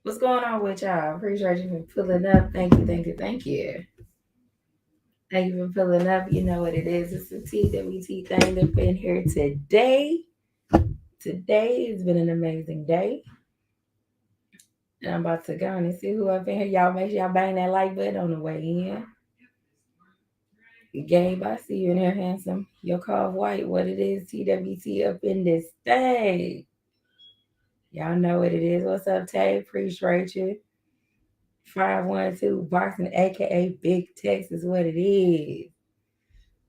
What's going on with y'all? Appreciate you for pulling up. Thank you, thank you, thank you. Thank you for pulling up. You know what it is. It's a TWT thing up in here today. Today has been an amazing day. And I'm about to go and see who up in here. Y'all make sure y'all bang that like button on the way in. Gabe, I see you in here, handsome. Your call white. What it is, TWT up in this thing. Y'all know what it is. What's up, Tay? Appreciate you. 512 Boxing, aka Big Tex, is what it is.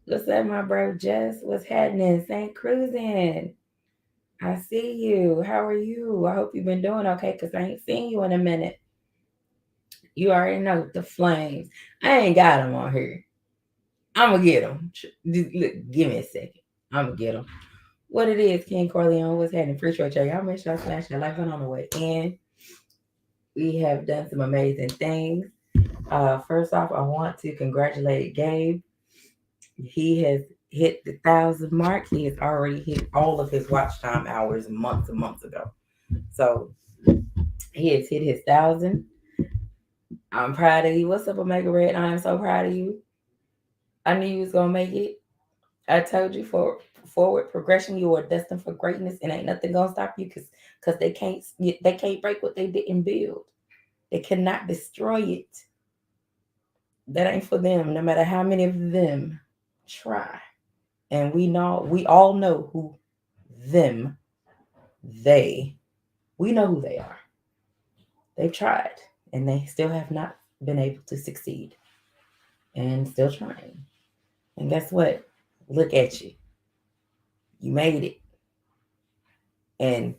What's up, my bro Jess? What's happening? St. Cruising. I see you. How are you? I hope you've been doing okay because I ain't seen you in a minute. You already know the flames. I ain't got them on here. I'm going to get them. Look, give me a second. I'm going to get them. What it is, King Corleone, what's happening? Appreciate y'all. Y'all make sure y'all smash that like button on the way in. We have done some amazing things. First off, I want to congratulate Gabe. He has hit the 1,000 mark. He has already hit all of his watch time hours months and months ago. So he has hit his 1,000. I'm proud of you. What's up, Omega Red? I am so proud of you. I knew you was gonna make it. I told you for forward progression, you are destined for greatness, and ain't nothing gonna stop you because they can't break what they didn't build. They cannot destroy it. That ain't for them. No matter how many of them try. And we all know who them, they, we know who they are. They've tried and they still have not been able to succeed and still trying. And guess what? Look at you. You made it. And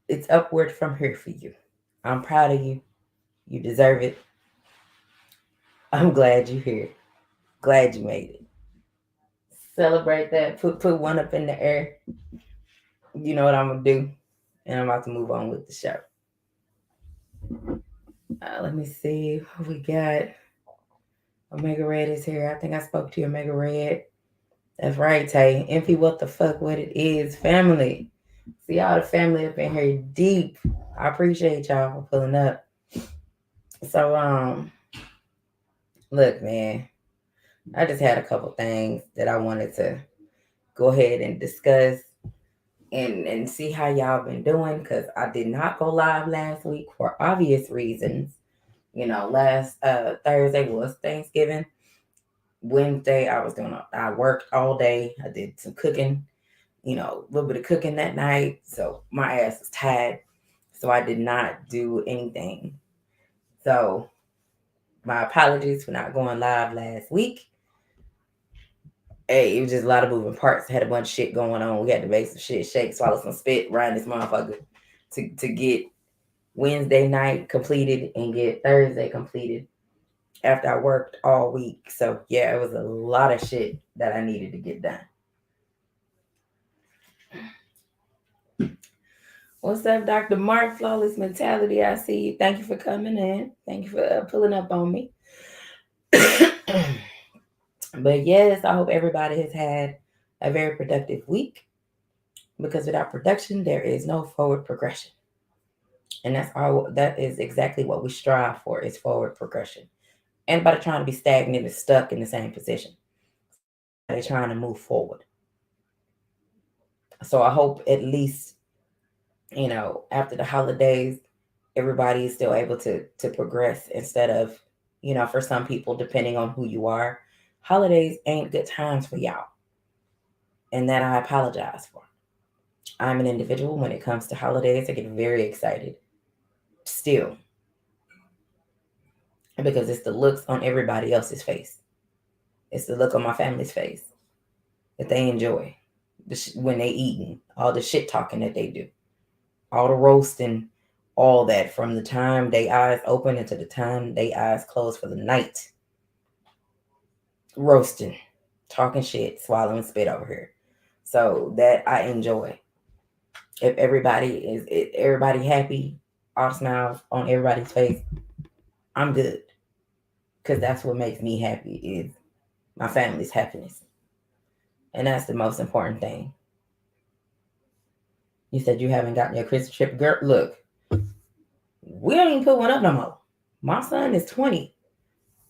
it's upward from here for you. I'm proud of you. You deserve it. I'm glad you're here. Glad you made it. Celebrate that. Put one up in the air. You know what I'm gonna do. And I'm about to move on with the show. Let me see what we got. Omega Red is here. I think I spoke to you, Omega Red. That's right, Tay. MP, what the fuck, what it is, family. See all the family up in here deep. I appreciate y'all for pulling up. So, look, man, I just had a couple things that I wanted to go ahead and discuss and see how y'all been doing because I did not go live last week for obvious reasons. You know, last Thursday was Thanksgiving. Wednesday, I worked all day. I did some cooking, a little bit of cooking that night. So my ass was tired. So I did not do anything. So my apologies for not going live last week. Hey, it was just a lot of moving parts. Had a bunch of shit going on. We had to make some shit shake, swallow some spit, run this motherfucker to get Wednesday night completed and get Thursday completed after I worked all week. So yeah, it was a lot of shit that I needed to get done. What's up, Dr. Mark? Flawless Mentality. I see you. Thank you for coming in. Thank you for pulling up on me. But yes, I hope everybody has had a very productive week because without production, there is no forward progression. And that is exactly what we strive for is forward progression. Anybody trying to be stagnant is stuck in the same position. They're trying to move forward. So I hope at least, after the holidays, everybody is still able to progress instead of, for some people, depending on who you are, holidays ain't good times for y'all. And that I apologize for. I'm an individual when it comes to holidays, I get very excited still because it's the looks on everybody else's face. It's the look on my family's face that they enjoy when they eating, all the shit talking that they do, all the roasting, all that from the time they eyes open until the time they eyes close for the night. Roasting, talking shit, swallowing spit over here. So that I enjoy. If everybody happy, all smiles on everybody's face, I'm good. Because that's what makes me happy is my family's happiness. And that's the most important thing. You said you haven't gotten your Christmas trip. Girl, look, We don't even put one up no more. My son is 20.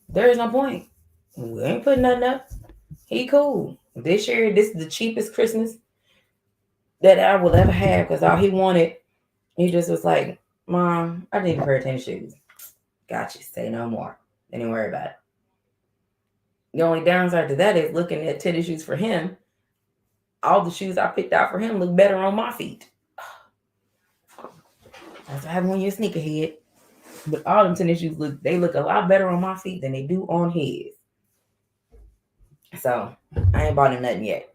There is no point. We ain't putting nothing up. He cool. This year, this is the cheapest Christmas that I will ever have because all he wanted, he just was like, Mom, I need a pair of tennis shoes. Gotcha. Say no more. Don't worry about it. The only downside to that is looking at tennis shoes for him. All the shoes I picked out for him look better on my feet. That's what happened when you're a sneakerhead. But all them tennis shoes look a lot better on my feet than they do on his. So I ain't bought him nothing yet.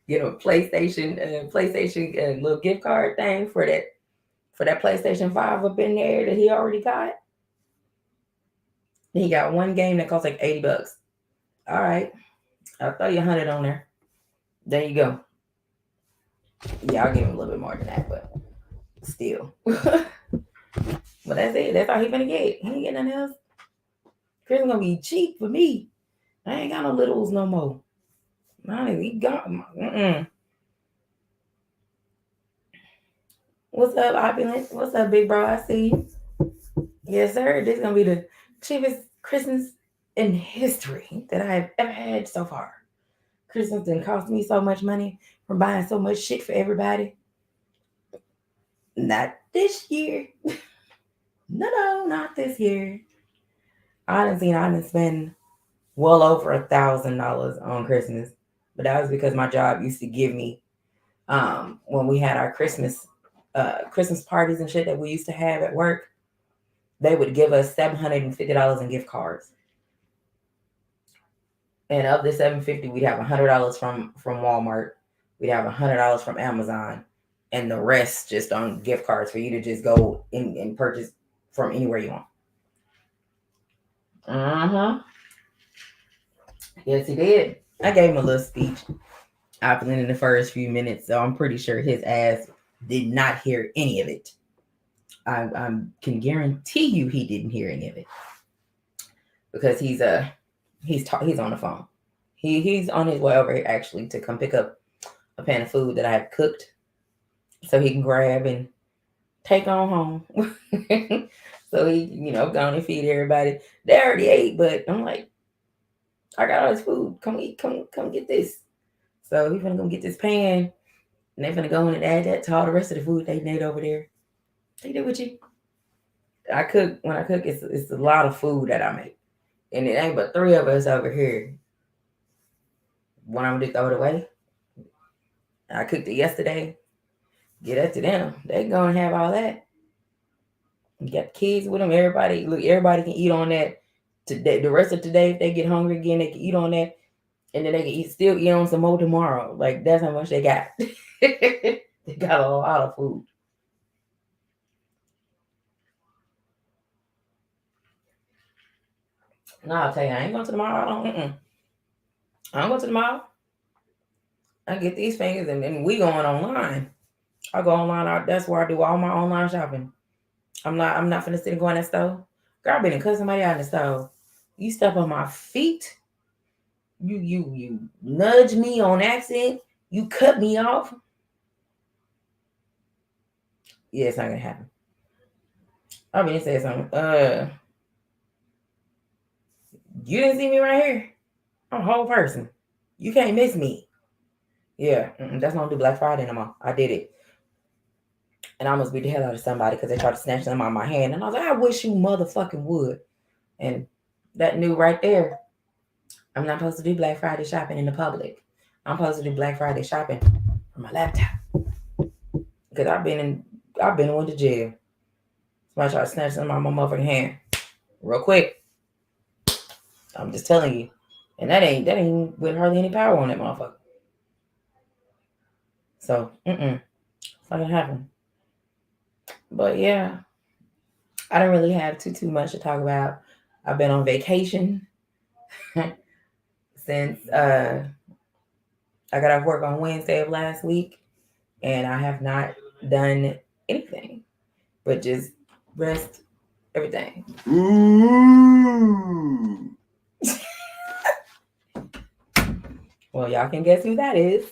Get him a PlayStation little gift card thing for that PlayStation 5 up in there that he already got. He got one game that costs like $80. All right. I'll throw you 100 on there. There you go. Yeah, I'll give him a little bit more than that, but still. But that's it. That's all he gonna get. He ain't getting nothing else. Christmas gonna be cheap for me. I ain't got no littles no more. He got. What's up, Opulent? What's up, big bro? I see you. Yes, sir. This is gonna be the cheapest Christmas in history that I have ever had so far. Christmas didn't cost me so much money from buying so much shit for everybody. Not this year. No, not this year. I didn't spend well over $1,000 on Christmas, but that was because my job used to give me when we had our Christmas parties and shit that we used to have at work. They would give us $750 in gift cards, and of the $750, we'd have $100 from Walmart, we'd have $100 from Amazon, and the rest just on gift cards for you to just go in and purchase from anywhere you want. Yes, he did. I gave him a little speech opulent in the first few minutes, so I'm pretty sure his ass did not hear any of it. I can guarantee you he didn't hear any of it because he's on the phone. He's on his way over here actually to come pick up a pan of food that I have cooked, so he can grab and take on home. So he, going to feed everybody. They already ate, but I'm like, I got all this food. Come eat. Come get this. So he's gonna go get this pan, and they're gonna go in and add that to all the rest of the food they made over there. Take that with you. When I cook, it's a lot of food that I make, and it ain't but 3 of us over here. One I'm gonna throw it away. I cooked it yesterday. Get that to them. They gonna have all that. You got the kids with them. Everybody can eat on that today. The rest of today, if they get hungry again, they can eat on that. And then they can still eat on some more tomorrow. Like, that's how much they got. They got a lot of food. No, I'll tell you, I ain't going to the mall. I don't go to the mall. I get these fingers and then we going online. I go online. That's where I do all my online shopping. I'm not finna sit and go in that store. Girl, I've been and cut somebody out in the store. You step on my feet. You nudge me on accident. You cut me off. Yeah, it's not gonna happen. I'm gonna say something. You didn't see me right here. I'm a whole person. You can't miss me. Yeah, that's not do Black Friday no more. I did it. And I almost beat the hell out of somebody because they tried to snatch them out of my hand. And I was like, I wish you motherfucking would. And that knew right there, I'm not supposed to do Black Friday shopping in the public. I'm supposed to do Black Friday shopping on my laptop. Because I've been went to jail. Somebody tried to snatch them out of my motherfucking hand. Real quick. I'm just telling you. And that ain't with hardly any power on that motherfucker. So, it's not gonna happen. But yeah, I don't really have too much to talk about. I've been on vacation since I got off work on Wednesday of last week, and I have not done anything but just rest everything. Ooh. Well, y'all can guess who that is.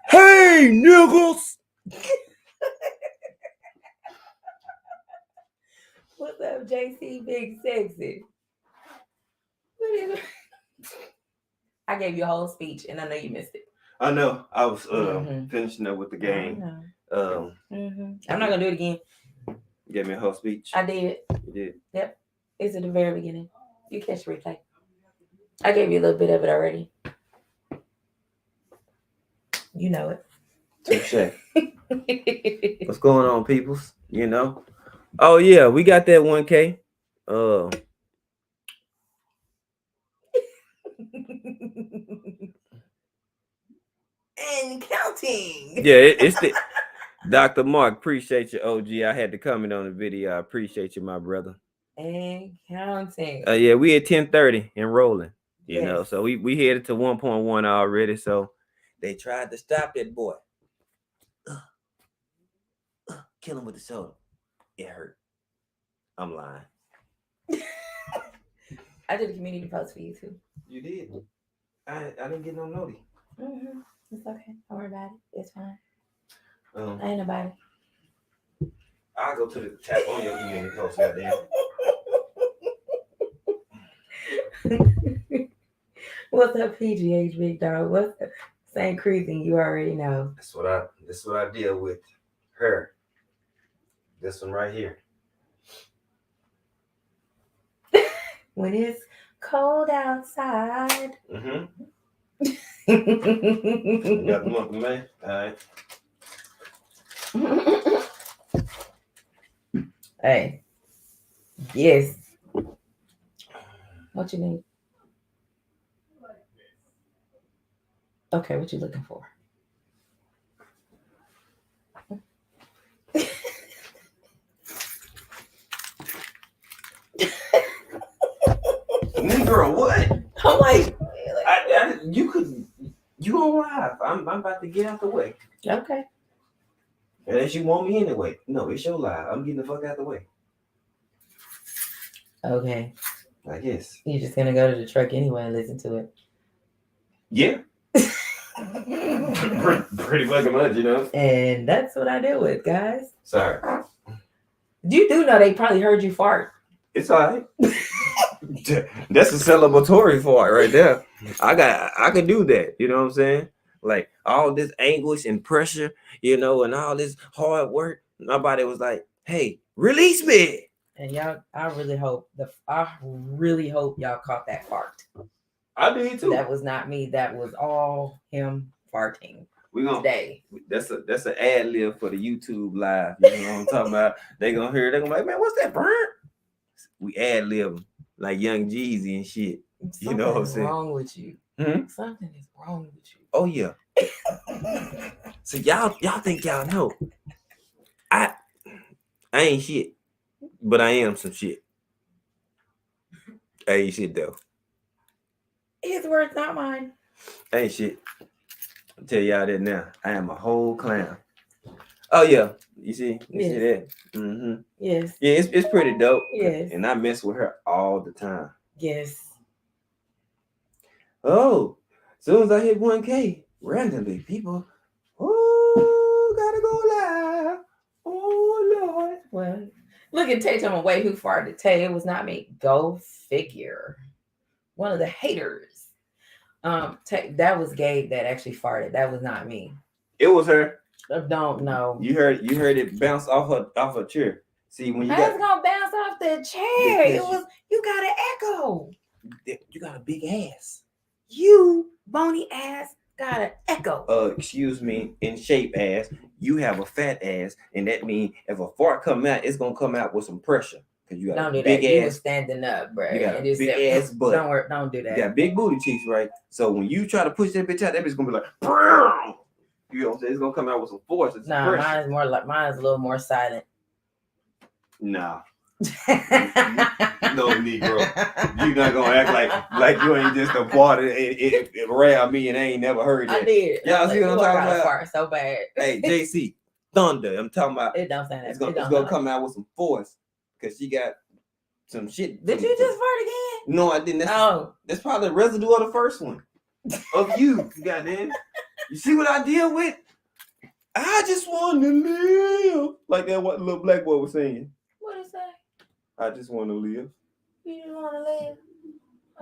Hey, niggas! What's up, JC Big Sexy? What is it? I gave you a whole speech and I know you missed it. I know. I was finishing up with the game. I'm not gonna do it again. You gave me a whole speech. I did. You did? Yep. It's at the very beginning. You catch the replay. I gave you a little bit of it already. You know it. Touche. What's going on, peoples? You know? Oh yeah, we got that 1K. And counting. Yeah, it's the Dr. Mark. Appreciate you, OG. I had to comment on the video. I appreciate you, my brother. And counting. Yeah, we at 10:30 and rolling. You Yes. know, so we headed to 1.1 already. So they tried to stop that boy. Kill him with the shoulder. It hurt. I'm lying. I did a community post for you too. You did. I didn't get no notice. It's okay. Don't worry about it. It's fine. I ain't nobody. I'll go to the tap on your community post, goddamn. What's up, PGH Big Dog? What's up? St. Cruising, you already know. That's what I deal with. Her. This one right here. When it's cold outside. You got the month of May? All right. Hey. Yes. What you need? Okay, what you looking for? Girl, what? I'm like, you on live. I'm about to get out the way. Okay. Unless you want me anyway. No, it's your live. I'm getting the fuck out the way. Okay. I guess. You're just gonna go to the truck anyway and listen to it. Yeah. Pretty fucking much, you know. And that's what I deal with, guys. Sorry. You do know they probably heard you fart. It's all right. That's a celebratory fart right there. I can do that. You know what I'm saying? Like all this anguish and pressure, you know, and all this hard work. Nobody was like, "Hey, release me." And y'all, I really hope y'all caught that fart. I do too. That was not me. That was all him farting. Today. That's an ad lib for the YouTube live. You know what I'm talking about? They gonna hear it. They gonna be like, man, what's that burn? We ad lib like Young Jeezy and shit. You know what I'm saying? Wrong with you? Something is wrong with you. Oh yeah. So y'all think y'all know? I ain't shit, but I am some shit. I ain't shit though. His words, not mine. I ain't shit. I'll tell y'all that now. I am a whole clown. Oh yeah. You see that? Yes. Yeah, it's pretty dope. Yes. And I mess with her all the time. Yes. Oh, as soon as I hit 1K, randomly people, gotta go live. Oh Lord. Well, look at Tay telling me, wait, who farted? Tay, it was not me. Go figure. One of the haters. Tay, that was Gabe that actually farted. That was not me. It was her. I don't know. You heard it bounce off her chair. See, when you gonna bounce off the chair. You got an echo. You got a big ass. You bony ass got an echo. Excuse me, in shape ass. You have a fat ass, and that means if a fart come out, it's gonna come out with some pressure. Cause you got a big ass. You was standing up, bro. You got a big ass butt. Don't do that. You got big booty cheeks, right? So when you try to push that bitch out, that bitch gonna be like, Brow! You know what I'm saying? It's gonna come out with some force. Nah, mine's a little more silent. Nah. No, Negro. You not gonna act like you ain't just a part of it around me and I ain't never heard that. I did. Y'all see what I'm talking about? Fart so bad. Hey, JC, Thunder. I'm talking about. It don't sound that. It's gonna come out with some force because she got some shit. Did you just fart again? No, I didn't. That's probably the residue of the first one. Of you, goddamn. You see what I deal with? I just want to live. Like that what little black boy was singing. What is that? I just want to live. You just want to live.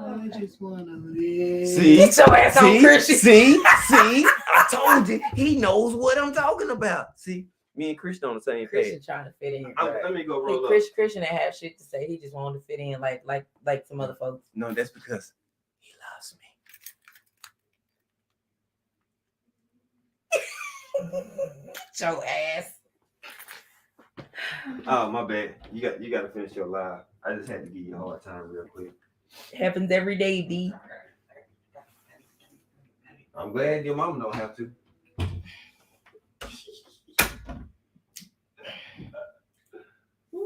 I just want to live. See? Get your ass on, Christian. See? I told you. He knows what I'm talking about. See? Me and Christian on the same Christian page. trying to fit in. Let me go roll up. Christian didn't have shit to say. He just wanted to fit in like some other folks. No, that's because he loves me. Get your ass. Oh, my bad. You got to finish your live. I just had to give you a hard time real quick. Happens every day, D. I'm glad your mama don't have to.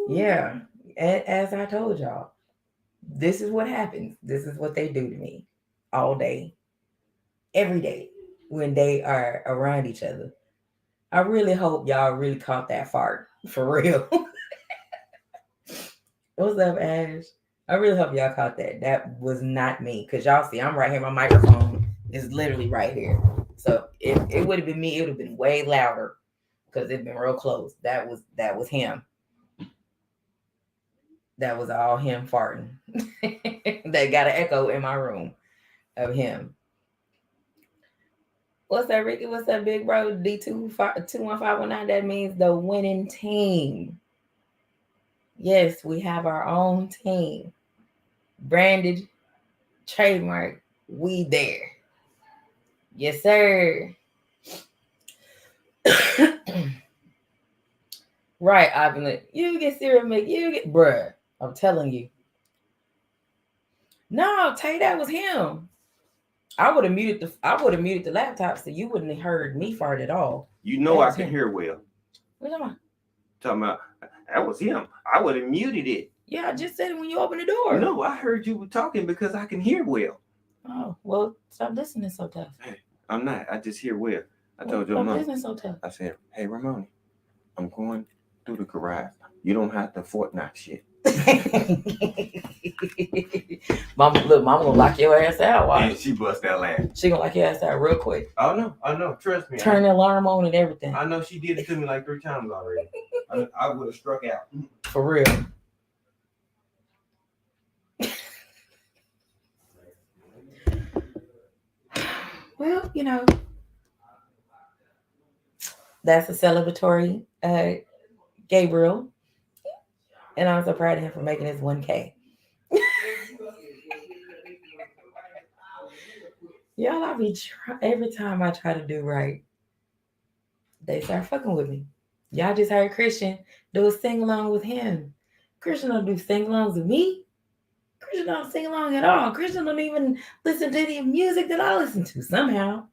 Yeah, as I told y'all, this is what happens. This is what they do to me all day, every day when they are around each other. I really hope y'all really caught that fart for real. What's up, Ash? I really hope y'all caught that. That was not me, because y'all see I'm right here. My microphone is literally right here. So if it would have been me, it would have been way louder because it's been real close. That was him. That was all him farting. That got an echo in my room of him. What's that, Ricky? What's that, big bro? D21519. That means the winning team. Yes, we have our own team. Branded, trademark, we there. Yes, sir. Right, Ivan. You get cereal milk. You get, bruh. I'm telling you. No, Tay, that was him. I would have muted the laptop so you wouldn't have heard me fart at all. You know I can hear well. What are you talking about? Talking about that was him. I would have muted it. Yeah, I just said it when you opened the door. No, I heard you were talking because I can hear well. Oh, well, stop listening so tough. Hey, I'm not. I just hear well. I told your stop mom. listening so tough. I said, hey, Ramoni, I'm going through the garage. You don't have to Fortnite shit. Mama gonna lock your ass out. Why? And she bust that laugh. She gonna lock your ass out real quick. I know. Trust me. Turn the alarm on and everything. I know she did it to me like 3 times already. I would have struck out. For real. Well, you know, that's a celebratory Gabriel. And I'm so proud of him for making his 1K. Y'all, every time I try to do right, they start fucking with me. Y'all just heard Christian do a sing along with him. Christian don't do sing alongs with me. Christian don't sing along at all. Christian don't even listen to any music that I listen to. Somehow,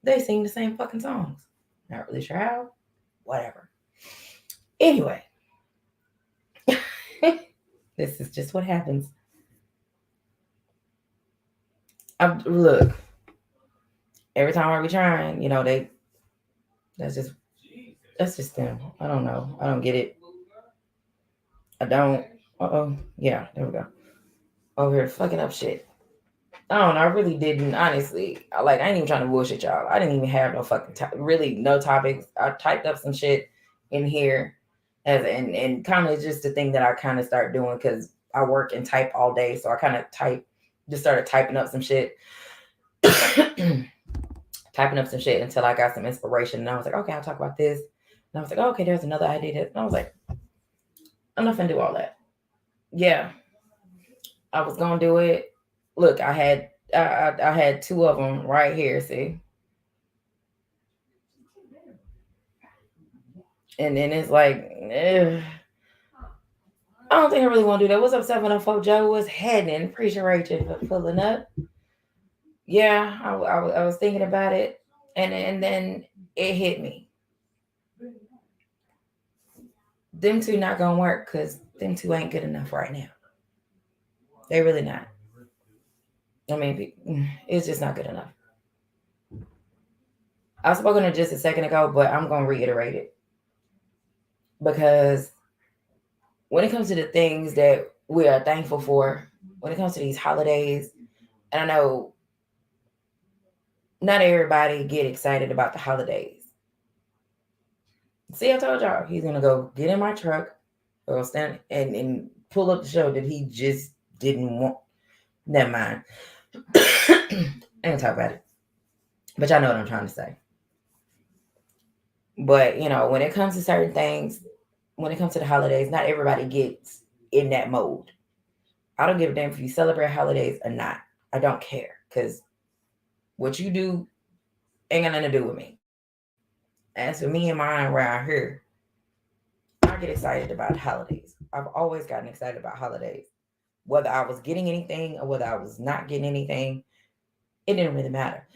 they sing the same fucking songs. Not really sure how. Whatever. Anyway, this is just what happens. Look, every time I be trying, you know, that's just them. I don't know. I don't get it. I don't. Yeah, there we go. Over here fucking up shit. I don't know. I really didn't, honestly. I ain't even trying to bullshit y'all. I didn't even have no fucking really no topics. I typed up some shit in here and kind of just the thing that I kind of start doing because I work and type all day. So I kind of just started typing up some shit. Typing up some shit until I got some inspiration. And I was like, okay, I'll talk about this. And I was like, oh, okay, there's another idea. And I was like, I'm not gonna do all that. Yeah. I was gonna do it. Look, I had 2 of them right here, see? And then it's like, I don't think I really want to do that. What's up, 704 Joe? What's happening? Appreciate you for pulling up. Yeah, I was thinking about it, and then it hit me. Them 2 not gonna work because them 2 ain't good enough right now. They really not. I mean, it's just not good enough. I spoke on it just a second ago, but I'm gonna reiterate it because when it comes to the things that we are thankful for, when it comes to these holidays, and I know not everybody get excited about the holidays. See, I told y'all he's gonna go get in my truck, or stand and pull up the show that he just didn't want. Never mind. I ain't gonna talk about it. But y'all know what I'm trying to say. But when it comes to certain things, when it comes to the holidays, not everybody gets in that mode. I don't give a damn if you celebrate holidays or not. I don't care, because what you do ain't got nothing to do with me. As for me and mine around here, I get excited about holidays. I've always gotten excited about holidays. Whether I was getting anything or whether I was not getting anything, it didn't really matter.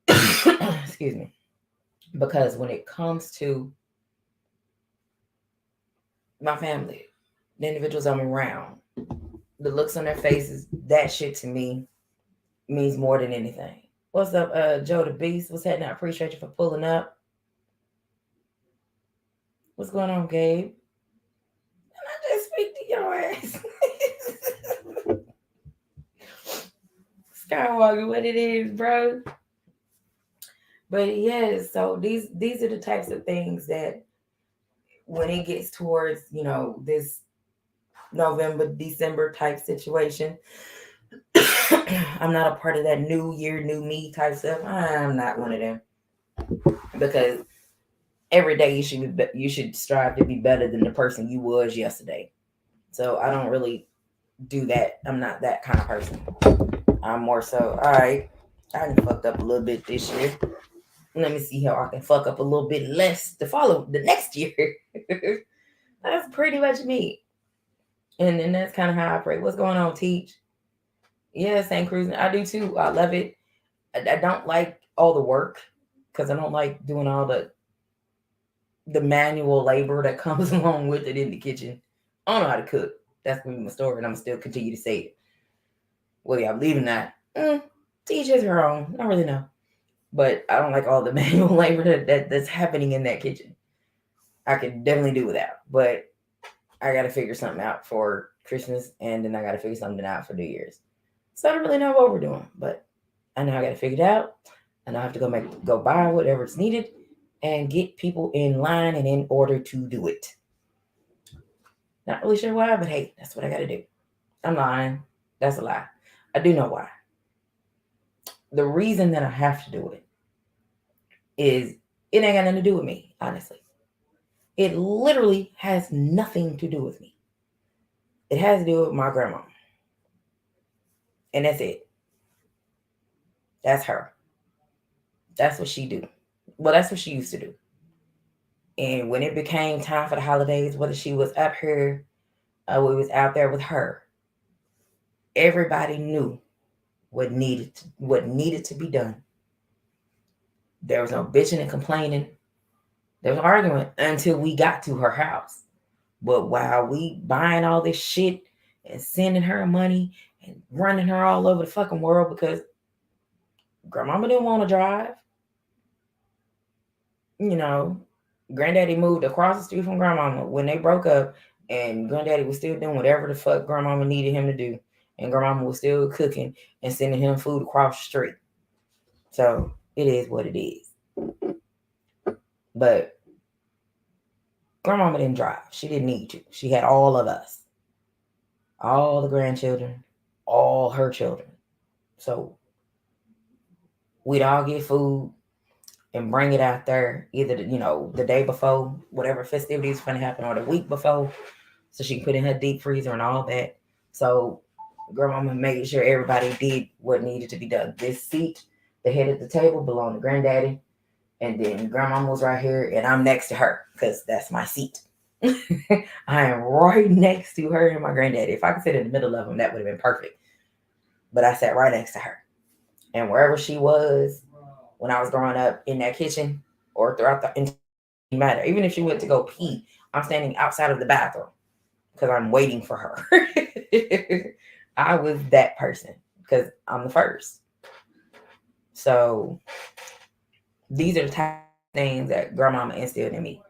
Excuse me. Because when it comes to my family, the individuals I'm around, the looks on their faces, that shit to me means more than anything. What's up, Joe the Beast? What's happening? I appreciate you for pulling up. What's going on, Gabe? Can I just speak to your ass? Skywalker, what it is, bro. But yes, so these are the types of things that when it gets towards, this November, December type situation, I'm not a part of that new year, new me type stuff. I'm not one of them, because every day you should strive to be better than the person you was yesterday. So I don't really do that. I'm not that kind of person. I'm more so, all right, I done fucked up a little bit this year. Let me see how I can fuck up a little bit less to follow the next year. That's pretty much me. And then that's kind of how I pray. What's going on, Teach? Yeah, St. Cruising. I do too. I love it. I don't like all the work, because I don't like doing all the manual labor that comes along with it in the kitchen. I don't know how to cook. That's gonna be my story, and I'm gonna still continue to say it. Whether I believe in that, teach is her own. I don't really know. But I don't like all the manual labor that's happening in that kitchen. I could definitely do without, but I got to figure something out for Christmas, and then I got to figure something out for New Year's. So I don't really know what we're doing, but I know I got to figure it out, and I have to go buy whatever's needed and get people in line and in order to do it. Not really sure why, but hey, that's what I got to do. I'm lying. That's a lie. I do know why. The reason that I have to do it is it ain't got nothing to do with me, honestly. It literally has nothing to do with me. It has to do with my grandma. And that's it. That's her. That's what she do. Well, that's what she used to do. And when it became time for the holidays, whether she was up here or we was out there with her, everybody knew what needed to be done. There was no bitching and complaining. There was arguing until we got to her house. But while we buying all this shit and sending her money and running her all over the fucking world because grandmama didn't want to drive. Granddaddy moved across the street from grandmama when they broke up, and granddaddy was still doing whatever the fuck grandmama needed him to do. And grandmama was still cooking and sending him food across the street. So it is what it is. But grandmama didn't drive. She didn't need to. She had all of us. All the grandchildren. All her children. So we'd all get food and bring it out there either the day before, whatever festivities going to happen, or the week before, so she can put in her deep freezer and all that. So grandmama made sure everybody did what needed to be done. This seat, the head of the table, belonged to granddaddy, and then grandmama was right here, and I'm next to her because that's my seat. I am right next to her and my granddaddy. If I could sit in the middle of them, that would have been perfect. But I sat right next to her, and wherever she was when I was growing up in that kitchen or throughout the entire matter, even if she went to go pee, I'm standing outside of the bathroom because I'm waiting for her. I was that person because I'm the first. So these are the type of things that grandmama instilled in me.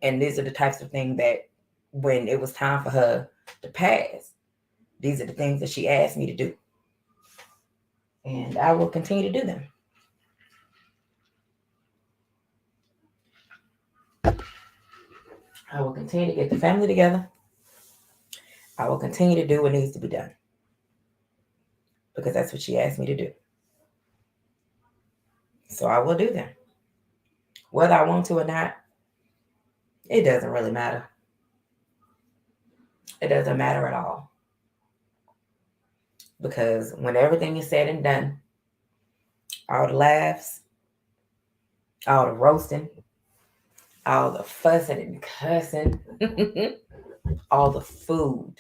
And these are the types of things that when it was time for her to pass, these are the things that she asked me to do. And I will continue to do them. I will continue to get the family together. I will continue to do what needs to be done because that's what she asked me to do. So I will do that. Whether I want to or not, it doesn't really matter. It doesn't matter at all. Because when everything is said and done, all the laughs, all the roasting, all the fussing and cussing, all the food,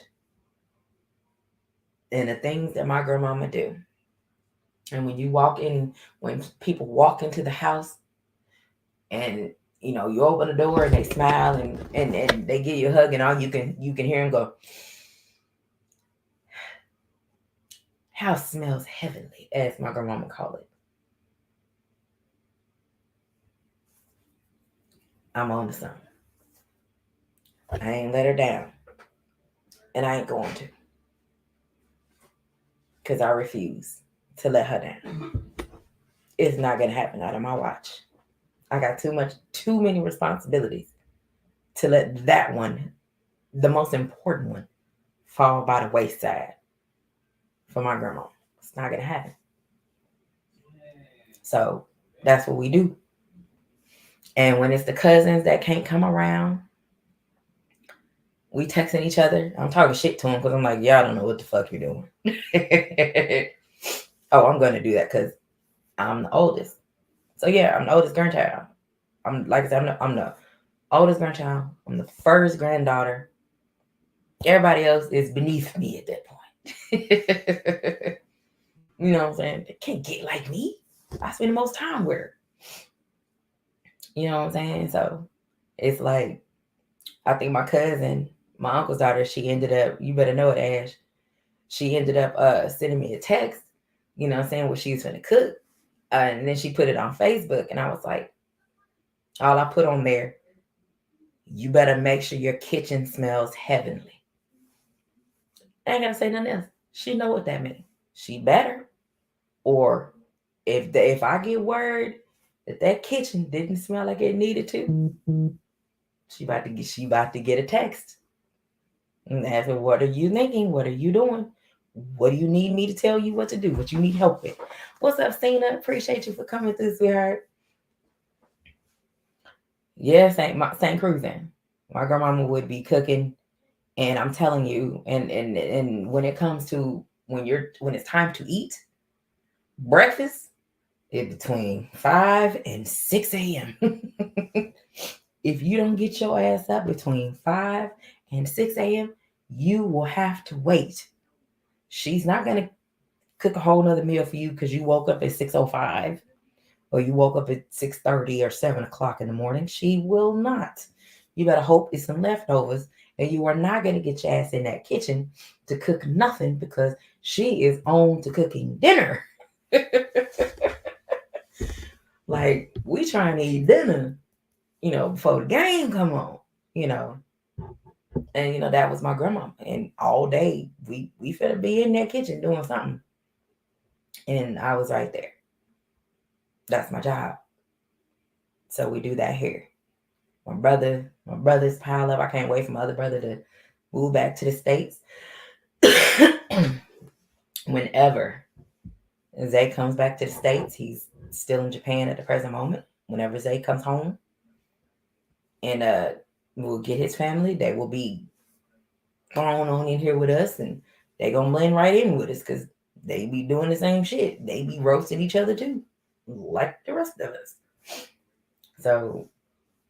and the things that my grandmama do. And when people walk into the house and you open the door and they smile and they give you a hug and all you can hear them go, house smells heavenly, as my grandmama called it. I'm on to something. I ain't let her down. And I ain't going to. Because I refuse to let her down. It's not going to happen out of my watch. I got too many responsibilities to let that one, the most important one, fall by the wayside for my grandma. It's not going to happen. So that's what we do. And when it's the cousins that can't come around, we texting each other. I'm talking shit to them because I'm like, y'all don't know what the fuck you're doing. Oh, I'm going to do that because I'm the oldest. So yeah, I'm the oldest grandchild. I'm like I said, I'm the oldest grandchild. I'm the first granddaughter. Everybody else is beneath me at that point. You know what I'm saying? They can't get like me. I spend the most time with her. You know what I'm saying? So it's like, I think my cousin, my uncle's daughter, she ended up, you better know it, Ash. She ended up sending me a text, you know what I'm saying, what she was going to cook. And then she put it on Facebook. And I was like, all I put on there, you better make sure your kitchen smells heavenly. I ain't got to say nothing else. She know what that means. She better. Or if I get word that kitchen didn't smell like it needed to, she about to get a text. And ask her, what are you thinking? What are you doing? What do you need me to tell you what to do? What you need help with? What's up, Cena? Appreciate you for coming through, sweetheart. Yeah, St. Cruising. My grandmama would be cooking, and I'm telling you, and when it comes to when it's time to eat breakfast, it's between 5 and 6 a.m. If you don't get your ass up between 5 and 6 a.m., you will have to wait. She's not going to cook a whole nother meal for you because you woke up at 6:05 or you woke up at 6:30 or 7 o'clock in the morning. She will not. You better hope it's some leftovers, and you are not going to get your ass in that kitchen to cook nothing because she is on to cooking dinner. Like, we trying to eat dinner, before the game come on, And, that was my grandma. And all day, we finna be in that kitchen doing something. And I was right there. That's my job. So we do that here. My brother's pile up. I can't wait for my other brother to move back to the States. Whenever Zay comes back to the States, he's still in Japan at the present moment. Whenever Zay comes home, and we'll get his family, they will be thrown on in here with us, and they gonna blend right in with us because they be doing the same shit. They be roasting each other too, like the rest of us. So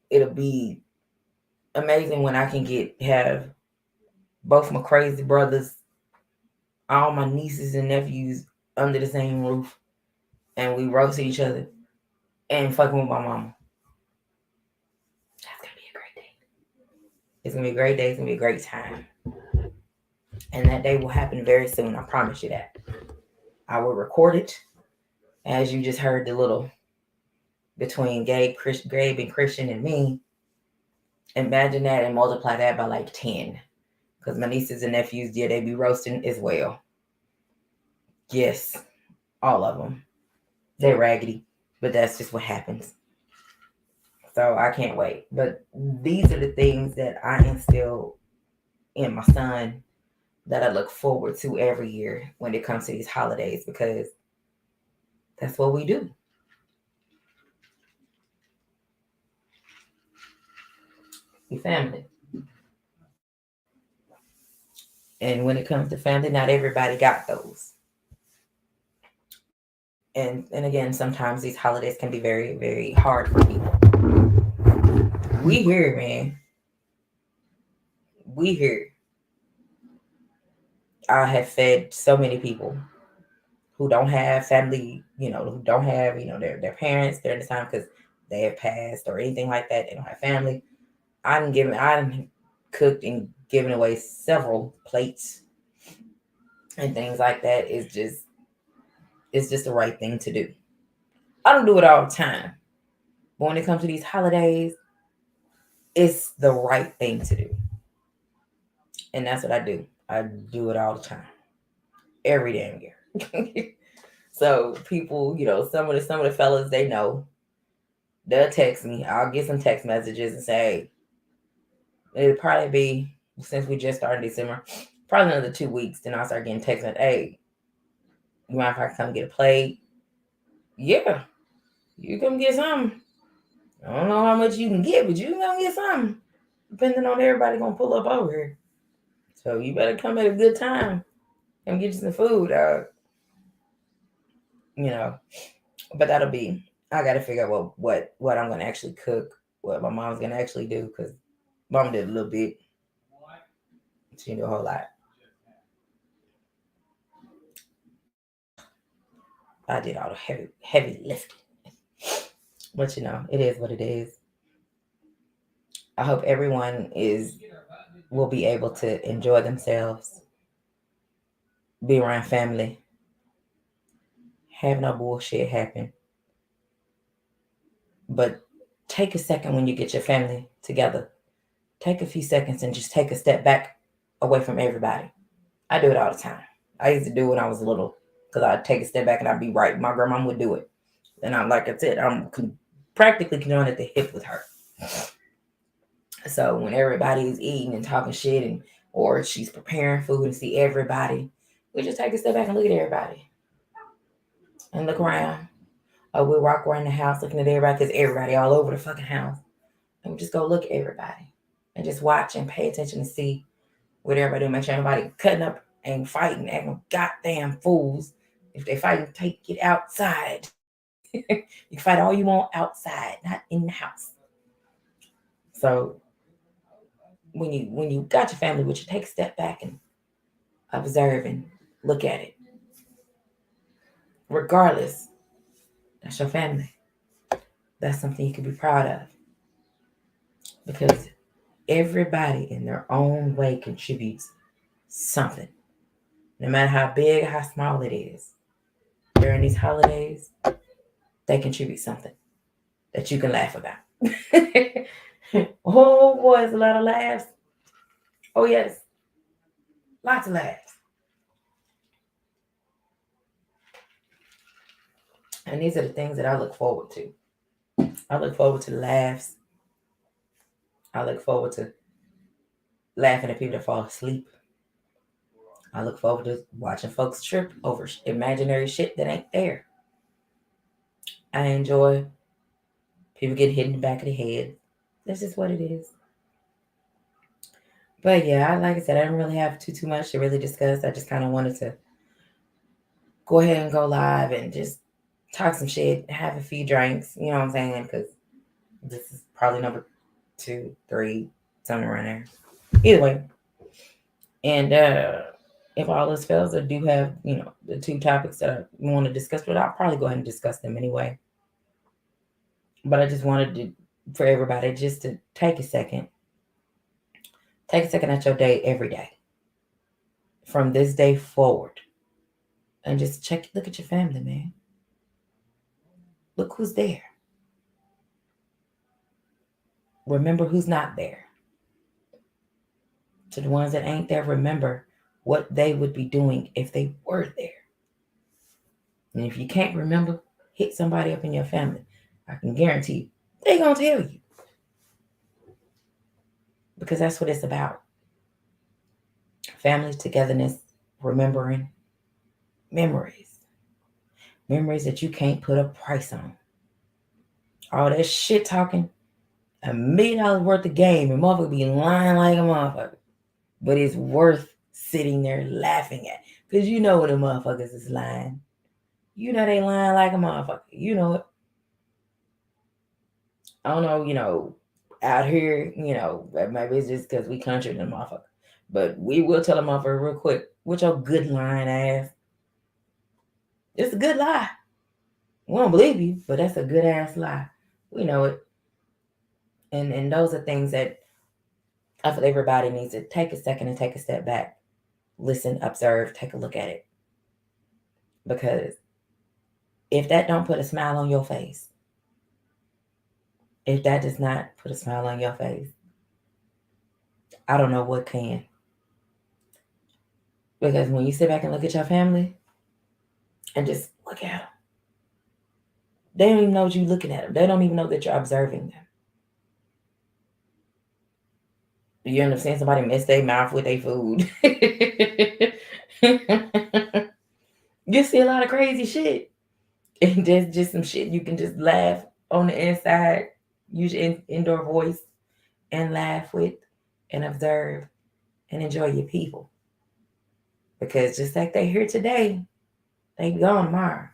it'll be amazing when I can have both my crazy brothers, all my nieces and nephews under the same roof, and we roast each other and fucking with my mama. That's gonna be a great day. It's gonna be a great day. It's gonna be a great time. And that day will happen very soon. I promise you that. I will record it. As you just heard the little between Gabe and Christian and me. Imagine that and multiply that by like 10. Because my nieces and nephews, yeah, they be roasting as well. Yes, all of them. They're raggedy. But that's just what happens. So I can't wait. But these are the things that I instill in my son that I look forward to every year when it comes to these holidays, because that's what we do. We family. And when it comes to family, not everybody got those. And again, sometimes these holidays can be very, very hard for people. We here, man. We here. I have fed so many people who don't have family, who don't have, their parents during the time because they have passed or anything like that. They don't have family. I done cooked and given away several plates and things like that. It's just the right thing to do. I don't do it all the time, but when it comes to these holidays, it's the right thing to do, and that's what I do. I do it all the time, every damn year. So people, some of the fellas, they know. They'll text me. I'll get some text messages and say, it'll probably be, since we just started December, probably another 2 weeks. Then I'll start getting texts like, hey, you mind if I come get a plate? Yeah, you come get some. I don't know how much you can get, but you can come get some. Depending on everybody gonna pull up over here. So you better come at a good time and get you some food, But that'll be, I gotta figure out what I'm gonna actually cook, what my mom's gonna actually do, because mom did a little bit. She didn't do a whole lot. I did all the heavy lifting. But it is what it is. I hope everyone will be able to enjoy themselves, be around family, have no bullshit happen. But take a second when you get your family together. Take a few seconds and just take a step back away from everybody. I do it all the time. I used to do it when I was little because I'd take a step back and I'd be right. My grandma would do it. And like I said, I'm practically joined at the hip with her. So when everybody's eating and talking shit or she's preparing food and see everybody, we just take a step back and look at everybody. And look around. Or we'll walk around the house looking at everybody because everybody all over the fucking house. And we just go look at everybody. And just watch and pay attention to see what everybody do. Make sure everybody cutting up and fighting, acting goddamn fools. If they fighting, take it outside. You can fight all you want outside, not in the house. So when you got your family with you, take a step back and observe and look at it. Regardless, that's your family. That's something you can be proud of. Because everybody in their own way contributes something. No matter how big or how small it is. During these holidays, they contribute something that you can laugh about. Oh boy, it's a lot of laughs. Oh yes, lots of laughs. And these are the things that I look forward to. I look forward to the laughs. I look forward to laughing at people that fall asleep. I look forward to watching folks trip over imaginary shit that ain't there. I enjoy people getting hit in the back of the head. That's just what it is. But yeah, like I said, I didn't really have too much to really discuss. I just kind of wanted to go ahead and go live and just talk some shit, have a few drinks, you know what I'm saying? Because this is probably number 2, 3, somewhere around there. Either way. And if all else fails, I do have, the 2 topics that I want to discuss, but I'll probably go ahead and discuss them anyway. But I just wanted for everybody just to take a second. Take a second at your day every day. From this day forward. And just look at your family, man. Look who's there. Remember who's not there. To the ones that ain't there, remember what they would be doing if they were there. And if you can't remember, hit somebody up in your family. I can guarantee you, they gonna tell you. because that's what it's about. Family togetherness, remembering memories. Memories that you can't put a price on. All that shit talking, $1 million worth of game, and motherfucker be lying like a motherfucker. But it's worth sitting there laughing at. Because you know when the motherfuckers is lying. You know they lying like a motherfucker. You know it. I don't know, out here, maybe it's just because we country than motherfucker. But we will tell a motherfucker real quick, with your good lying ass. It's a good lie. We don't believe you, but that's a good ass lie. We know it. And those are things that I feel everybody needs to take a second and take a step back. Listen, observe, take a look at it. Because if that don't put a smile on your face, if that does not put a smile on your face, I don't know what can. Because when you sit back and look at your family and just look at them, they don't even know you're looking at them. They don't even know that you're observing them. You end up seeing somebody mess their mouth with their food. You see a lot of crazy shit. And there's just some shit you can just laugh on the inside, use your indoor voice and laugh with and observe and enjoy your people. Because just like they here today, they be gone tomorrow.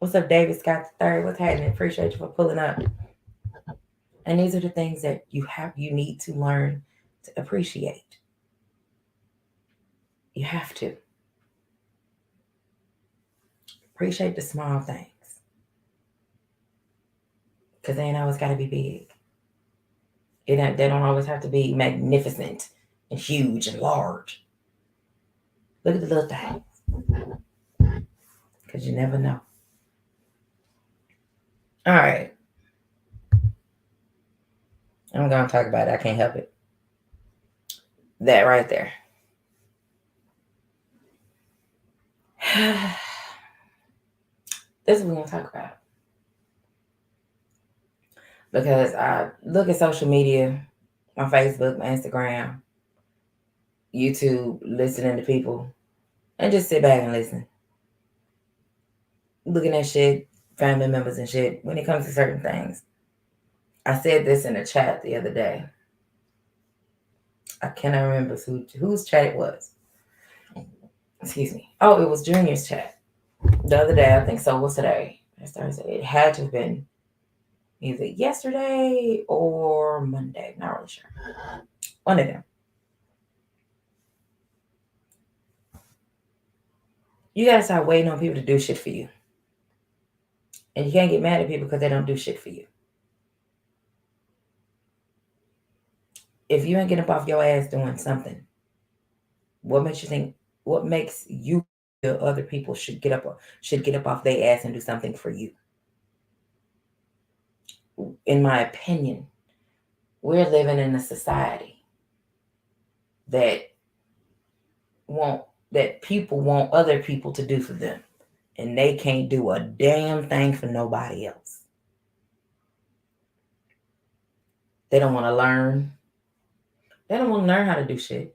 What's up, David Scott III? What's happening? Appreciate you for pulling up. And these are the things that you need to learn to appreciate. You have to. Appreciate the small things. Because they ain't always got to be big. They don't always have to be magnificent and huge and large. Look at the little things. Because you never know. All right. I'm going to talk about it. I can't help it. That right there. This is what we're going to talk about. Because I look at social media, my Facebook, my Instagram, YouTube, listening to people, and just sit back and listen. Looking at shit, family members and shit, when it comes to certain things. I said this in a chat the other day. I cannot remember whose chat it was. Excuse me. Oh, it was Junior's chat. The other day, I think so. What's today? It's Thursday. It had to have been either yesterday or Monday. Not really sure. One of them. You gotta start waiting on people to do shit for you. And you can't get mad at people because they don't do shit for you. If you ain't getting up off your ass doing something, what makes you feel other people should get up off their ass and do something for you? In my opinion, we're living in a society that people want other people to do for them, and they can't do a damn thing for nobody else. They don't want to learn. They don't want to learn how to do shit.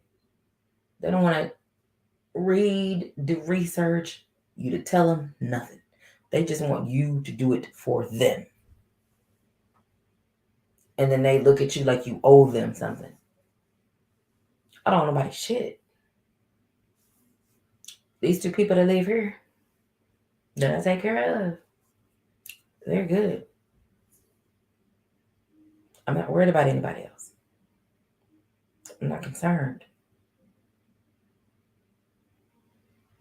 They don't want to read, do research, you to tell them nothing. They just want you to do it for them. And then they look at you like you owe them something. I don't know nobody shit. These 2 people that live here, that I take care of, they're good. I'm not worried about anybody else. I'm not concerned.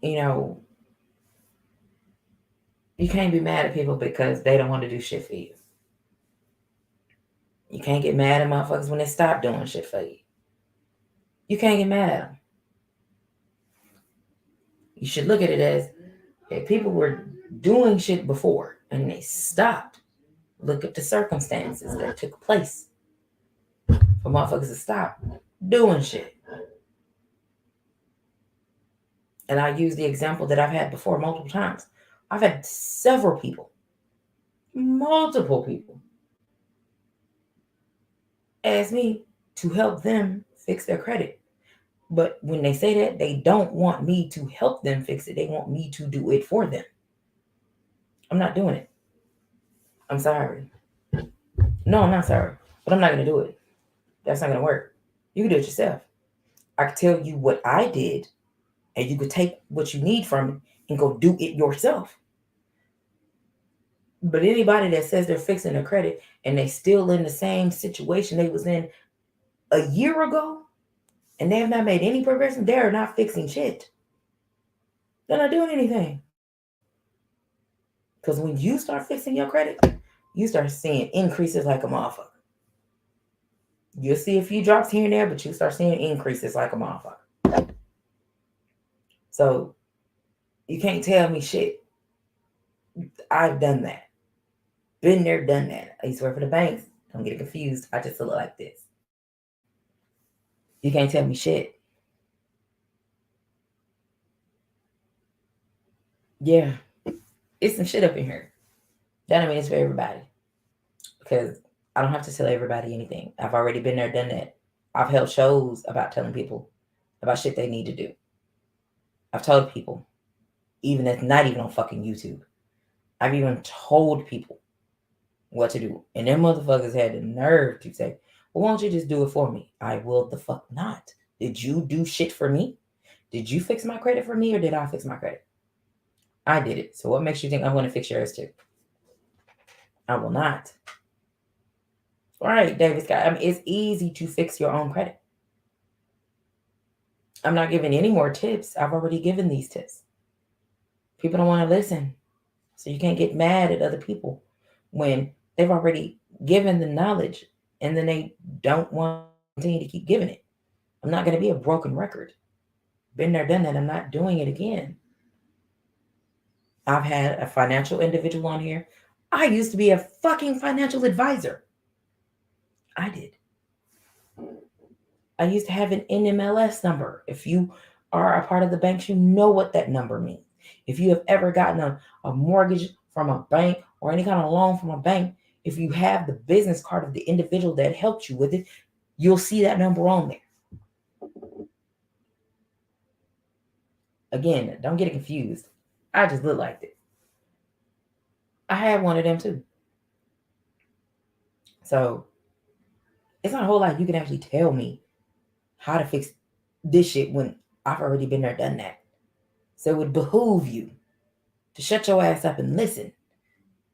You can't be mad at people because they don't want to do shit for you. You can't get mad at motherfuckers when they stop doing shit for you. You can't get mad at them. You should look at it as if people were doing shit before and they stopped. Look at the circumstances that took place for motherfuckers to stop doing shit. And I use the example that I've had before multiple times. I've had multiple people, ask me to help them fix their credit. But when they say that, they don't want me to help them fix it. They want me to do it for them. I'm not doing it. I'm sorry. No, I'm not sorry. But I'm not going to do it. That's not going to work. You can do it yourself. I can tell you what I did, and you could take what you need from it and go do it yourself. But anybody that says they're fixing their credit and they still in the same situation they was in a year ago, and they have not made any progression, they're not fixing shit. They're not doing anything. Because when you start fixing your credit, you start seeing increases like a motherfucker. You'll see a few drops here and there, but you start seeing increases like a motherfucker. So you can't tell me shit. I've done that. Been there, done that. I used to work for the banks. Don't get it confused. I just look like this. You can't tell me shit. Yeah. It's some shit up in here. That don't mean it's for everybody. Because I don't have to tell everybody anything. I've already been there, done that. I've held shows about telling people about shit they need to do. I've told people, even that's not even on fucking YouTube. I've even told people what to do. And them motherfuckers had the nerve to say, well, why don't you just do it for me? I will the fuck not. Did you do shit for me? Did you fix my credit for me, or did I fix my credit? I did it. So what makes you think I'm going to fix yours too? I will not. All right, David Scott. I mean, it's easy to fix your own credit. I'm not giving any more tips. I've already given these tips. People don't want to listen. So you can't get mad at other people when they've already given the knowledge and then they don't want to continue to keep giving it. I'm not going to be a broken record. Been there, done that. I'm not doing it again. I've had a financial individual on here. I used to be a fucking financial advisor. I did. I used to have an NMLS number. If you are a part of the banks, you know what that number means. If you have ever gotten a mortgage from a bank or any kind of loan from a bank, if you have the business card of the individual that helped you with it, you'll see that number on there. Again, don't get it confused. I just look like this. I had one of them too. So it's not a whole lot you can actually tell me how to fix this shit when I've already been there, done that. So it would behoove you to shut your ass up and listen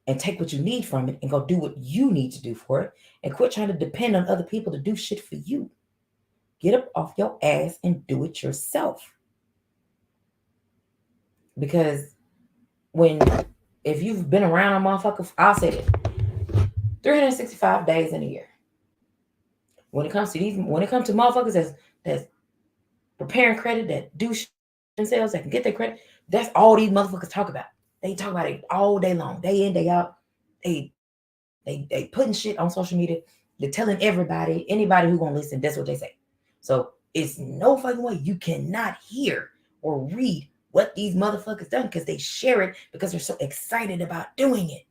and take what you need from it and go do what you need to do for it and quit trying to depend on other people to do shit for you. Get up off your ass and do it yourself. Because if you've been around a motherfucker, I'll say it, 365 days in a year. When it comes to motherfuckers that's preparing credit, that do shit themselves, that can get their credit, that's all these motherfuckers talk about. They talk about it all day long, day in, day out. They putting shit on social media. They're telling everybody, anybody who gonna listen, that's what they say. So it's no fucking way you cannot hear or read what these motherfuckers done because they share it because they're so excited about doing it.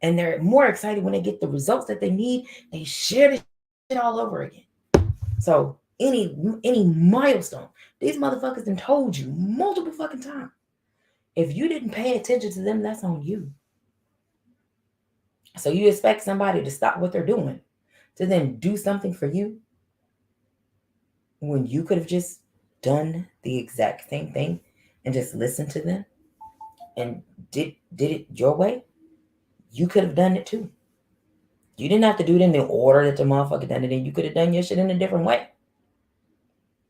And they're more excited when they get the results that they need. They share this shit all over again. So any milestone, these motherfuckers done told you multiple fucking times. If you didn't pay attention to them, that's on you. So you expect somebody to stop what they're doing to then do something for you when you could have just done the exact same thing and just listened to them and did it your way? You could have done it too. You didn't have to do it in the order that the motherfucker done it in. You could have done your shit in a different way.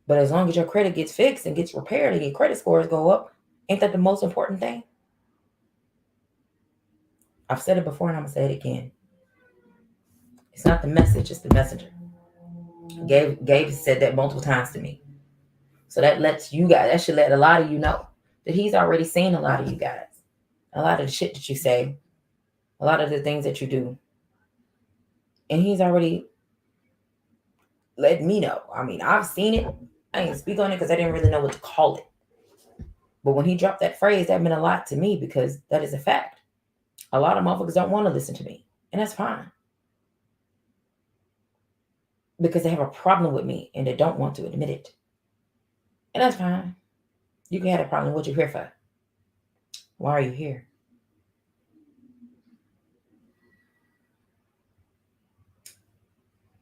But as long as your credit gets fixed and gets repaired and your credit scores go up, ain't that the most important thing? I've said it before and I'm going to say it again. It's not the message, it's the messenger. Gabe said that multiple times to me. So that should let a lot of you know that he's already seen a lot of you guys. A lot of the shit that you say, a lot of the things that you do. And he's already let me know. I mean, I've seen it. I didn't speak on it because I didn't really know what to call it. But when he dropped that phrase, that meant a lot to me because that is a fact. A lot of motherfuckers don't want to listen to me. And that's fine. because they have a problem with me and they don't want to admit it. And that's fine. You can have a problem. What you here for? Why are you here?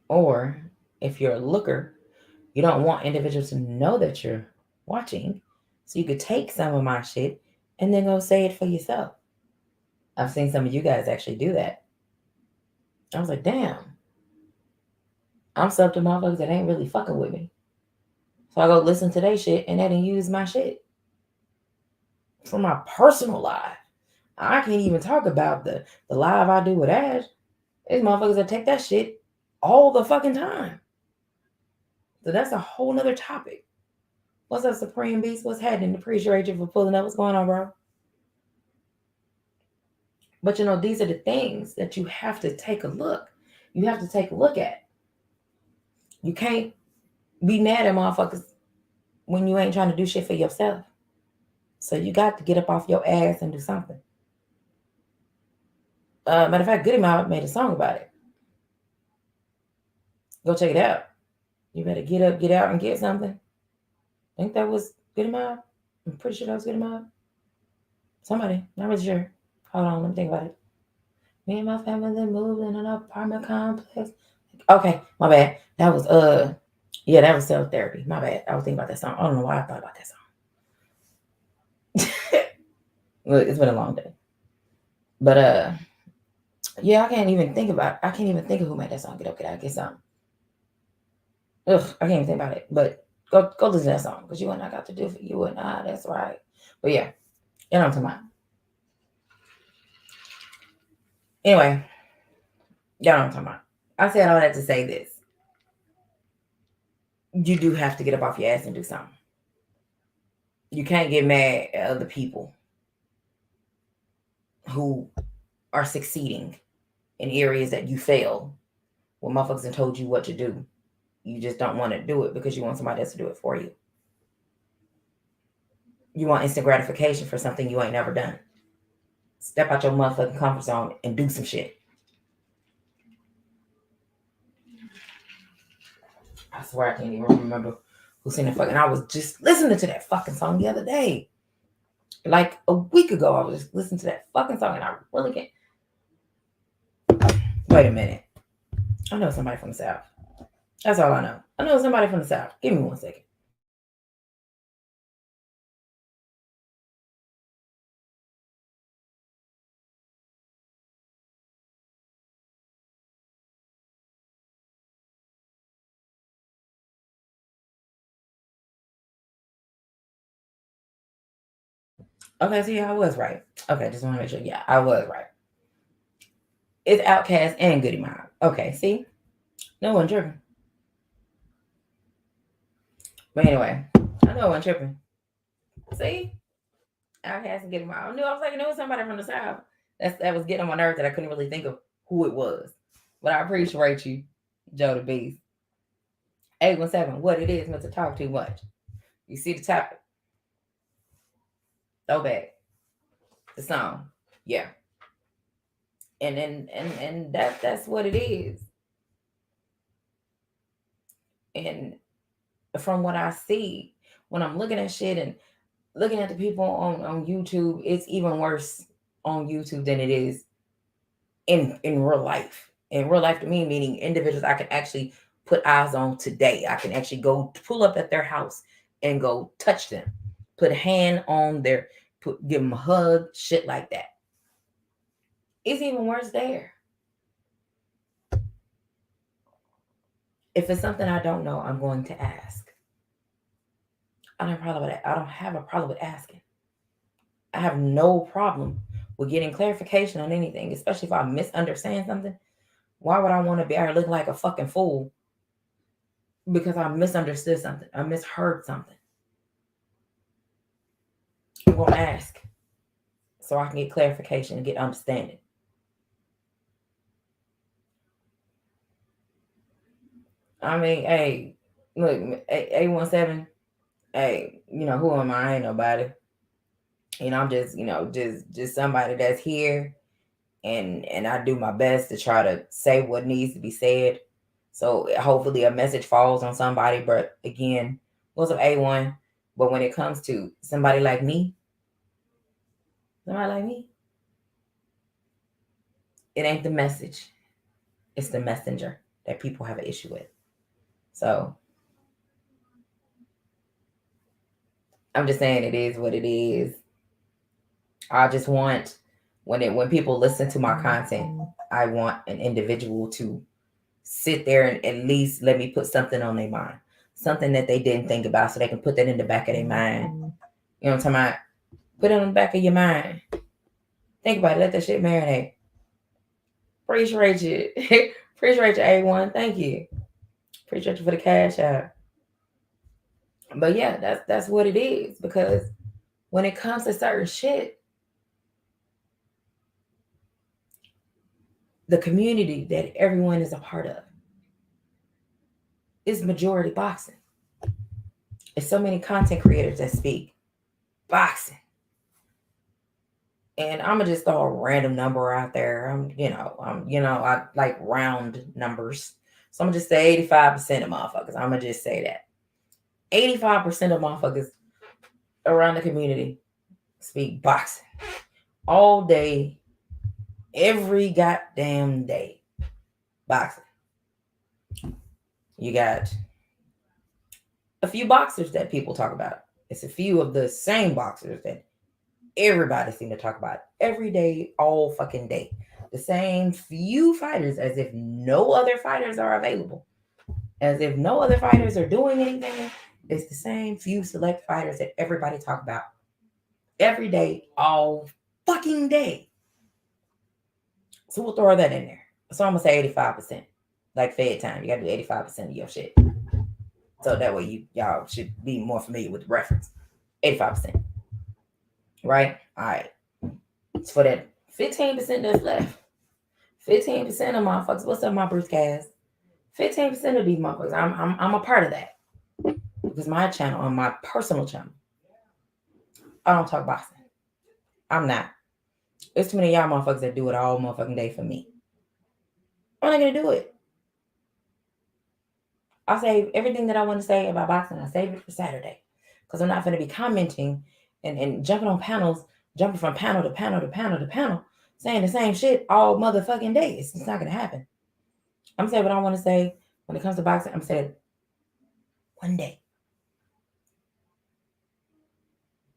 Or if you're a looker, you don't want individuals to know that you're watching. So you could take some of my shit and then go say it for yourself. I've seen some of you guys actually do that. I was like, damn. I'm sub to motherfuckers that ain't really fucking with me. So I go listen to their shit and they didn't use my shit for my personal life. I can't even talk about the live I do with Ash. There's motherfuckers that take that shit all the fucking time. So that's a whole nother topic. What's up, Supreme Beast? What's happening? Appreciate you for pulling up. What's going on, bro? But these are the things that you have to take a look. You have to take a look at. You can't be mad at motherfuckers when you ain't trying to do shit for yourself. So you got to get up off your ass and do something. Matter of fact, Goody Mob made a song about it. Go check it out. You better get up, get out, and get something. I think that was Goody Mob. I'm pretty sure that was Goody Mob. Somebody, not really sure. Hold on, let me think about it. Me and my family moved in an apartment complex. Okay, my bad. That was yeah, that was self therapy. My bad. I was thinking about that song. I don't know why I thought about that song. Look, it's been a long day. But yeah, I can't even think of who made that song. Get up, get out, get something. Ugh, I can't even think about it. But go listen to that song because you and I got to do for you and I. That's right. But yeah, you know what I'm talking about. Anyway, y'all know what I'm talking about. I said all that to say this. You do have to get up off your ass and do something. You can't get mad at other people who are succeeding in areas that you fail when motherfuckers have told you what to do. You just don't want to do it because you want somebody else to do it for you. You want instant gratification for something you ain't never done. Step out your motherfucking comfort zone and do some shit. I swear I can't even remember who sang the fucking. I was just listening to that fucking song the other day. Like a week ago, I was just listening to that fucking song and I really can't. Wait a minute. I know somebody from the South. That's all I know. I know somebody from the South. Give me 1 second. Okay, so yeah, I was right. Okay, just want to make sure. Yeah, I was right. It's Outkast and Goody Mob. Okay, see? No one tripping. But anyway, I know one tripping. See? Outkast and Goody Mob. I knew I was like, it was somebody from the South. That was getting on my nerves that I couldn't really think of who it was. But I appreciate you, Joe the Beast. 817, what it is meant to talk too much. You see the topic? Throw back. The song. Yeah. And that's what it is. And from what I see, when I'm looking at shit and looking at the people on YouTube, it's even worse on YouTube than it is in real life. In real life to me, meaning individuals I can actually put eyes on today. I can actually go pull up at their house and go touch them, put a hand on their, give them a hug, shit like that. It's even worse there. If it's something I don't know, I'm going to ask. I don't have a problem with asking. I have no problem with getting clarification on anything, especially if I misunderstand something. Why would I want to be out looking like a fucking fool because I misunderstood something? I misheard something. I'm going to ask so I can get clarification and get understanding. I mean, hey, look, 817, hey, who am I? I ain't nobody. I'm just, just somebody that's here and I do my best to try to say what needs to be said So hopefully a message falls on somebody. But again, what's up, A1? But when it comes to somebody like me, it ain't the message. It's the messenger that people have an issue with. So I'm just saying it is what it is. I just want when people listen to my content, I want an individual to sit there and at least let me put something on their mind. Something that they didn't think about so they can put that in the back of their mind. You know what I'm talking about? Put it on the back of your mind. Think about it. Let that shit marinate. Appreciate you. Appreciate you, A1. Thank you. Appreciate you for the cash out. But yeah, that's what it is. Because when it comes to certain shit, the community that everyone is a part of is majority boxing. There's so many content creators that speak boxing. And I'm gonna just throw a random number out there. I like round numbers. So I'm gonna just say 85% of motherfuckers. I'm gonna just say that. 85% of motherfuckers around the community speak boxing all day, every goddamn day. Boxing. You got a few boxers that people talk about. It's a few of the same boxers that everybody seems to talk about every day, all fucking day. The same few fighters, as if no other fighters are available, as if no other fighters are doing anything. It's the same few select fighters that everybody talk about every day, all fucking day. So we'll throw that in there. So I'm gonna say 85%. Like Fed time, you gotta do 85% of your shit. So that way y'all should be more familiar with the reference. 85%. Right? All right. It's for that 15% that's left. 15% of motherfuckers. What's up, my Bruce Cast? 15% of these motherfuckers. I'm a part of that. Because my channel, on my personal channel, I don't talk boxing. I'm not. There's too many y'all motherfuckers that do it all motherfucking day for me. I'm not gonna do it. I'll save everything that I want to say about boxing. I'll save it for Saturday. Because I'm not gonna be commenting and jumping on panels, jumping from panel to panel to panel to panel, saying the same shit all motherfucking days. It's not gonna happen. I'm saying what I want to say when it comes to boxing. I'm saying one day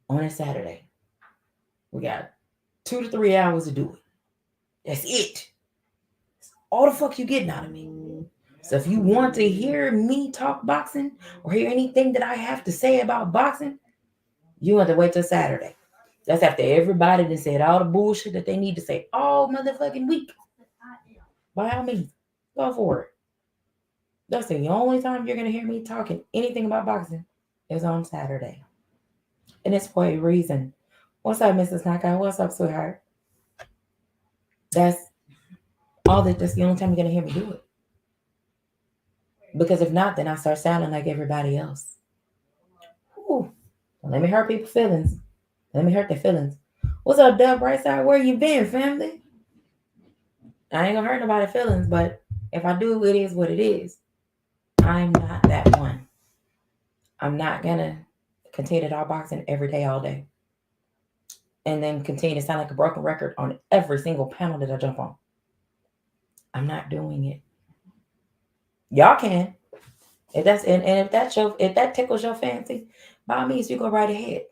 on a Saturday, we got 2 to 3 hours to do it. That's it. That's all the fuck you getting out of me. So if you want to hear me talk boxing or hear anything that I have to say about boxing, you have to wait till Saturday. That's after everybody that said all the bullshit that they need to say all motherfucking week. By all means, go for it. That's the only time you're going to hear me talking anything about boxing is on Saturday. And it's for a reason. What's up, Mrs. Knockout? What's up, sweetheart? That's the only time you're going to hear me do it. Because if not, then I start sounding like everybody else. Ooh. Let me hurt people's feelings. Let me hurt their feelings. What's up, Dub Brightside? Where you been, family? I ain't gonna hurt nobody's feelings, but if I do, it is what it is. I'm not that one. I'm not gonna continue to talk boxing every day, all day. And then continue to sound like a broken record on every single panel that I jump on. I'm not doing it. Y'all can. If that tickles your fancy, by all means, you go right ahead.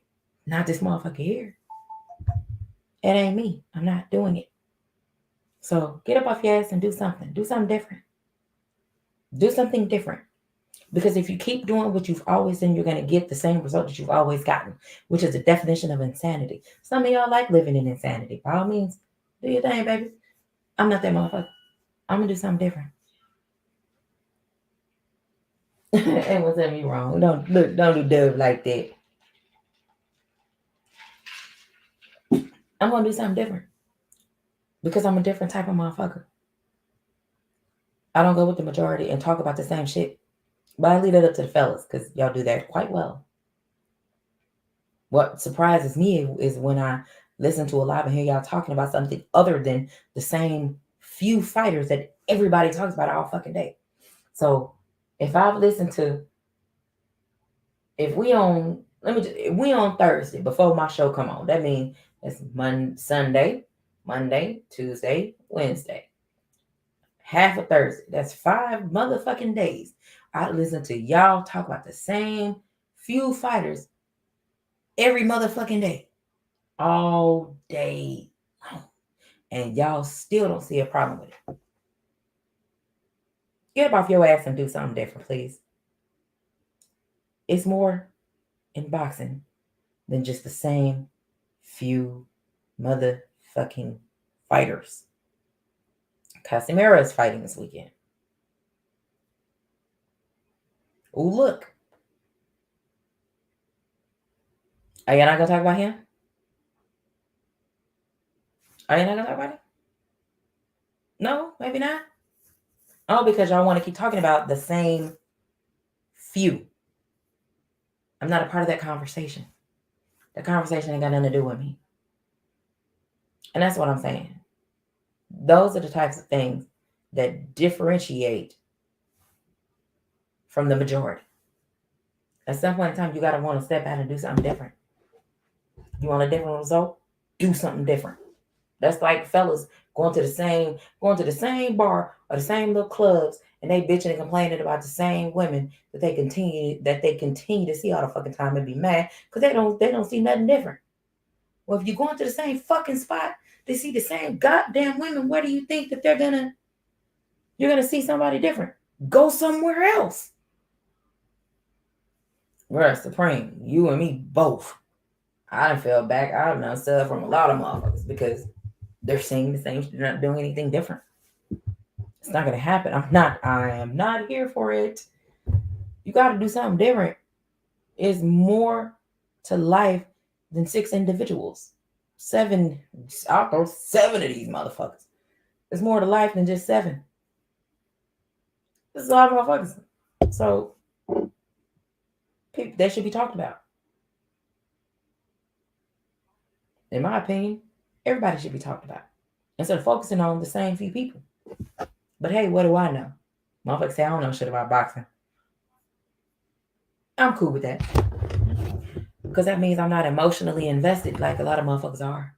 Not this motherfucker here. It ain't me. I'm not doing it. So get up off your ass and do something. Do something different. Do something different. Because if you keep doing what you've always done, you're going to get the same result that you've always gotten, which is the definition of insanity. Some of y'all like living in insanity. By all means, do your thing, baby. I'm not that motherfucker. I'm going to do something different. Ain't gonna tell me wrong. Don't do dub like that. I'm gonna do something different because I'm a different type of motherfucker. I don't go with the majority and talk about the same shit, but I leave it up to the fellas because y'all do that quite well. What surprises me is when I listen to a live and hear y'all talking about something other than the same few fighters that everybody talks about all fucking day. So if I've listened to, if we on Thursday before my show come on, that means it's Sunday, Monday, Tuesday, Wednesday, half of Thursday. That's 5 motherfucking days. I listen to y'all talk about the same few fighters every motherfucking day, all day long, and y'all still don't see a problem with it. Get up off your ass and do something different, please. It's more in boxing than just the same few motherfucking fighters. Casimiro is fighting this weekend. Oh, look. Are you not going to talk about him? Are you not going to talk about him? No, maybe not. Oh, because y'all want to keep talking about the same few. I'm not a part of that conversation. The conversation ain't got nothing to do with me. And that's what I'm saying. Those are the types of things that differentiate from the majority. At some point in time, you got to want to step out and do something different. You want a different result? Do something different. That's like fellas going to the same bar or the same little clubs, and they bitching and complaining about the same women that they continue to see all the fucking time and be mad because they don't see nothing different. Well, if you're going to the same fucking spot, they see the same goddamn women. Where do you think that you're gonna see somebody different? Go somewhere else. We're Supreme, you and me both. I done fell back out of myself from a lot of motherfuckers because they're saying the same. They're not doing anything different. It's not gonna happen. I am not here for it. You got to do something different. It's more to life than 6 individuals. 7. I'll throw 7 of these motherfuckers. There's more to life than just 7. This is a lot of motherfuckers. So they should be talked about. In my opinion, everybody should be talked about instead of focusing on the same few people. But hey, what do I know? Motherfuckers say I don't know shit about boxing. I'm cool with that. Because that means I'm not emotionally invested like a lot of motherfuckers are.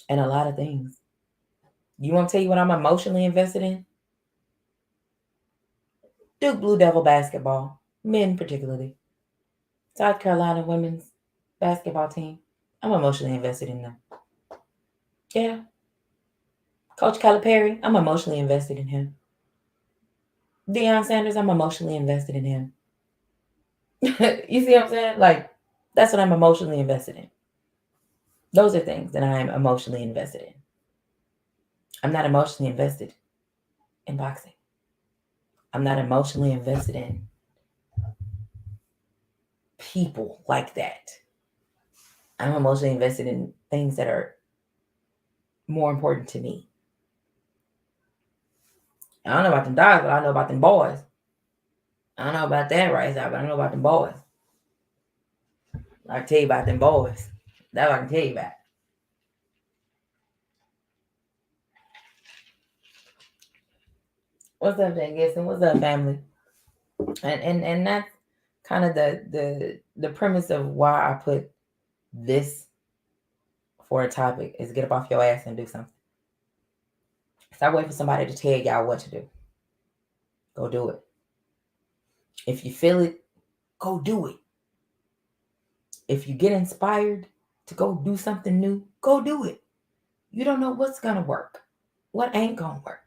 And a lot of things. You want to tell you what I'm emotionally invested in? Duke Blue Devil basketball. Men particularly. South Carolina women's basketball team. I'm emotionally invested in them. Yeah. Coach Calipari, I'm emotionally invested in him. Deion Sanders, I'm emotionally invested in him. You see what I'm saying? Like, that's what I'm emotionally invested in. Those are things that I am emotionally invested in. I'm not emotionally invested in boxing. I'm not emotionally invested in people like that. I'm emotionally invested in things that are more important to me. I don't know about them dogs, but I know about them boys. I don't know about that right side, but I know about them boys. I can tell you about them boys. That's what I can tell you about. What's up, Jay Gibson? What's up, family? And that's kind of the premise of why I put this for a topic is get up off your ass and do something. Stop waiting for somebody to tell y'all what to do. Go do it. If you feel it, go do it. If you get inspired to go do something new, go do it. You don't know what's going to work, what ain't going to work.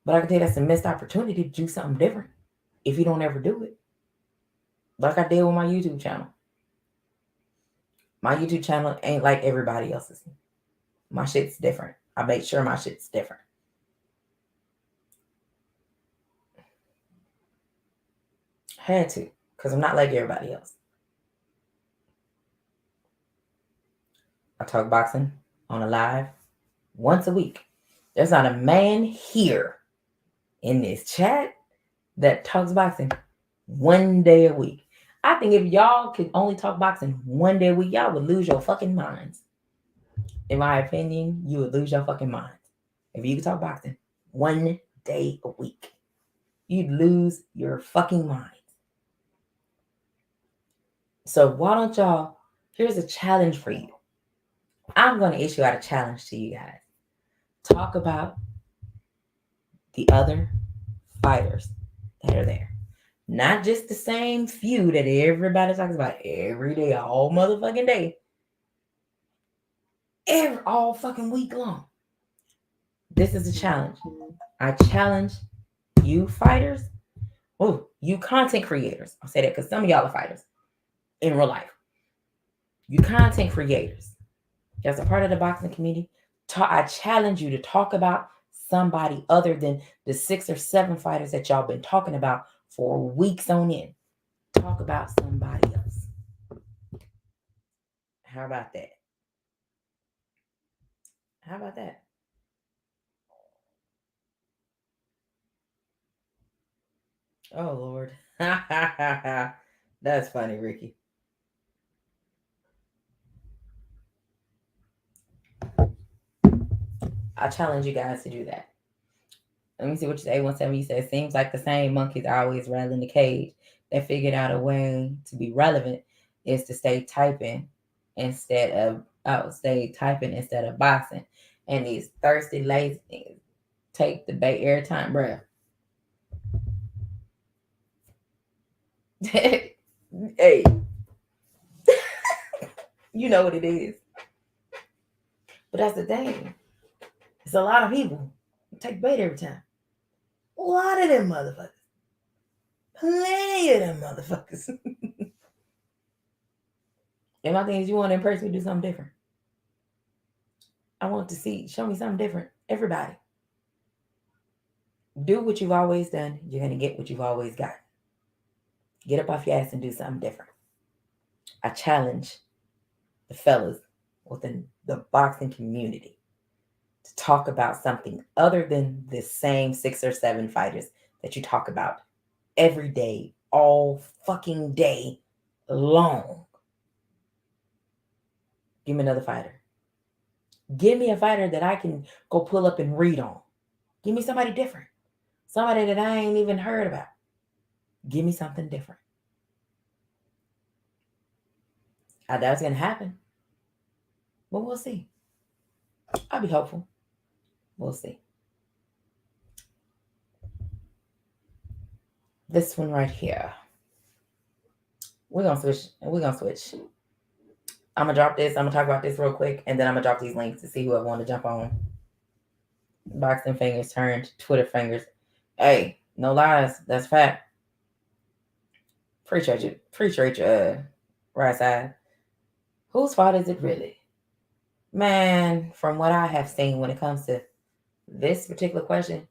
But I can tell you that's a missed opportunity to do something different if you don't ever do it. Like I did with my YouTube channel. My YouTube channel ain't like everybody else's. My shit's different. I made sure my shit's different. Had to, because I'm not like everybody else. I talk boxing on a live once a week. There's not a man here in this chat that talks boxing one day a week. I think if y'all could only talk boxing one day a week, y'all would lose your fucking minds. In my opinion, you would lose your fucking minds if you could talk boxing one day a week. You'd lose your fucking mind. So why don't y'all, here's a challenge for you. I'm going to issue out a challenge to you guys. Talk about the other fighters that are there. Not just the same few that everybody talks about every day, all motherfucking day. All fucking week long. This is a challenge. I challenge you fighters. Oh, you content creators. I'll say that because some of y'all are fighters in real life. You content creators. As a part of the boxing community, I challenge you to talk about somebody other than the 6 or 7 fighters that y'all been talking about for weeks on end. Talk about somebody else. How about that? How about that? Oh, Lord. That's funny, Ricky. I challenge you guys to do that. Let me see what you say. 170, you said, seems like the same monkeys always rattle in the cage. They figured out a way to be relevant is to stay typing instead of boxing. And these thirsty, lazy niggas take the bait every time, bruh. Hey. You know what it is. But that's the thing. It's a lot of people who take bait every time. A lot of them motherfuckers. Plenty of them motherfuckers. And my thing is, you want to impress me, do something different. I want to see, show me something different. Everybody. Do what you've always done. You're going to get what you've always got. Get up off your ass and do something different. I challenge the fellas within the boxing community to talk about something other than the same 6 or 7 fighters that you talk about every day, all fucking day long. Give me another fighter. Give me a fighter that I can go pull up and read on. Give me somebody different. Somebody that I ain't even heard about. Give me something different. I doubt it's going to happen. But we'll see. I'll be hopeful. We'll see. This one right here. We're going to switch. I'm going to drop this. I'm going to talk about this real quick. And then I'm going to drop these links to see who I want to jump on. Boxing fingers turned Twitter fingers. Hey, no lies. That's fact. Appreciate you, right side. Whose fault is it really? Man, from what I have seen when it comes to this particular question,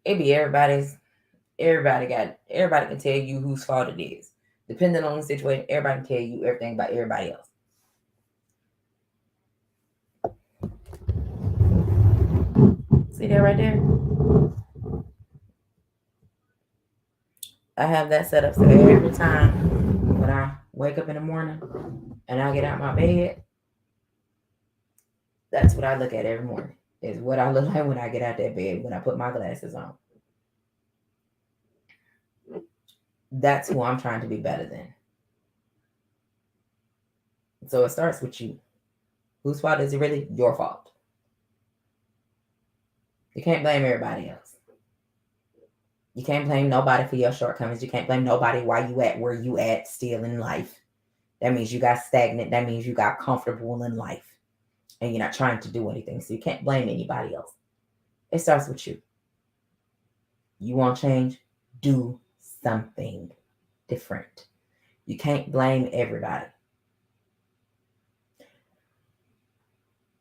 it be everybody's. Everybody can tell you whose fault it is. Depending on the situation, everybody can tell you everything about everybody else. See that right there? I have that set up so every time when I wake up in the morning and I get out my bed, that's what I look at every morning. Is what I look like when I get out that bed, when I put my glasses on. That's who I'm trying to be better than. So it starts with you. Whose fault is it really? Your fault. You can't blame everybody else. You can't blame nobody for your shortcomings. You can't blame nobody why you at where you at still in life. That means you got stagnant. That means you got comfortable in life. And you're not trying to do anything. So you can't blame anybody else. It starts with you. You want change? Do something different. You can't blame everybody.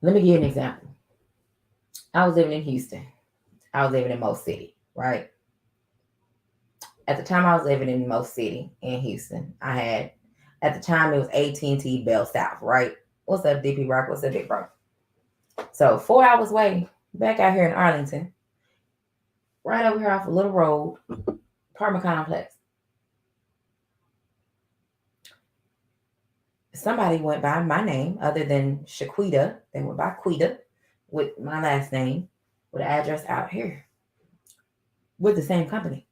Let me give you an example. I was living in Houston. I was living in Mo City, right? At the time I was living in Mo City in Houston, I had, at the time it was AT&T Bell South, right? What's up, DP Rock? What's up, big bro? So 4 hours away, back out here in Arlington, right over here off a little road, apartment complex. Somebody went by my name other than Shaquita. They went by Quita with my last name with an address out here. with the same company.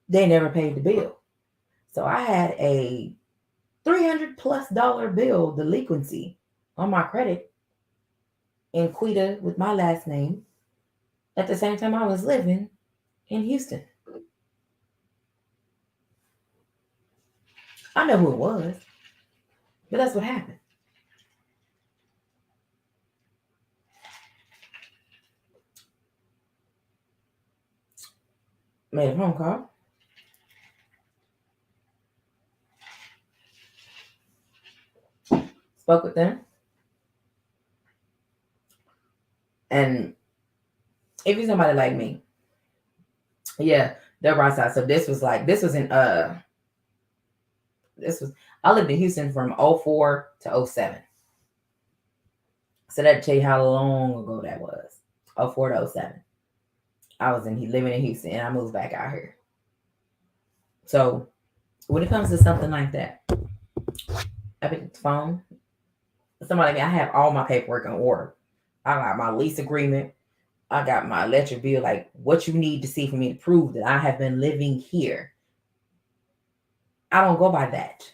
They never paid the bill. So I had a $300+ bill delinquency on my credit in Quita with my last name at the same time I was living in Houston. I know who it was, but that's what happened. Made a phone call. Spoke with them. And if you're somebody like me, yeah, they're right side. So this was I lived in Houston from 04 to 07. So that tell you how long ago that was. 04 to 07. I was living in Houston and I moved back out here. So when it comes to something like that, I pick up the phone. Somebody, I have all my paperwork in order. I got my lease agreement. I got my electric bill, like what you need to see for me to prove that I have been living here. I don't go by that.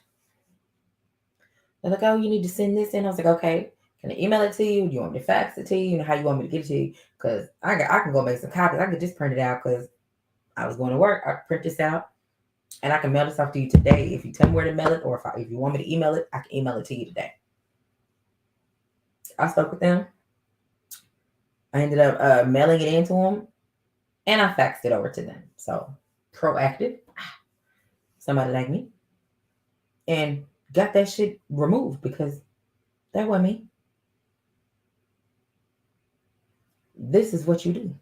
They're like, oh, you need to send this in. I was like, okay, can I email it to you? Do you want me to fax it to you? You know how you want me to get it to you? Because I can go make some copies. I could just print it out because I was going to work. I print this out and I can mail this off to you today. If you tell me where to mail it, or if you want me to email it, I can email it to you today. I spoke with them. I ended up mailing it in to them, and I faxed it over to them. So proactive, somebody like me, and got that shit removed because that wasn't me. This is what you do.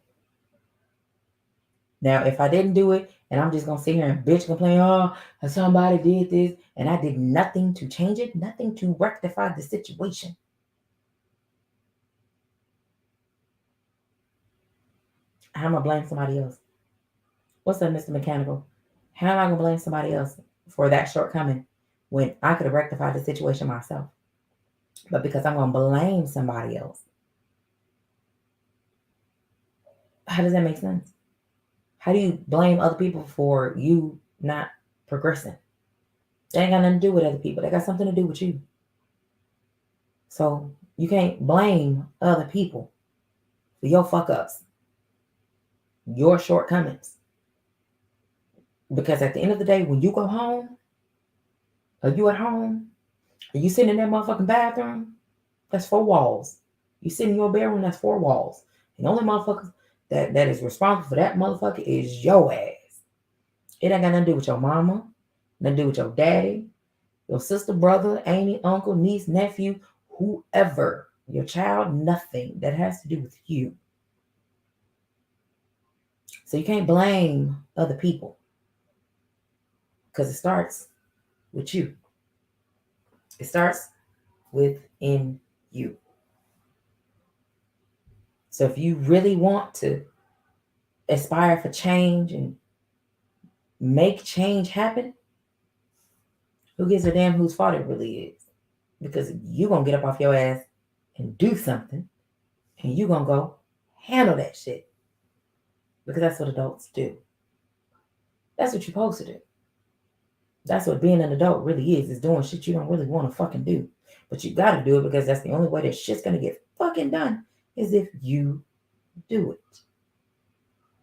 Now, if I didn't do it, and I'm just gonna sit here and bitch complain, oh, somebody did this, and I did nothing to change it, nothing to rectify the situation. How am I blame somebody else? What's up, Mr. Mechanical? How am I gonna blame somebody else for that shortcoming when I could have rectified the situation myself? But because I'm gonna blame somebody else. How does that make sense? How do you blame other people for you not progressing? They ain't got nothing to do with other people. They got something to do with you. So you can't blame other people for your fuck ups, your shortcomings. Because at the end of the day, when you go home, or you at home, and you sitting in that motherfucking bathroom, that's 4 walls. You sit in your bedroom, that's 4 walls. And the only motherfucker that is responsible for that motherfucker is your ass. It ain't got nothing to do with your mama, nothing to do with your daddy, your sister, brother, auntie, uncle, niece, nephew, whoever, your child, nothing that has to do with you. So you can't blame other people because it starts with you. It starts within you. So if you really want to aspire for change and make change happen, who gives a damn whose fault it really is? Because you're going to get up off your ass and do something, and you're going to go handle that shit. Because that's what adults do. That's what you're supposed to do. That's what being an adult really is doing shit you don't really want to fucking do. But you got to do it because that's the only way that shit's going to get fucking done is if you do it.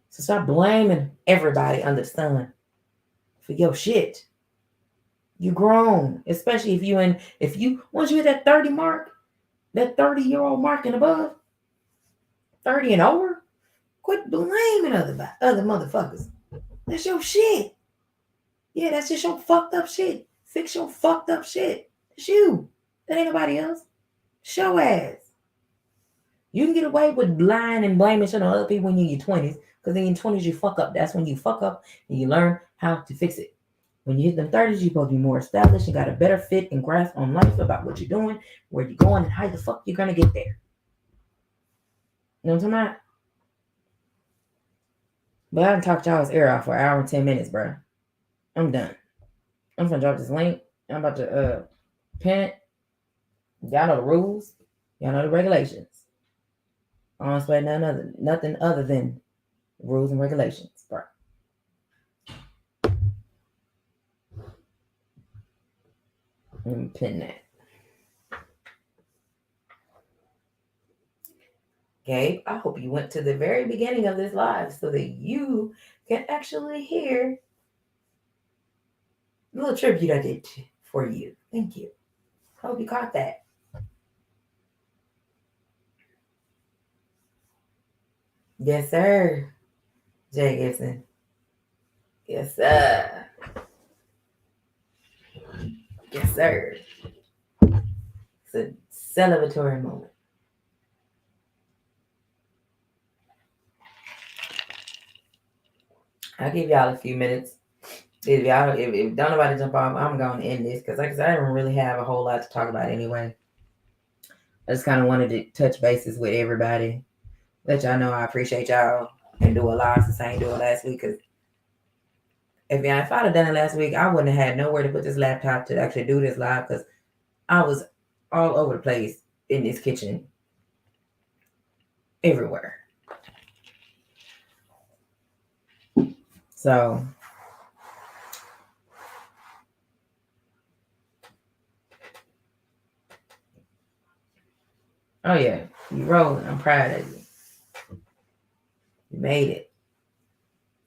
So stop blaming everybody under the sun for your shit. You grown, especially if you once you hit that 30 mark, that 30-year-old mark and above, 30 and over, quit blaming other motherfuckers. That's your shit. Yeah, that's just your fucked up shit. Fix your fucked up shit. It's you. That ain't nobody else. Show ass. You can get away with lying and blaming shit on other people when you're in your 20s, because in your 20s you fuck up. That's when you fuck up and you learn how to fix it. When you hit them 30s, you're supposed to be more established. You got a better fit and grasp on life about what you're doing, where you're going, and how the fuck you're gonna get there. You know what I'm talking about? But I haven't talked y'all's ear off for an hour and 10 minutes, bro. I'm done. I'm gonna drop this link. I'm about to pin it. Y'all know the rules. Y'all know the regulations. I don't expect nothing other than rules and regulations, bro. Let me pin that. Gabe, I hope you went to the very beginning of this live so that you can actually hear the little tribute I did for you. Thank you. I hope you caught that. Yes, sir. Jay Gibson. Yes, sir. Yes, sir. It's a celebratory moment. I'll give y'all a few minutes. If don't nobody jump off, I'm going to end this because, like I said, I don't really have a whole lot to talk about anyway. I just kind of wanted to touch bases with everybody, let y'all know I appreciate y'all and do a live since I ain't do it last week. Because if I'd have done it last week, I wouldn't have had nowhere to put this laptop to actually do this live because I was all over the place in this kitchen, everywhere. So oh yeah, you rolling. I'm proud of you. You made it.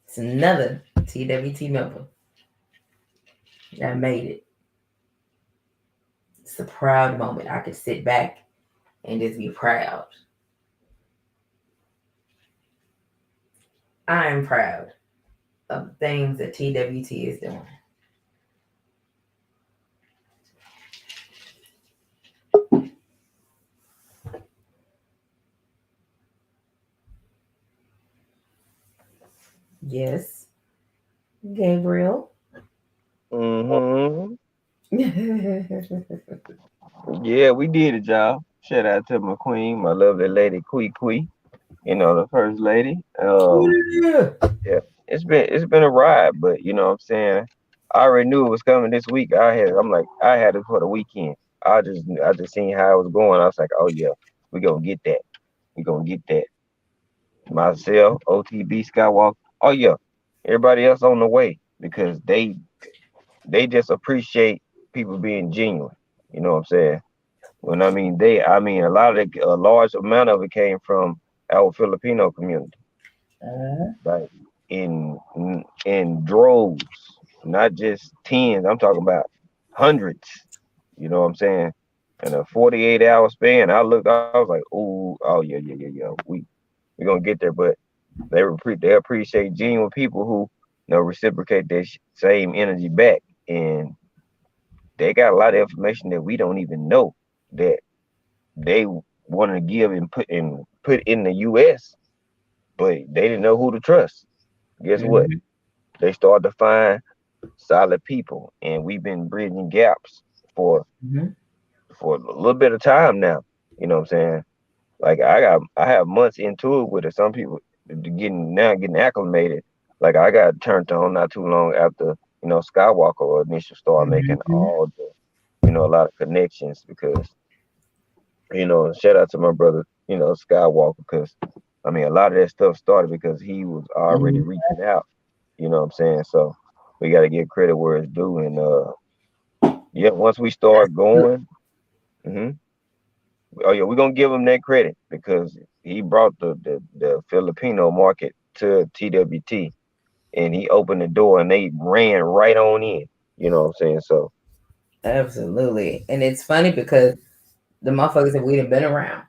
It's another TWT member that made it. It's a proud moment. I could sit back and just be proud. I am proud of the things that TWT is doing. Yes, Gabriel. Mm-hmm. Yeah, we did it, y'all. Shout out to my queen, my lovely lady Kui, the first lady. Yeah, it's been a ride, but you know what I'm saying. I already knew it was coming this week. I had it for the weekend. I just seen how it was going. I was like, oh yeah, we gonna get that. We gonna get that. Myself, OTB, Skywalk. Oh yeah, everybody else on the way because they just appreciate people being genuine. You know what I'm saying? When I mean a large amount of it came from our Filipino community, like in droves, not just tens. I'm talking about hundreds. You know what I'm saying? In a 48-hour span, I was like, oh yeah. We gonna get there, but they appreciate genuine people who reciprocate their same energy back, and they got a lot of information that we don't even know that they wanted to give and put in the U.S., but they didn't know who to trust. Guess what? Mhm. They started to find solid people, and we've been bridging gaps for Mhm. for a little bit of time now. You know what I'm saying? Like I have months into it with it. Some people getting acclimated. Like I got turned on not too long after Skywalker initial started making Mhm. all the a lot of connections because shout out to my brother Skywalker because I mean a lot of that stuff started because he was already Mhm. reaching out. You know what I'm saying? So we got to give credit where it's due. And yeah, once we start going, hmm oh yeah, we're gonna give him that credit because he brought the Filipino market to TWT and he opened the door and they ran right on in. You know what I'm saying? So Absolutely. And it's funny because the motherfuckers that we done been around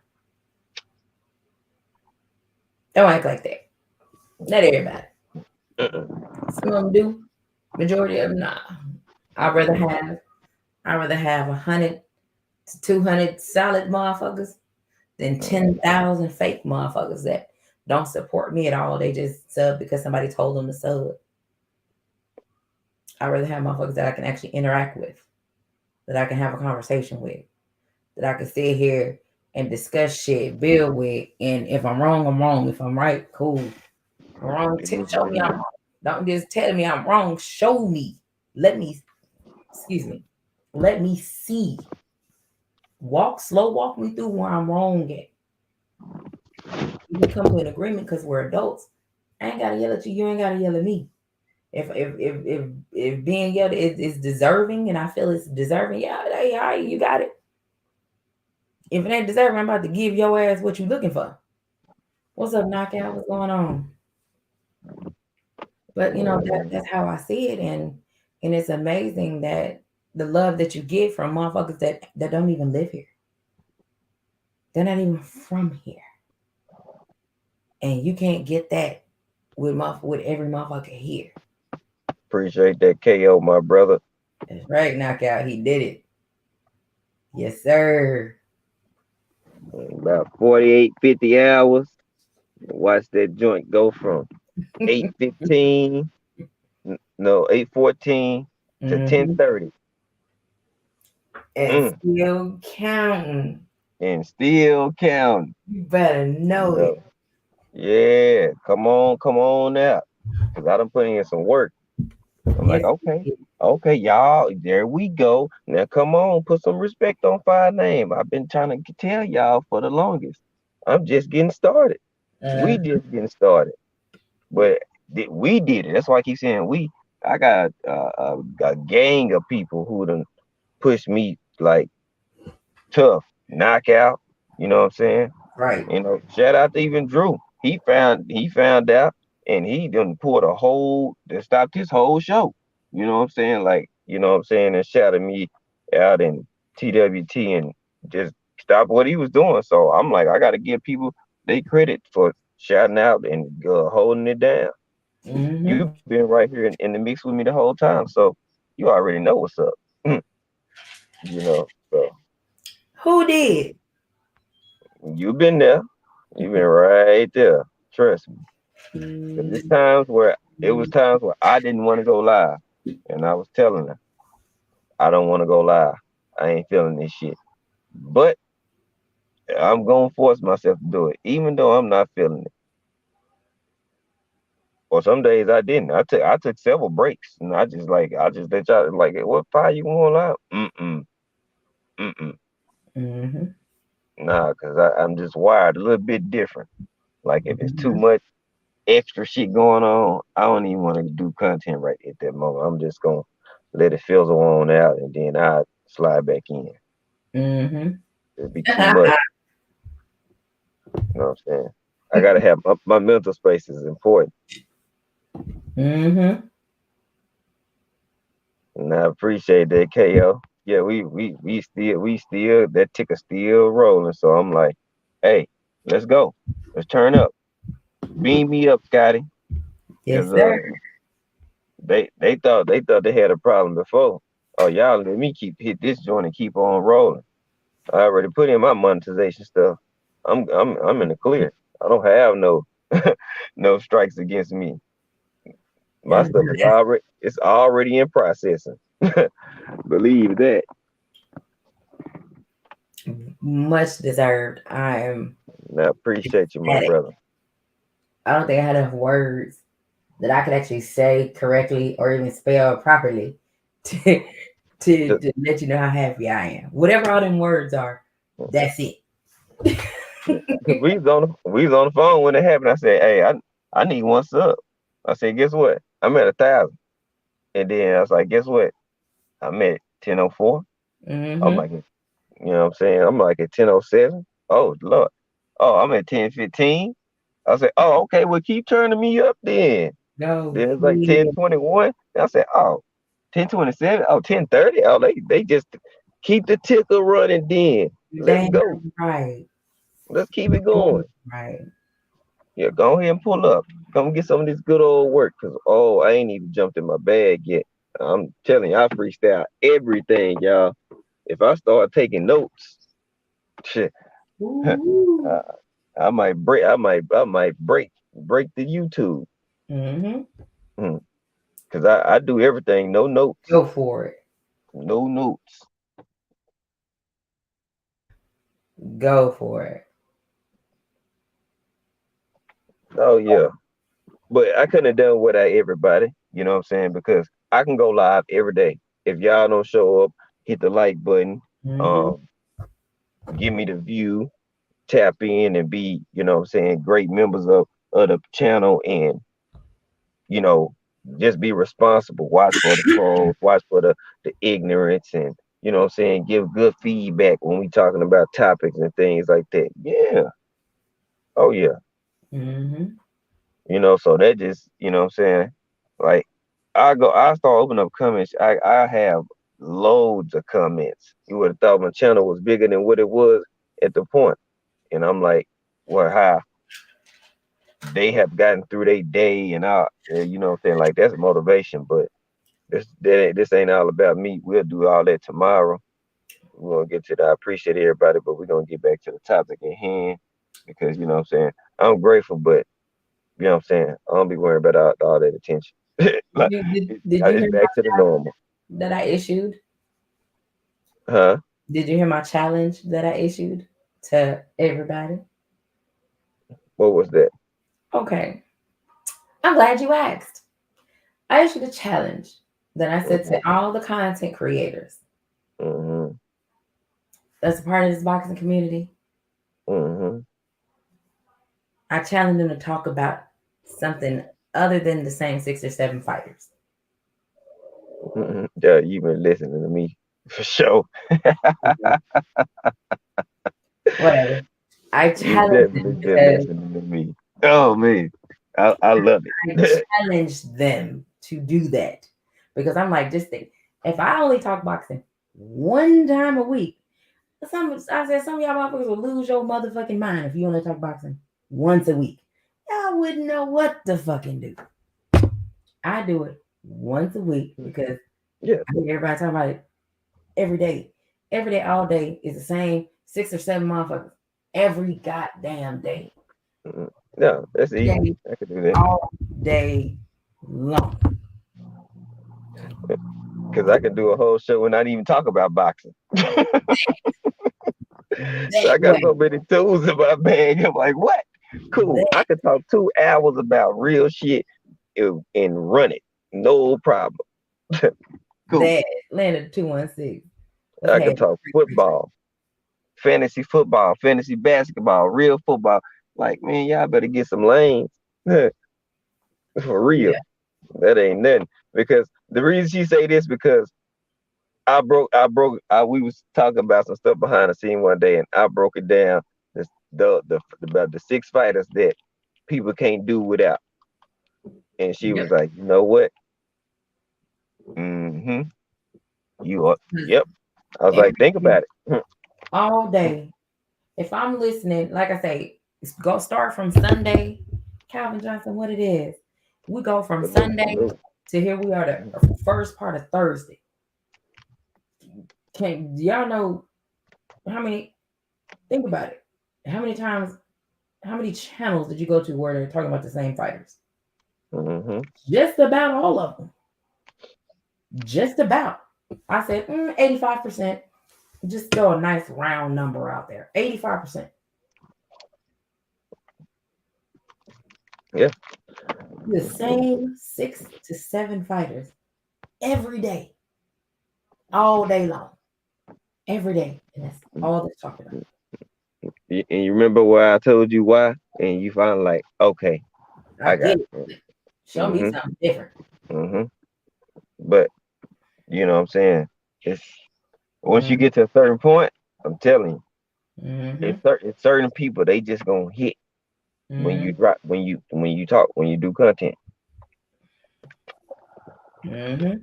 don't act like that. Not everybody. Some of them do. Majority of them, nah. I'd rather have I'd rather have 100 to 200 solid motherfuckers than 10,000 fake motherfuckers that don't support me at all. They just sub because somebody told them to sub. I'd rather have motherfuckers that I can actually interact with, that I can have a conversation with, that I can sit here and discuss shit, build with. And if I'm wrong, I'm wrong. If I'm right, cool. If I'm wrong, show me I'm wrong. Don't just tell me I'm wrong. Show me. Let me, excuse me, let me see. Slow walk me through where I'm wrong at. We can come to an agreement because we're adults. I ain't gotta yell at you. You ain't gotta yell at me. If being yelled at is deserving, and I feel it's deserving, yeah, hey, all right, you got it. If it ain't deserving, I'm about to give your ass what you looking for. What's up, knockout? What's going on? But that's how I see it, and it's amazing that the love that you get from motherfuckers that don't even live here. They're not even from here, and you can't get that with every motherfucker here. Appreciate that KO, my brother. That's right, knockout. He did it. Yes, sir. About 48, 50 hours. Watch that joint go from 8:15, no, 8:14 to Mm-hmm. 10:30. And still counting. And still counting. You better know it. Yeah, come on out. Cause I done put in some work. I'm like, okay, y'all, there we go. Now come on, put some respect on Fire Name. I've been trying to tell y'all for the longest. I'm just getting started. We just getting started. But we did it. That's why I keep saying we. I got a gang of people who done pushed me like tough, knockout. You know what I'm saying? Right. Shout out to even Drew. He found out, and he done pulled that stopped his whole show. You know what I'm saying? Like, you know what I'm saying, and shouted me out in TWT and just stopped what he was doing. So I'm like, I got to give people they credit for shouting out and holding it down. Mm-hmm. You've been right here in the mix with me the whole time, so you already know what's up. So Who did? you've been there. You've been right there. Trust me. Cause it was times where I didn't want to go live, and I was telling her, I don't want to go live. I ain't feeling this shit. But I'm gonna force myself to do it, even though I'm not feeling it. Or some days I didn't. I took several breaks, and I just let y'all like, what fire you want live? Mm-hmm. Nah, cause I'm just wired a little bit different. Like if it's too Mm-hmm. much extra shit going on, I don't even want to do content right at that moment. I'm just gonna let it fizzle on out, and then I slide back in. Mm-hmm. It'd be too much. You know what I'm saying? I gotta have my mental space is important. Mm-hmm. And I appreciate that, KO. Yeah, we still that ticker still rolling. So I'm like, hey, let's go. Let's turn up. Beam me up, Scotty. Yes, Cause sir. they thought they had a problem before. Oh, y'all let me hit this joint and keep on rolling. I already put in my monetization stuff. I'm in the clear. I don't have no strikes against me. My That's stuff is already in processing. Believe that. much deserved. I Appreciate you, my brother. don't think I had enough words that I could actually say correctly or even spell properly to to let you know how happy I am. Whatever all them words are, that's it. Cause we was on the phone when it happened. I said, hey, I need one sub. I said, guess what? I'm at 1,000. And then I was like, guess what? I'm at 1004. Mm-hmm. I'm like, you know what I'm saying? I'm like at 1007. Oh Lord. Oh, I'm at 1015. I said, oh, okay, well keep turning me up then. No, Then it's like 1021. I said, oh, 1027. Oh, 1030. Oh, they just keep the ticker running then. Let's go. Right. Let's keep it going. Right. Yeah, go ahead and pull up. Come get some of this good old work. Cause I ain't even jumped in my bag yet. I'm telling you, I freestyle everything, y'all. If I start taking notes, shit, Ooh. I might break the YouTube. Mm-hmm. Cause I do everything, no notes. Go for it. No notes. Go for it. Oh yeah. But I couldn't have done without everybody, you know what I'm saying? Because I can go live every day. If y'all don't show up, hit the like button, Mm-hmm. give me the view, tap in and be, you know what I'm saying, great members of the channel and you know, just be responsible. Watch for the trolls, watch for the ignorance, and you know what I'm saying, give good feedback when we talking about topics and things like that. Yeah. Oh yeah. Mm-hmm. You know, so that just, you know what I'm saying? Like I start opening up comments. I have loads of comments. You would have thought my channel was bigger than what it was at the point. And I'm like, well, how they have gotten through their day and out, you know what I'm saying? Like that's motivation, but this ain't all about me. We'll do all that tomorrow. We're gonna get to that. I appreciate everybody, but we're gonna get back to the topic at hand because you know what I'm saying. I'm grateful, but you know what I'm saying. I don't be worrying about all that attention. Like Did you it's hear back to the normal, that I issued? huh? Did you hear my challenge that I issued to everybody? What was that? Okay. I'm glad you asked. I issued a challenge that I said to Mm-hmm, all the content creators mm-hmm, that's a part of this boxing community. mm-hmm. I challenged them to talk about something other than the same 6 or 7 fighters. Mm-hmm. Yeah, you been listening to me for sure. Whatever. I You challenged definitely them been because listening to me. Oh man, I love I it. challenged them to do that. Because I'm like, just think, if I only talk boxing one time a week, I said some of y'all motherfuckers will lose your motherfucking mind if you only talk boxing once a week. Y'all wouldn't know what to fucking do. I do it once a week because Yeah. I hear everybody talking about it every day. Every day, all day is the same 6 or 7 motherfuckers. Every goddamn day. Mhm. Yeah, that's easy. Day, I could do that all day long. because I could do a whole show and not even talk about boxing. So That I got way. so many tools in my bag. I'm like, what? Cool. That, I could talk 2 hours about real shit and run it. No problem. Cool. that landed 216. What's I could happening? talk football, fantasy basketball, real football. Like, man, y'all better get some lanes. For real. Yeah. That ain't nothing. Because the reason she say this because we was talking about some stuff behind the scene one day and I broke it down about the 6 fighters that people can't do without. And she Yep. was like, you know what? Mm-hmm. You are, yep. I was like, think Every about it. all day. If I'm listening, like I say, go start from Sunday, Calvin Johnson, what it is. We go from Salute, Sunday salute. to here we are the first part of Thursday. Can y'all know how many think about it? How many times, how many channels did you go to where they're talking about the same fighters? Mm-hmm. Just about all of them. Just about. I said 85%. Just throw a nice round number out there. 85%. Yeah. The same 6 to 7 fighters every day, all day long, every day, and that's all that's talked about. And you remember why I told you why? And you finally like, okay, I I get got it. it. Show me Mm-hmm. something different. Mm-hmm. But you know what I'm saying? It's once you Mm-hmm. get to a certain point, I'm telling you, Mm-hmm. it's certain people they just gonna hit when you Mm-hmm. drop when you do content. Mm-hmm.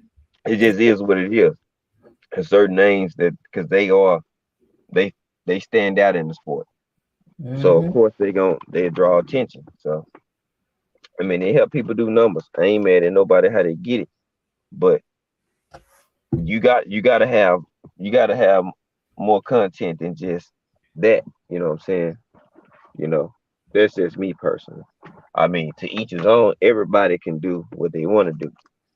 It just is what it is. And certain names that because they they stand out in the sport. So of Mm-hmm. course they draw attention. So I mean they help people do numbers. I ain't mad at nobody how they get it, but you gotta have more content than just that. You know what I'm saying? You know, that's just me personally. I mean, to each his own. Everybody can do what they want to do.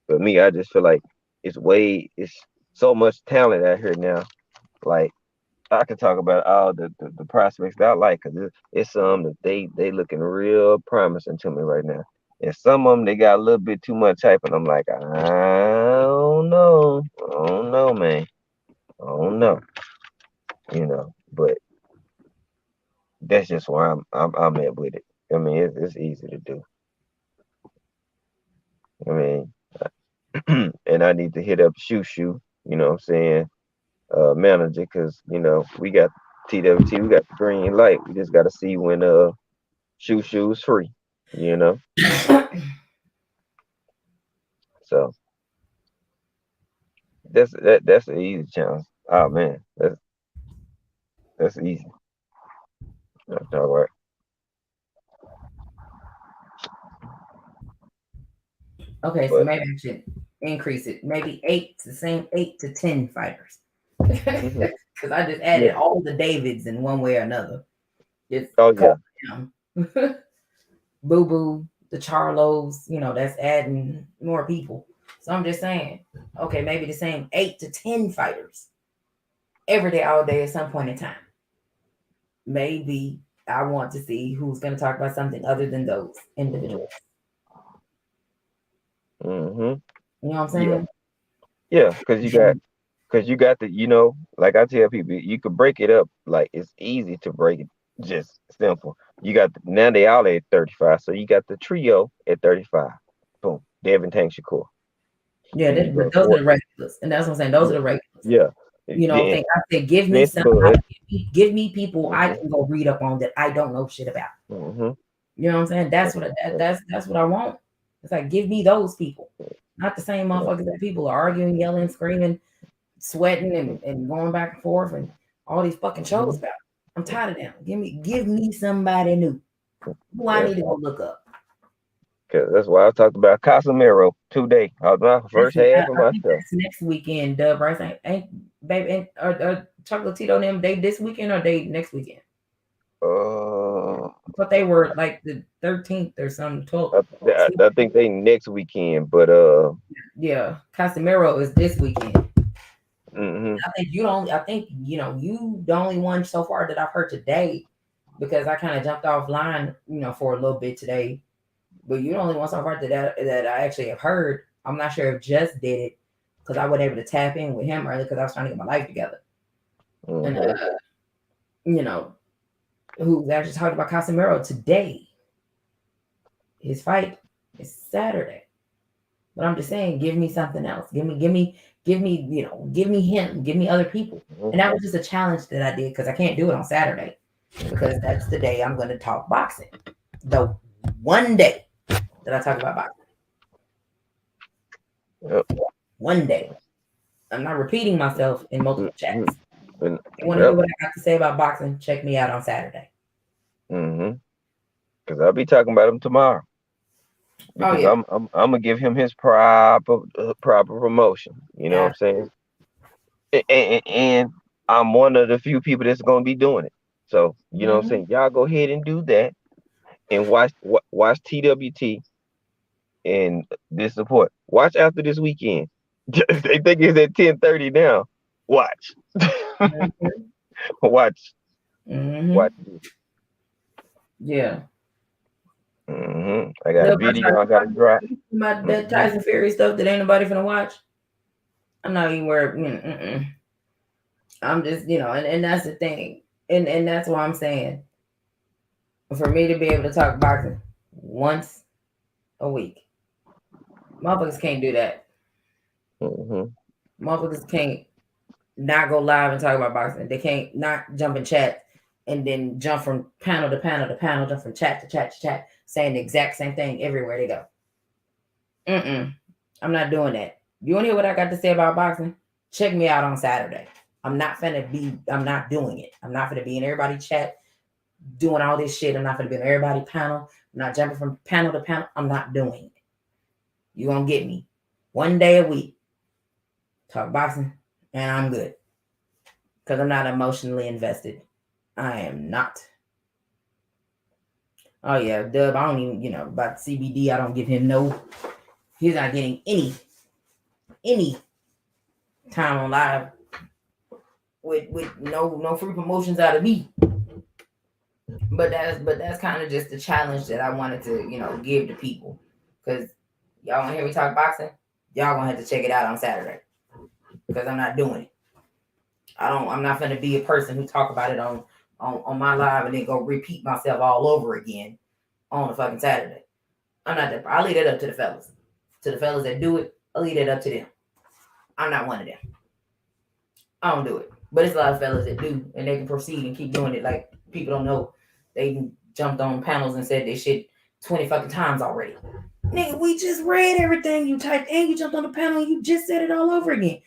But me, I just feel like it's so much talent out here now. Like I could talk about all the prospects that I like because it's some that they looking real promising to me right now. And some of them they got a little bit too much hype, and I'm like, I don't know, man, I don't know, you know. But that's just where I'm at with it. I mean, it's easy to do. I mean, and I need to hit up Shoo, you know what I'm saying, manager, because we got TWT, we got the green light. We just got to see when Shoo is free, you know. So that's an easy challenge. Oh man, that's easy. That's all right. Okay, so But maybe I should increase it. Maybe the same 8 to 10 fighters. mhm, Because I just added yeah. all the Davids in one way or another. Just Oh cut yeah. them. Boo Boo, the Charlos, that's adding more people. So I'm just saying, okay, maybe the same 8 to 10 fighters every day, all day at some point in time. Maybe I want to see who's going to talk about something other than those individuals. Mm-hmm. You know what I'm Yeah. saying? Yeah. Because you got the, like I tell people, you could break it up. Like it's easy to break it, just simple. You got now they all at 35, so you got the trio at 35. Boom, Devin Tank Shakur. Yeah, Then you but go those are four. the regulars, and that's what I'm saying. Those are Yeah, the regulars. yeah. I Then said, give me Spence somebody, Bud. give me people I Mm-hmm, can go read up on that I don't know shit about. mm-hmm. You know what I'm saying? That's what I want. It's like give me those people, not the same motherfuckers that people are arguing, yelling, screaming, sweating, and going back and forth and all these fucking shows about. I'm tired of them. Give me somebody new who I That's need to go look up. Cause that's why I talked about Casemiro today. I was my first half of I my think show. that's next weekend. Dub, right? Ain't baby, or Chocolatito and them, they this weekend or they next weekend? Uh, But they were like the 13th or something, 12th. I think they next weekend, but Yeah, Casemiro is this weekend. mm-hmm, I think you the only one so far that I've heard today, because I kind of jumped offline, for a little bit today. But you're the only one so far that I actually have heard. I'm not sure if Just did it because I wasn't able to tap in with him earlier because I was trying to get my life together. And mm-hmm. you know, who actually talked about Casemiro today. His fight is Saturday. But I'm just saying, give me something else. Give me, give me him. Give me other people. And that was just a challenge that I did because I can't do it on Saturday because that's the day I'm going to talk boxing. The one day that I talk about boxing. Yep. One day. I'm not repeating myself in multiple chats. Mm-hmm. If you want to Yep. hear what I got to say about boxing, check me out on Saturday. Mm-hmm. Because I'll be talking about him tomorrow. Because I'm gonna give him his proper promotion. You know what I'm saying? And I'm one of the few people that's gonna be doing it. So you know what I'm saying? Y'all go ahead and do that and watch TWT and this support. Watch after this weekend. They think it's at 10:30 now. Watch. Watch. Mm-hmm. Watch. Yeah. Mm-hmm. I got a video I got to drop. That Tyson Fury stuff that ain't nobody finna watch. I'm not even worried. I'm just, and that's the thing. And that's why I'm saying for me to be able to talk boxing once a week, motherfuckers can't do that. Motherfuckers can't not go live and talk about boxing. They can't not jump in chat and then jump from panel to panel to panel, jump from chat to chat to chat, saying the exact same thing everywhere they go. I'm not doing that. You want to hear what I got to say about boxing? Check me out on Saturday. I'm not doing it. I'm not gonna be in everybody's chat doing all this shit. I'm not gonna be in everybody panel. I'm not jumping from panel to panel. I'm not doing it. You gonna get me one day a week. Talk boxing, and I'm good. Because I'm not emotionally invested. I am not. Oh yeah, Dub, I don't even, about CBD, I don't give him he's not getting any time on live with no free promotions out of me. But that's kind of just the challenge that I wanted to, give to people. Because y'all want to hear me talk boxing? Y'all gonna have to check it out on Saturday. Because I'm not doing it. I'm not gonna be a person who talk about it on my live and then go repeat myself all over again on a fucking Saturday. I'm not that. I'll leave that up to the fellas. To the fellas that do it, I'll leave that up to them. I'm not one of them. I don't do it. But it's a lot of fellas that do, and they can proceed and keep doing it. Like, people don't know. They jumped on panels and said this shit 20 fucking times already. Nigga, we just read everything you typed and you jumped on the panel and you just said it all over again.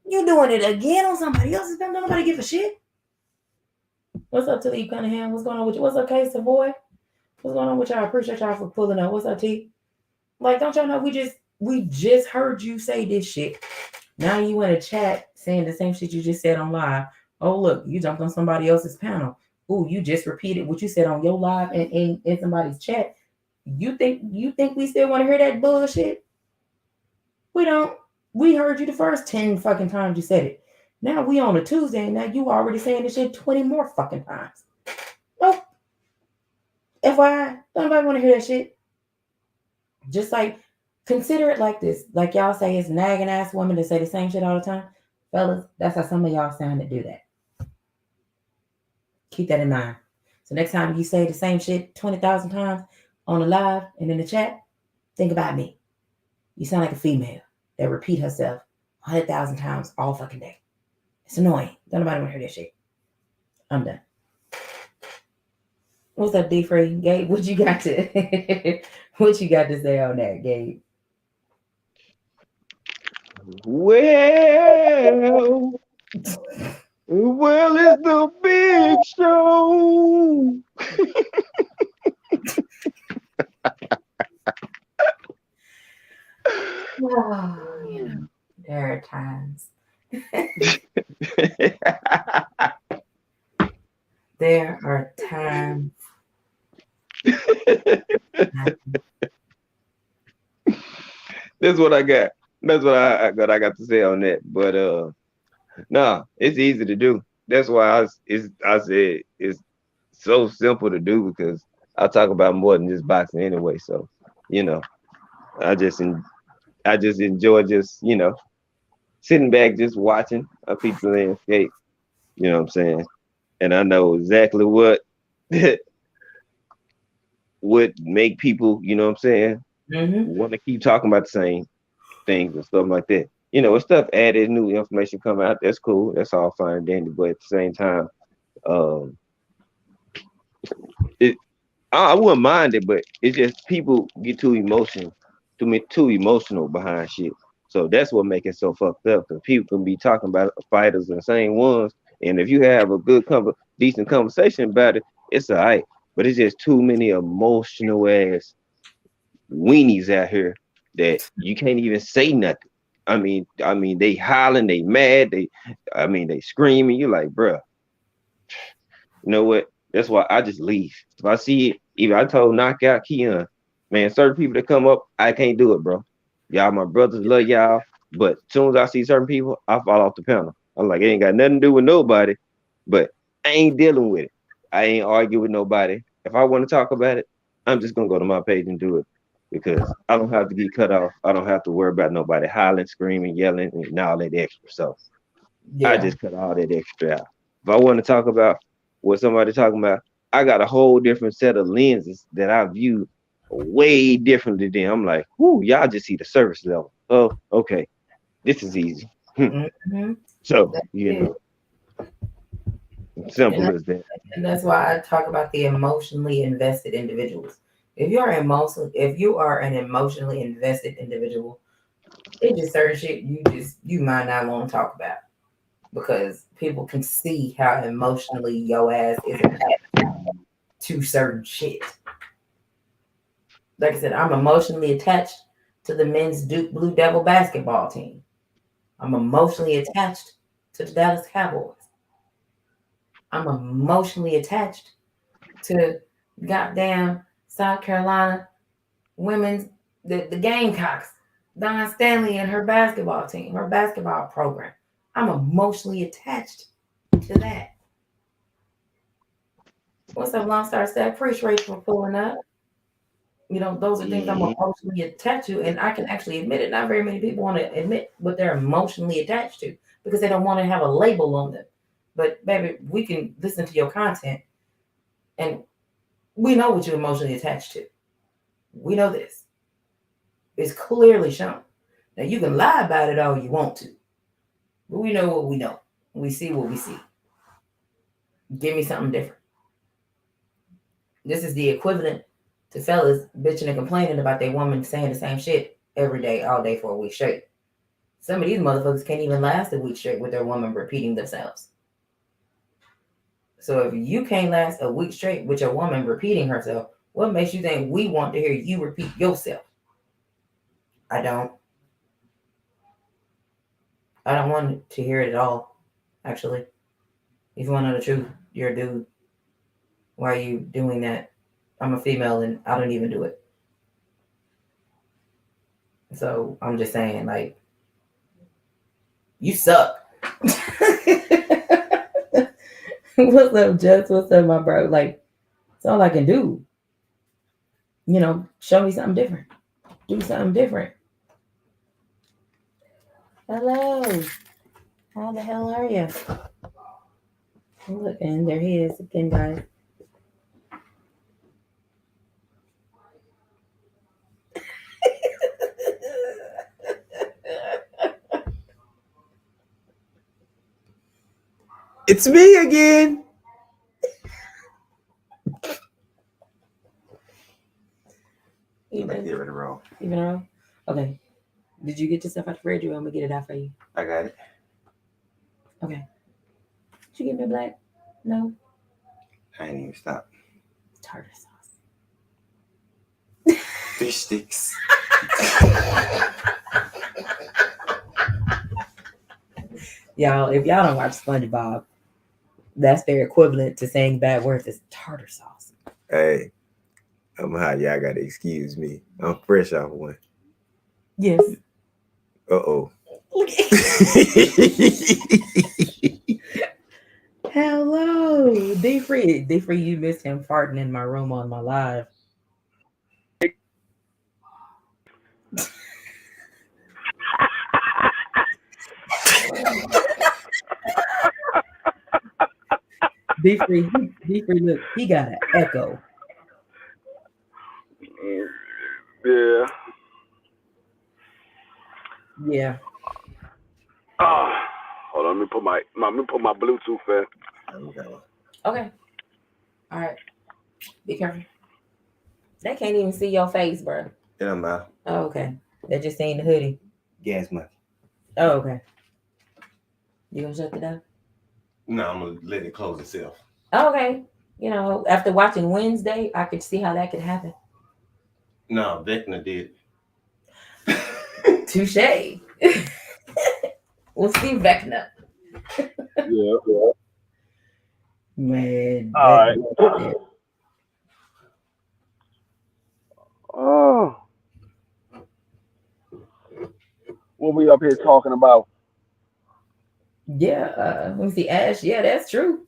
You doing it again on somebody else's panel? Don't nobody give a shit. What's up, Talib Cunningham? What's going on with you? What's up, K Savoy? What's going on with y'all? I appreciate y'all for pulling up. What's up, T? Like, don't y'all know we just heard you say this shit. Now you in a chat saying the same shit you just said on live. Oh, look, you jumped on somebody else's panel. Ooh, you just repeated what you said on your live and in somebody's chat. You think we still want to hear that bullshit? We don't. We heard you the first 10 fucking times you said it. Now we on a Tuesday and now you already saying this shit 20 more fucking times. Oh, FYI, don't nobody want to hear that shit. Just like, consider it like this. Like y'all say, it's nagging ass women that say the same shit all the time. Fellas, that's how some of y'all sound that do that. Keep that in mind. So next time you say the same shit 20,000 times on the live and in the chat, think about me. You sound like a female that repeat herself 100,000 times all fucking day. It's annoying. Don't nobody want to hear that shit. I'm done. What's up, D Free? Gabe, what you got to say on that, Gabe? Well, it's the big show. Oh, there are times. There are times. That's what I got. That's what I got to say on that. But nah, it's easy to do. That's why I said it's so simple to do, because I talk about more than just boxing anyway. So, I just enjoy just, sitting back, just watching a people landscape. You know what I'm saying? And I know exactly what would make people, you know what I'm saying, want to keep talking about the same things and stuff like that. If stuff added, new information come out, that's cool. That's all fine and dandy. But at the same time, I wouldn't mind it, but it's just people get too emotional behind shit. So that's what makes it so fucked up. Because people can be talking about fighters and the same ones, and if you have a good decent conversation about it, it's all right. But it's just too many emotional ass weenies out here that you can't even say nothing. I mean, they hollering, they mad, they screaming. You're like, bruh, you know what? That's why I just leave. If I see it, even I told Knockout Keon, man, certain people that come up, I can't do it, bro. Y'all, my brothers, love y'all. But as soon as I see certain people, I fall off the panel. I'm like, it ain't got nothing to do with nobody, but I ain't dealing with it. I ain't arguing with nobody. If I want to talk about it, I'm just gonna go to my page and do it, because I don't have to get cut off. I don't have to worry about nobody hollering, screaming, yelling, and all that extra. So I just cut all that extra out. If I want to talk about what somebody talking about, I got a whole different set of lenses that I view way differently than them. I'm like, whoo, y'all just see the surface level. Oh, okay. This is easy. So, simple as that. And that's why I talk about the emotionally invested individuals. If you are an emotionally invested individual, it's just certain shit you might not want to talk about, because people can see how emotionally your ass is attached to certain shit. Like I said, I'm emotionally attached to the men's Duke Blue Devil basketball team. I'm emotionally attached to the Dallas Cowboys. I'm emotionally attached to goddamn South Carolina women's, the Gamecocks, Don Stanley and her basketball team, her basketball program. I'm emotionally attached to that. What's up, Lone Star Stack? Appreciate you for pulling up. Those are things I'm emotionally attached to, and I can actually admit it. Not very many people want to admit what they're emotionally attached to, because they don't want to have a label on them. But baby, we can listen to your content, and we know what you're emotionally attached to. We know this. It's clearly shown. Now you can lie about it all you want to, but we know what we know. We see what we see. Give me something different. This is the equivalent to fellas bitching and complaining about their woman saying the same shit every day, all day for a week straight. Some of these motherfuckers can't even last a week straight with their woman repeating themselves. So if you can't last a week straight with your woman repeating herself, what makes you think we want to hear you repeat yourself? I don't want to hear it at all, actually. If you want to know the truth, you're a dude. Why are you doing that? I'm a female and I don't even do it. So I'm just saying, like, you suck. What's up, Jess? What's up, my bro? Like, it's all I can do. You know, show me something different. Do something different. Hello. How the hell are you? Look, and there he is again, guys. It's me again. Even Get rid of roll. wrong? Okay. Did you get yourself out the fridge or I'm gonna get it out for you? I got it. Okay. Did you give me a black? No. I ain't even stop. Tartar sauce. Fish sticks. Y'all, if y'all don't watch SpongeBob, that's their equivalent to saying bad words is tartar sauce. Hey, I'm hot. Y'all gotta excuse me. I'm fresh off one. Yes. Uh-oh. Hello. D-Free. D-Free, you missed him farting in my room on my live. D-Free, look, he got an echo. Yeah. Yeah. Hold on, let me put my Bluetooth in. Okay. All right. Be careful. They can't even see your face, bro. It don't matter. Oh, okay. They just seen the hoodie. Gas money. Oh, okay. You gonna shut the door? No, I'm gonna let it close itself. Oh, okay. You know, after watching Wednesday, I could see how that could happen. No, Vecna did. Touche. We'll see Vecna. Yeah. Man. All right. Yeah. Oh. What we up here talking about? Yeah, let me see, Ash. Yeah, that's true.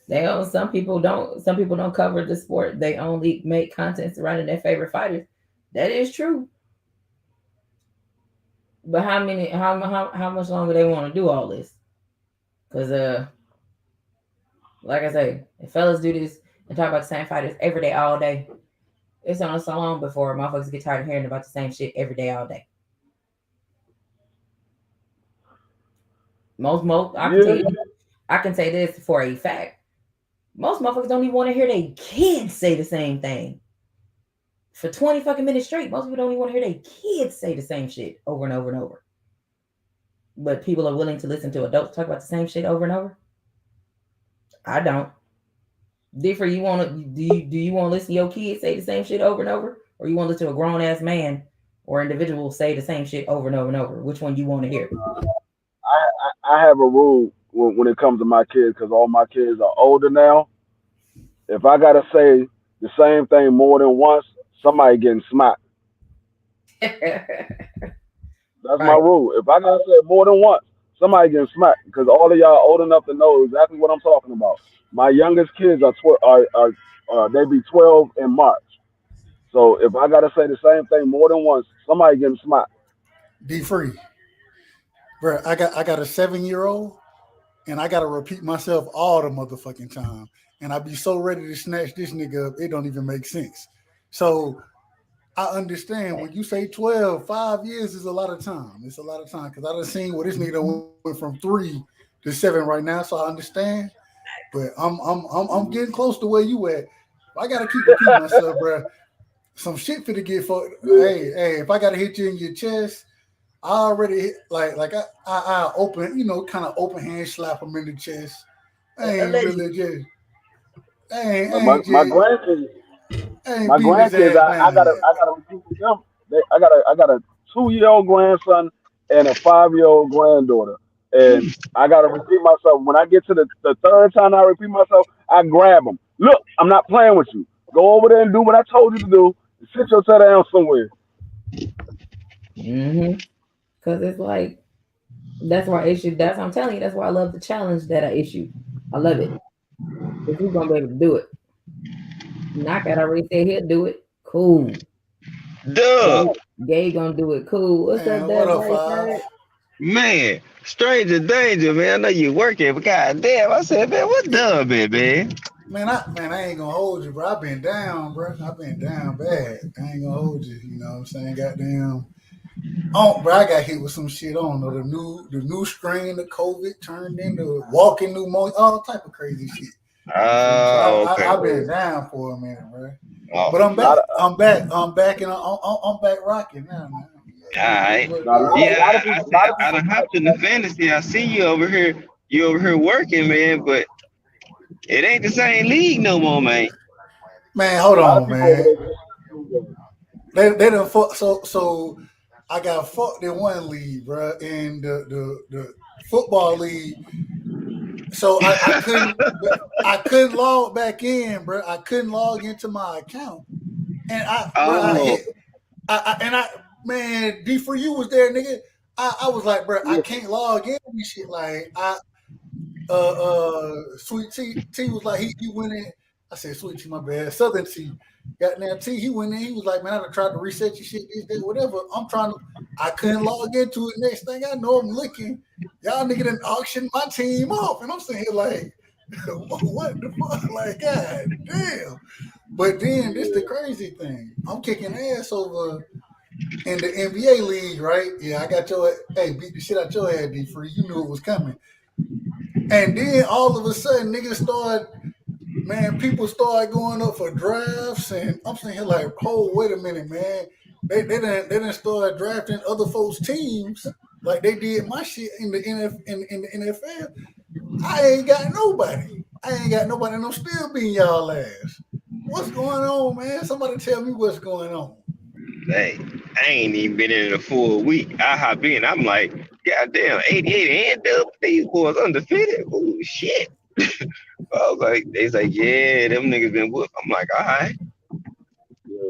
They own some people don't cover the sport. They only make content surrounding their favorite fighters. That is true. But how much longer they want to do all this? Because like I say, if fellas do this and talk about the same fighters every day, all day, it's on so long before motherfuckers get tired of hearing about the same shit every day, all day. I can say this for a fact. Most motherfuckers don't even want to hear their kids say the same thing. For 20 fucking minutes straight, most people don't even want to hear their kids say the same shit over and over and over. But people are willing to listen to adults talk about the same shit over and over. I don't. Different. Do you want to listen to your kids say the same shit over and over, or you want to listen to a grown ass man or individual say the same shit over and over and over? Which one you want to hear? I have a rule when it comes to my kids because all my kids are older now. If I gotta say the same thing more than once, somebody getting smacked. That's my rule. If I gotta say it more than once, somebody getting smacked because all of y'all old enough to know exactly what I'm talking about. My youngest kids are they be 12 in March. So if I gotta say the same thing more than once, somebody getting smacked. D-Free. Bro, I got a 7-year-old and I gotta repeat myself all the motherfucking time. And I be so ready to snatch this nigga up, it don't even make sense. So I understand when you say 12, 5 years is a lot of time. It's a lot of time because I done seen where this nigga went from 3 to 7 right now, so I understand. But I'm getting close to where you at. I gotta keep repeating myself, bro. Some shit finna get fucked. Hey, if I gotta hit you in your chest, I already hit, I open, kind of open hand slap him in the chest. I ain't really just, My grandkids, my beating his grandkids, ass I down gotta yet. repeat with them. I got a 2-year-old grandson and a 5-year-old granddaughter, and I gotta repeat myself. When I get to the third time I repeat myself, I grab them. Look, I'm not playing with you. Go over there and do what I told you to do. Sit your tail down somewhere. Because it's like, that's why I issued. That's what I'm telling you. That's why I love the challenge that I issued. I love it. If you're going to be able to do it. Knockout already said he'll do it. Cool. Duh, Gay gonna do it. Cool. What's up, Man, what Doug? up, Five? man. Stranger danger, man. I know you working, but goddamn, I said, man, what Dub been, man? Man, I ain't gonna hold you, bro. I've been down, bro. I've been down bad. I ain't gonna hold you. You know what I'm saying? Goddamn. Oh, bro, I got hit with some shit. I don't know, the new strain of COVID turned into walking pneumonia, all type of crazy shit. So Okay. I've been down for a minute, bro. Oh, But I'm back. I'm back, and I'm back rocking now, man. all right. Now, a lot Yeah, of people, I done hopped in the fantasy. I see you over here. You over here working, man, but it ain't the same league no more, man. Man, hold a lot of on, people over man. there. They done fuck. So I got fucked in one league, bro, in the football league. So I couldn't log back in, bro. I couldn't log into my account, and Oh, man, D for you was there, nigga. I was like, bro, I Yeah, can't log in and shit. Like Sweet T was like he went in. I said Sweet T, my bad. Southern T, goddamn T. He went in. He was like, man, I tried to reset your shit, this, whatever. I couldn't log into it. Next thing I know, I'm looking. Y'all nigga done auctioned my team off, and I'm sitting here like, what the fuck? Like, god damn. But then this the crazy thing. I'm kicking ass over in the NBA league, right? Yeah, I got beat the shit out your head, D Free. You knew it was coming. And then all of a sudden, people started going up for drafts, and I'm sitting here like, oh, wait a minute, man. They didn't start drafting other folks' teams like they did my shit in the NFL. I ain't got nobody, and I'm still beating y'all ass. What's going on, man? Somebody tell me what's going on. hey, I ain't even been in a full week. I hop in. I'm like, goddamn, 88 and Dub. These boys undefeated. Oh shit. I was like, they like, yeah, them niggas been whooped. I'm like, all right.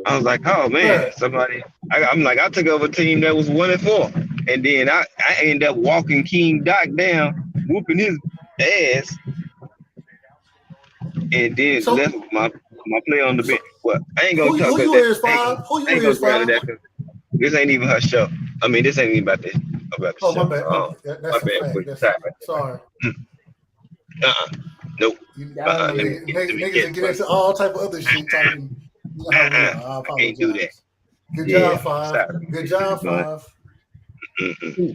I was like, oh man, I'm like, I took over a team that was 1-4, and then I ended up walking King Doc down, whooping his ass, and then So, left my play on the bench. Well, I ain't gonna who talk about you that. is, Five? Who I you ain't gonna is, grab Five? that. This ain't even her show. I mean, this ain't even about the Oh, show. my bad. My That's a bad. fact. Put the time. Sorry. Nope. Y'all Let me Niggas get that get into all type of other shit talking. You know how we are. I I can't do that. apologize. Good Yeah, job, Five. sorry. Good job, Five.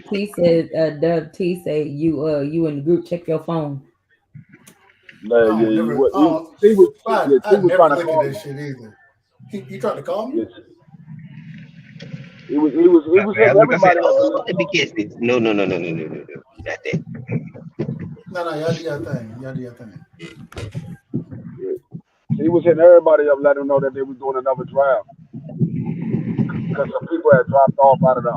T said, Doug T said, you in the group, check your phone. I don't never. T was I never trying to look at call that me. shit either. He tried to call me. Yes. He was I hitting look, I said, everybody up. oh, let me catch this. No. Not that. No, y'all do your thing. Y'all do your thing. He was hitting everybody up, letting them know that they was doing another draft because some people had dropped off out of the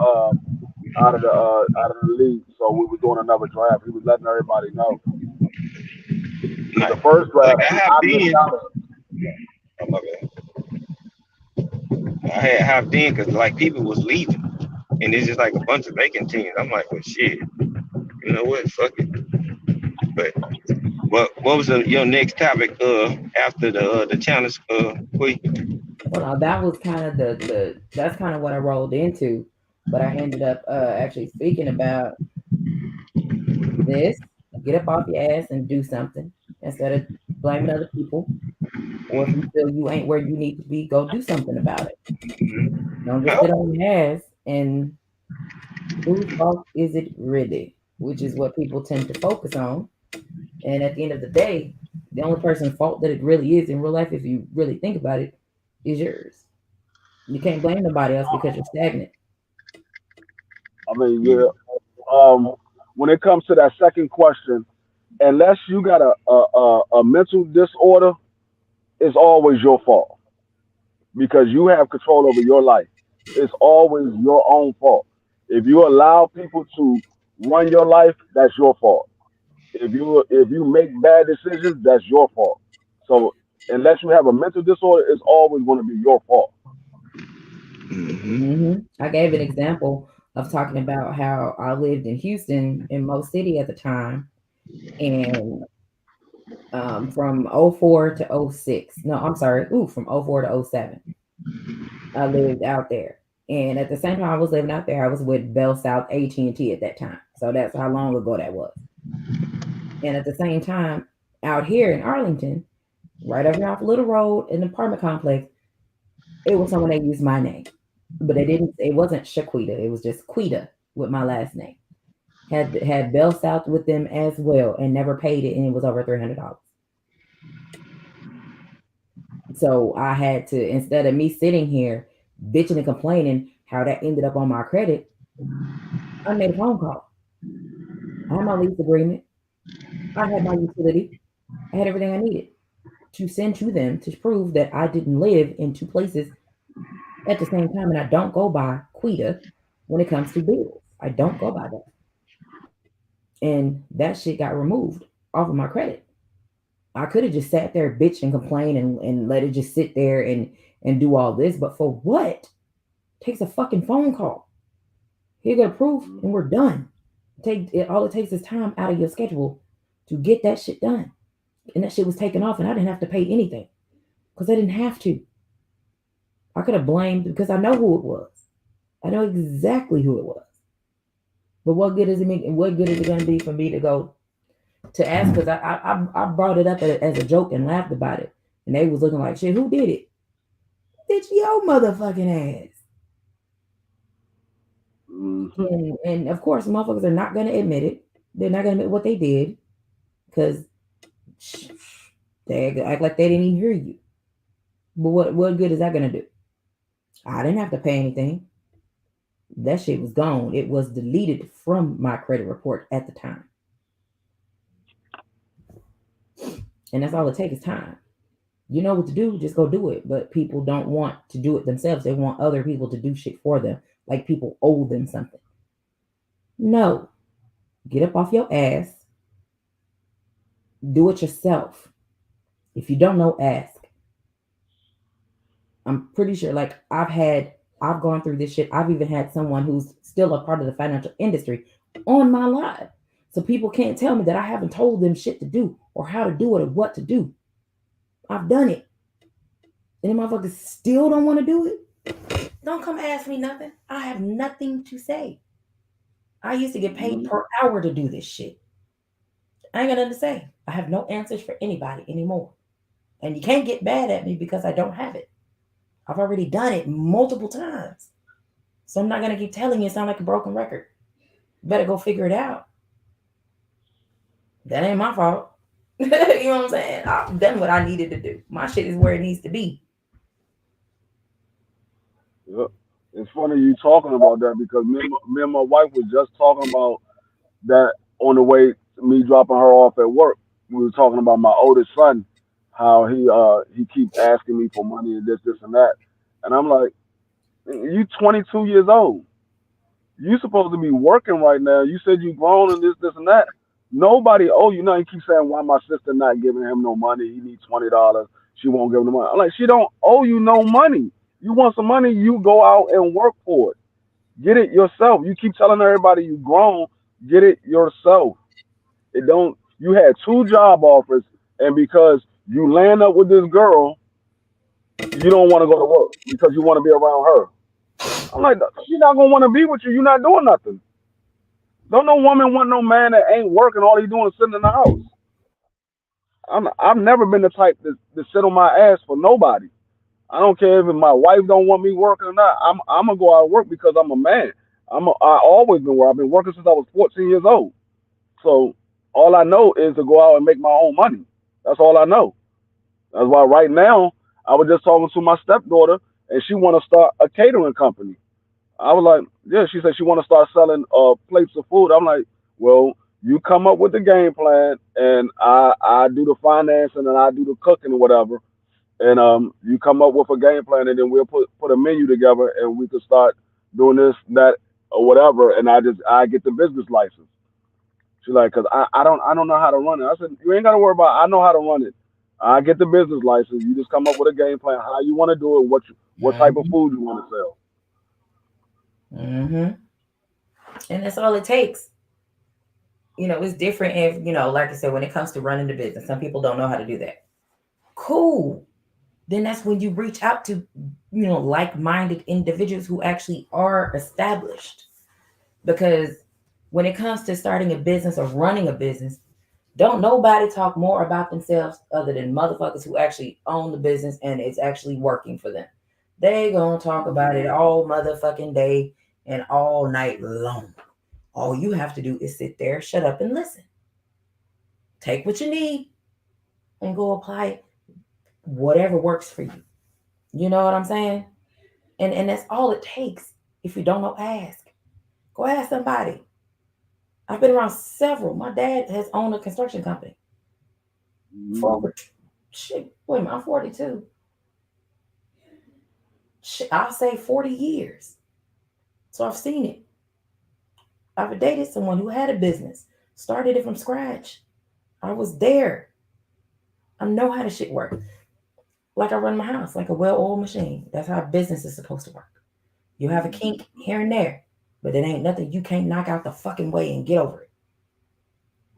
league, so we were doing another draft. He was letting everybody know. The first Like draft, I I hopped missed in. out. Oh, my bad. I had hopped in because like people was leaving, and it's just like a bunch of vacant teams. I'm like, well, shit. You know what? Fuck it. But what was your next topic after the challenge week? Well, that was kind of that's kind of what I rolled into, but I ended up actually speaking about this. Get up off your ass and do something instead of blaming other people. Or if you feel you ain't where you need to be, go do something about it. Don't just sit on your ass. And whose fault is it really? Which is what people tend to focus on. And at the end of the day, the only person's fault that it really is in real life, if you really think about it, is yours. You can't blame nobody else because you're stagnant. I mean, yeah. When it comes to that second question, unless you got a mental disorder, it's always your fault because you have control over your life. It's always your own fault. If you allow people to run your life, that's your fault. If you make bad decisions, that's your fault. So unless you have a mental disorder, it's always going to be your fault. I gave an example of talking about how I lived in Houston, in Mo City at the time, and from '04 to '06. No, I'm sorry. From '04 to '07. I lived out there. And at the same time I was living out there, I was with Bell South AT&T at that time. So that's how long ago that was. And at the same time, out here in Arlington, right over off Little Road in the apartment complex, it was someone that used my name. But it wasn't Shaquita, it was just Quita with my last name. Had Bell South with them as well and never paid it, and it was over $300. So I had to, instead of me sitting here bitching and complaining how that ended up on my credit, I made a phone call. I had my lease agreement. I had my utility. I had everything I needed to send to them to prove that I didn't live in two places at the same time. And I don't go by Quita when it comes to bills. I don't go by that. And that shit got removed off of my credit. I could have just sat there, bitch and complain and let it just sit there and do all this. But for what? It takes a fucking phone call. Here you go, proof, and we're done. All it takes is time out of your schedule to get that shit done. And that shit was taken off, and I didn't have to pay anything because I didn't have to. I could have blamed because I know who it was. I know exactly who it was. But what good is it make? What good is it going to be for me to go to ask? Because I brought it up as a joke and laughed about it, and they was looking like shit. Who did it? It's your motherfucking ass. And of course, motherfuckers are not going to admit it. They're not going to admit what they did because they act like they didn't even hear you. But what good is that going to do? I didn't have to pay anything. That shit was gone. It was deleted from my credit report at the time. And that's all it takes is time. You know what to do, just go do it. But people don't want to do it themselves. They want other people to do shit for them. Like people owe them something. No. Get up off your ass. Do it yourself. If you don't know, ask. I'm pretty sure, like, I've gone through this shit. I've even had someone who's still a part of the financial industry on my live. So people can't tell me that I haven't told them shit to do or how to do it or what to do. I've done it. And the motherfuckers still don't want to do it. Don't come ask me nothing. I have nothing to say. I used to get paid per hour to do this shit. I ain't got nothing to say. I have no answers for anybody anymore. And you can't get mad at me because I don't have it. I've already done it multiple times. So I'm not going to keep telling you it sounds like a broken record. You better go figure it out. That ain't my fault. You know what I'm saying? I've done what I needed to do. My shit is where it needs to be. Yep. It's funny you talking about that because me and my wife was just talking about that on the way to me dropping her off at work. We were talking about my oldest son, how he keeps asking me for money and this and that. And I'm like, you 22 years old. You supposed to be working right now. You said you grown and this and that. Nobody owe you nothing. You keep saying why my sister not giving him no money. He needs $20. She won't give him the money. I'm like, she don't owe you no money. You want some money, you go out and work for it. Get it yourself. You keep telling everybody you grown, get it yourself. You had 2 job offers, and because you land up with this girl, you don't want to go to work because you want to be around her. I'm like, she's not gonna want to be with you. You're not doing nothing. Don't no woman want no man that ain't working. All he doing is sitting in the house. I've never been the type to sit on my ass for nobody. I don't care if my wife don't want me working or not. I'm gonna go out and work because I'm a man. I always been working. I've been working since I was 14 years old. So all I know is to go out and make my own money. That's all I know. That's why right now I was just talking to my stepdaughter and she want to start a catering company. I was like, yeah. She said she want to start selling plates of food. I'm like, well, you come up with the game plan and I do the financing and I do the cooking or whatever. And you come up with a game plan and then we'll put a menu together and we could start doing this, that, or whatever. And I get the business license. She's like, cause I don't know how to run it. I said, you ain't gotta worry about it. I know how to run it. I get the business license. You just come up with a game plan, how you want to do it, what type of food you want to sell. Mm-hmm. And that's all it takes. It's different if, like I said, when it comes to running the business, some people don't know how to do that. Cool. Then that's when you reach out to, like-minded individuals who actually are established. Because when it comes to starting a business or running a business, don't nobody talk more about themselves other than motherfuckers who actually own the business and it's actually working for them. They gonna talk about it all motherfucking day and all night long. All you have to do is sit there, shut up, and listen. Take what you need and go apply whatever works for you. You know what I'm saying? And that's all it takes. If you don't know, ask. Go ask somebody. I've been around several. My dad has owned a construction company for over, wait a minute, I'm 42. I'll say 40 years. So I've seen it. I've dated someone who had a business, started it from scratch. I was there. I know how the shit works. Like I run my house, like a well-oiled machine. That's how business is supposed to work. You have a kink here and there, but it ain't nothing you can't knock out the fucking way and get over it.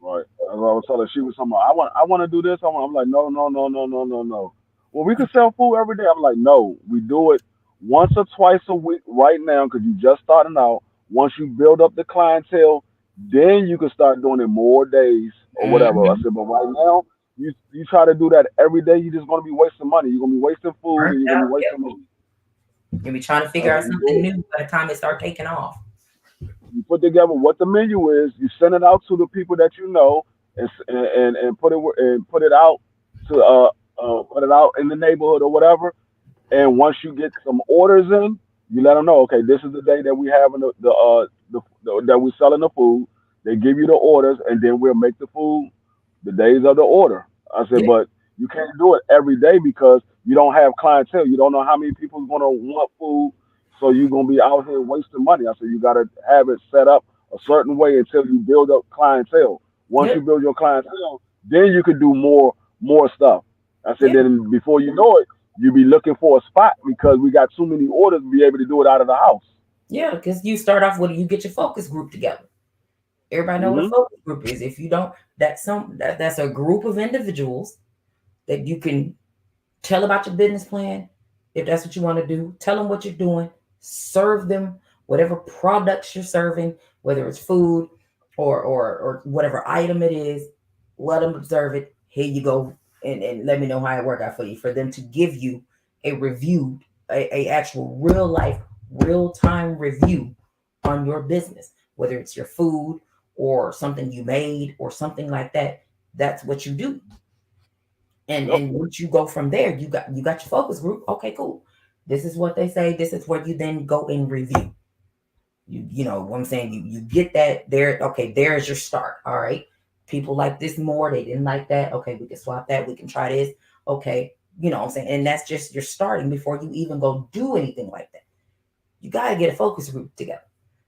Right. As I was telling her, she was talking about, I want to do this. I'm like, no, no, no, no, no, no, no. Well, we can sell food every day. I'm like, no, we do it once or twice a week right now because you just starting out. Once you build up the clientele, then you can start doing it more days or whatever. I Mm-hmm. said, but right now, you try to do that every day, you're just going to be wasting money. You're going to be wasting food Burnt and you're going to out. be wasting money. You'll be trying to I figure out said, something new by the time it start taking off. you put together what the menu is, you send it out to the people that you know, and put it out to put it out in the neighborhood or whatever. And once you get some orders in, you let them know, okay, this is the day that we have that we selling the food. They give you the orders, and then we'll make the food the days of the order. I said, Yeah. but you can't do it every day because you don't have clientele. You don't know how many people is gonna want food, so you're gonna be out here wasting money. I said, you gotta have it set up a certain way until you build up clientele. Once Yep. you build your clientele, then you could do more stuff. I said, Yeah. then before you know it, you be looking for a spot because we got too many orders to be able to do it out of the house. Yeah. Because you start off with you get your focus group together. Everybody know what a Hmm. focus group is. If you don't, that's a group of individuals that you can tell about your business plan. If that's what you want to do, tell them what you're doing, serve them whatever products you're serving, whether it's food or whatever item it is, let them observe it. Here you go. And let me know how it worked out for you, for them to give you a review, a actual real life, real time review on your business, whether it's your food or something you made or something like that. That's what you do. and Yep. and once you go from there, you got your focus group. Okay, cool. This is what they say. This is where you then go and review. You know what I'm saying? You get that there. Okay, there's your start. All right. People like this more. They didn't like that. Okay, we can swap that. We can try this. Okay. You know what I'm saying? And that's just your starting before you even go do anything like that. You got to get a focus group together,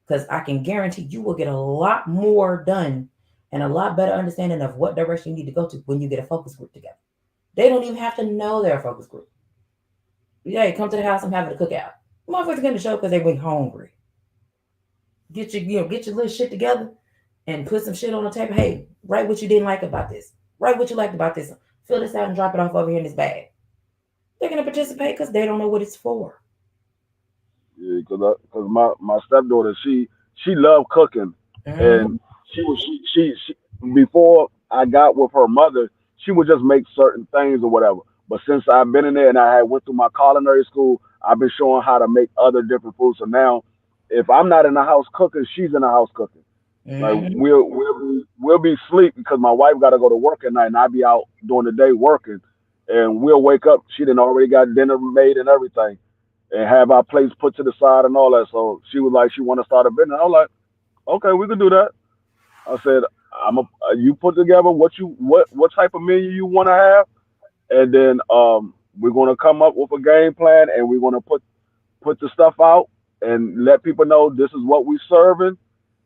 because I can guarantee you will get a lot more done and a lot better understanding of what direction you need to go to when you get a focus group together. They don't even have to know they're a focus group. Yeah, you come to the house, I'm having a cookout. Motherfuckers going to show because they went hungry. Get your little shit together and put some shit on the table. Hey, write what you didn't like about this. Write what you liked about this. Fill this out and drop it off over here in this bag. They're gonna participate because they don't know what it's for. Yeah, because my stepdaughter, she loved cooking, Mm-hmm. and she before I got with her mother, she would just make certain things or whatever. But since I've been in there and I had went through my culinary school, I've been showing how to make other different foods. So now, if I'm not in the house cooking, she's in the house cooking. Like Mm-hmm. we'll be asleep because my wife got to go to work at night and I be out during the day working, and we'll wake up. She done already got dinner made and everything, and have our plates put to the side and all that. So she was like, she want to start a business. I was like, okay, we can do that. I said, you put together what type of menu you want to have, and then we're gonna come up with a game plan, and we're gonna put the stuff out and let people know this is what we serving,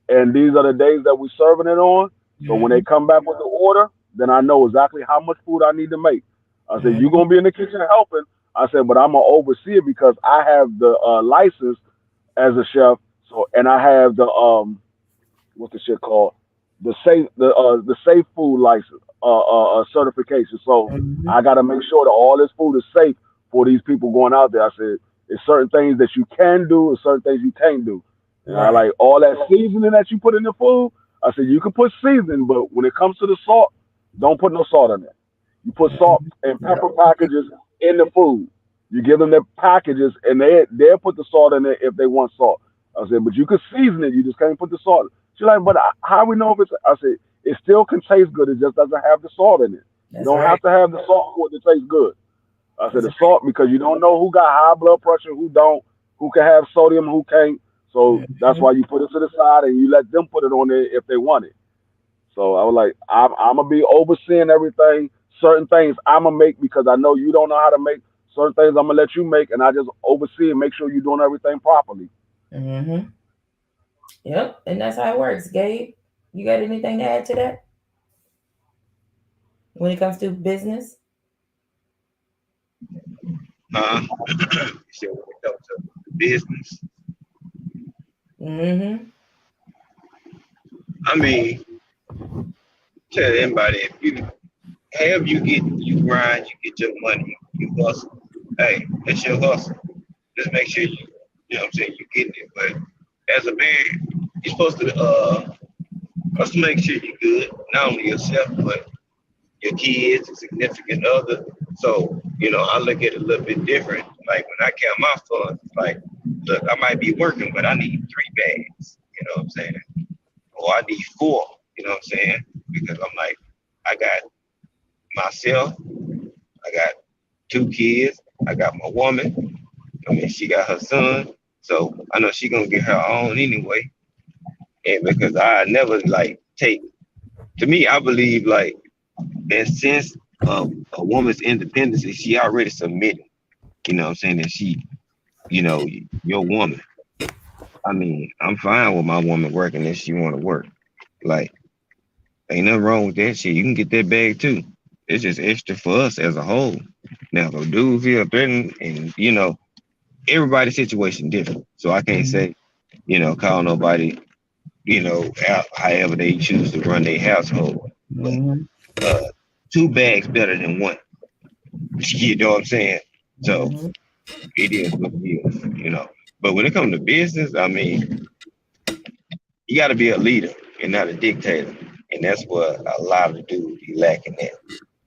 and these are the days that we serving it on. So when they come back with the order, then I know exactly how much food I need to make. I said, you're Mm-hmm. gonna be in the kitchen helping. I said, but I'm gonna oversee it because I have the license as a chef. So and I have the what's the shit called? The safe food license certification. So Mm-hmm. I gotta make sure that all this food is safe for these people going out there. I said, it's certain things that you can do and certain things you can't do. And I Right. like all that seasoning that you put in the food. I said you can put seasoning, but when it comes to the salt, don't put no salt in it. You put salt and pepper packages in the food. You give them their packages, and they'll put the salt in it if they want salt. I said, but you can season it. You just can't put the salt. She's like, but how we know if it's? I said, it still can taste good. It just doesn't have the salt in it. You That's don't have right. to have the salt for it to taste good. I said That's the salt because you don't know who got high blood pressure, who don't, who can have sodium, who can't. So right. that's Mm-hmm. why you put it to the side and you let them put it on there if they want it. So I was like, I'm gonna be overseeing everything. Certain things I'm gonna make because I know you don't know how to make. Certain things I'm gonna let you make, and I just oversee and make sure you're doing everything properly. Mm-hmm. Yep. And that's how it works. Gabe, you got anything to add to that when it comes to business? So when it comes to business, Mm-hmm. I mean, tell anybody if you grind, you get your money, you hustle. Hey, that's your hustle. Just make sure you know what I'm saying, you getting it. But as a man, you're supposed to make sure you're good, not only yourself, but your kids, your significant other. So, I look at it a little bit different. Like when I count my funds, like, look, I might be working, but I need 3 bags, you know what I'm saying? Or I need 4, you know what I'm saying? Because I'm like, I got myself, I got 2 kids, I got my woman. I mean, she got her son. So I know she gonna get her own anyway. And because I never to me, I believe like that sense of a woman's independence, she already submitted. You know what I'm saying? That she, your woman. I mean, I'm fine with my woman working if she want to work. Like, ain't nothing wrong with that shit. You can get that bag too. It's just extra for us as a whole. Now, if a dude feel threatened and, everybody's situation different. So I can't say, call nobody, out however they choose to run their household. But Mm-hmm. 2 bags better than 1. You know what I'm saying? So Mm-hmm. it is what it is. But when it comes to business, I mean, you got to be a leader and not a dictator. And that's what a lot of dudes be lacking at.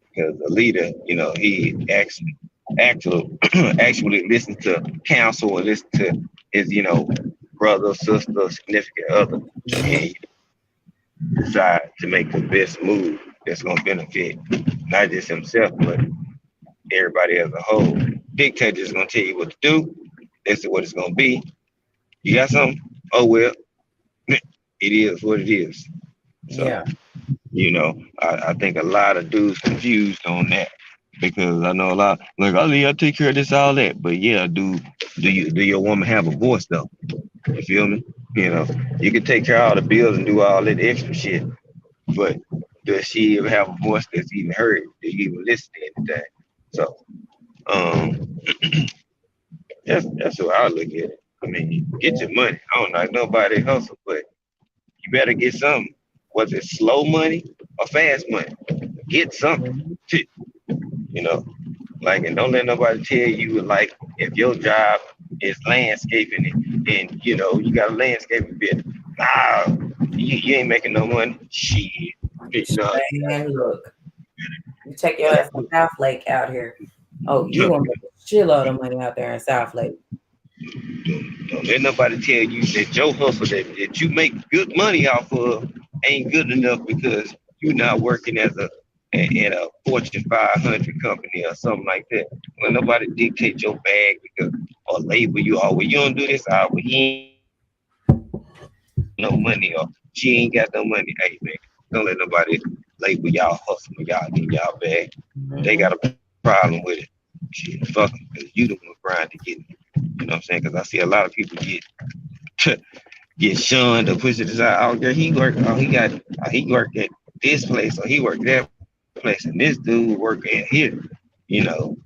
Because a leader, he actually listen to counsel or listen to his, brother, sister, significant other, Mm-hmm. and decide to make the best move that's gonna benefit not just himself but everybody as a whole. Dictator's gonna tell you what to do. This is what it's gonna be. You got something? Oh well, it is what it is. So Yeah. I think a lot of dudes confused on that because I know a lot like I'll take care of this, all that. But yeah, do your woman have a voice though? You feel me? You can take care of all the bills and do all that extra shit, but does she even have a voice that's even heard? Do you even listen to anything? So um that's how I look at it. I mean, get Yeah. your money. I don't like nobody hustle, but you better get something. Was it slow money or fast money? Get something. Mm-hmm. Too, you know. Like, and don't let nobody tell you like if your job is landscaping and you got a landscaping bit. Nah, you ain't making no money. Shit. You know, Man, look. to take your ass to South Lake out here. Oh, you gonna make a shitload of money out there in South Lake. Don't let nobody tell you that your hustle that you make good money off of ain't good enough because you're not working as at a Fortune 500 company or something like that. Let nobody dictate your bag because or label you. Oh, well, you don't do this. Oh, well, he ain't no money or she ain't got no money. Hey, man, don't let nobody label y'all hustle y'all in y'all bag. They got a problem with it. Shit, fuck them, because you the one grind to get it. You know what I'm saying? Because I see a lot of people get shunned or pushed aside. Oh, yeah, he worked at this place or he worked that place, and this dude work at here, you know,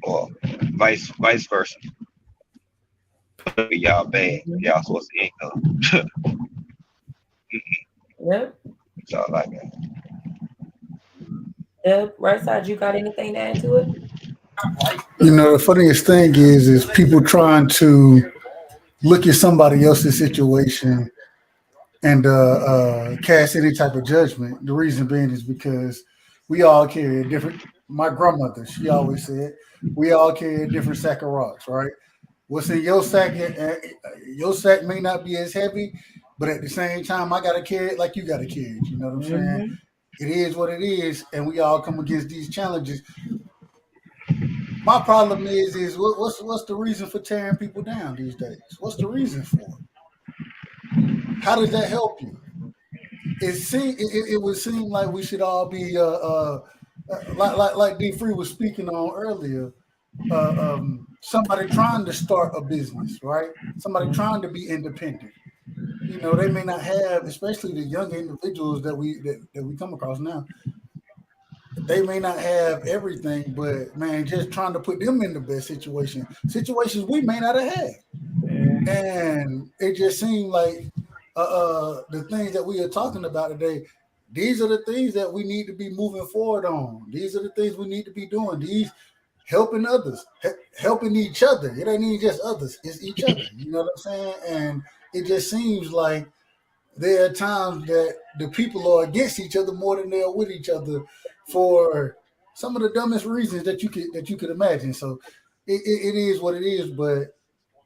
or vice versa. Y'all bad, y'all source of income. Yep. That's all I got. Yep. Right side, you got anything to add to it? You know, the funniest thing is people trying to look at somebody else's situation and cast any type of judgment. The reason being is because we all carry a different. My grandmother, she always said, we all carry a different sack of rocks, right? What's in your sack may not be as heavy, but at the same time, I gotta carry it like you gotta carry it. You know what I'm saying? It is what it is, and we all come against these challenges. My problem is what's the reason for tearing people down these days? What's the reason for it? How does that help you? It would seem like we should all be like D Free was speaking on earlier. Somebody trying to start a business, right? Somebody trying to be independent. You know, they may not have, especially the young individuals that we come across now. They may not have everything, but man, just trying to put them in the best situations we may not have had. And it just seemed like the things that we are talking about today, these are the things that we need to be moving forward on. These are the things we need to be doing. These helping others, helping each other. It ain't even just others, it's each other. You know what I'm saying? And it just seems like there are times that the people are against each other more than they are with each other for some of the dumbest reasons that you could imagine. So it is what it is, but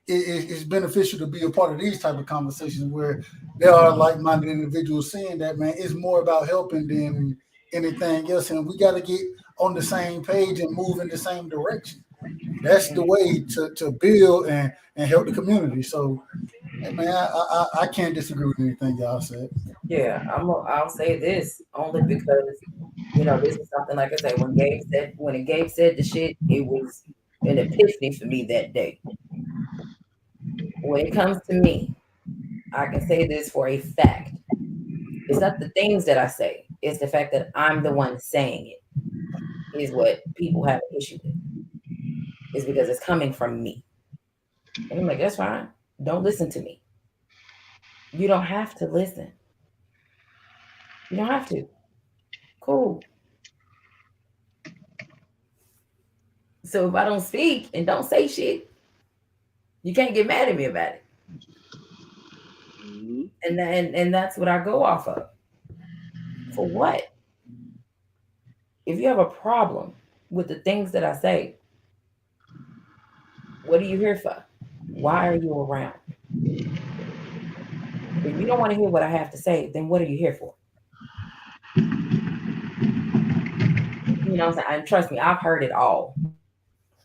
it's beneficial to be a part of these type of conversations where there are like-minded individuals saying that, man, it's more about helping than anything else, and we got to get on the same page and move in the same direction. That's the way to build and help the community. So, hey, man, I can't disagree with anything y'all said. Yeah, I'll say this only because this is something like I say when Gabe said the shit, it was an epiphany for me that day. When it comes to me, I can say this for a fact. It's not the things that I say; it's the fact that I'm the one saying it. Is what people have an issue with. Is because it's coming from me, and I'm like, that's fine. Don't listen to me. You don't have to listen. You don't have to. Cool. So if I don't speak and don't say shit, you can't get mad at me about it. And that's what I go off of. For what? If you have a problem with the things that I say, what are you here for? Why are you around? If you don't want to hear what I have to say, then what are you here for? You know what I'm saying? And trust me, I've heard it all.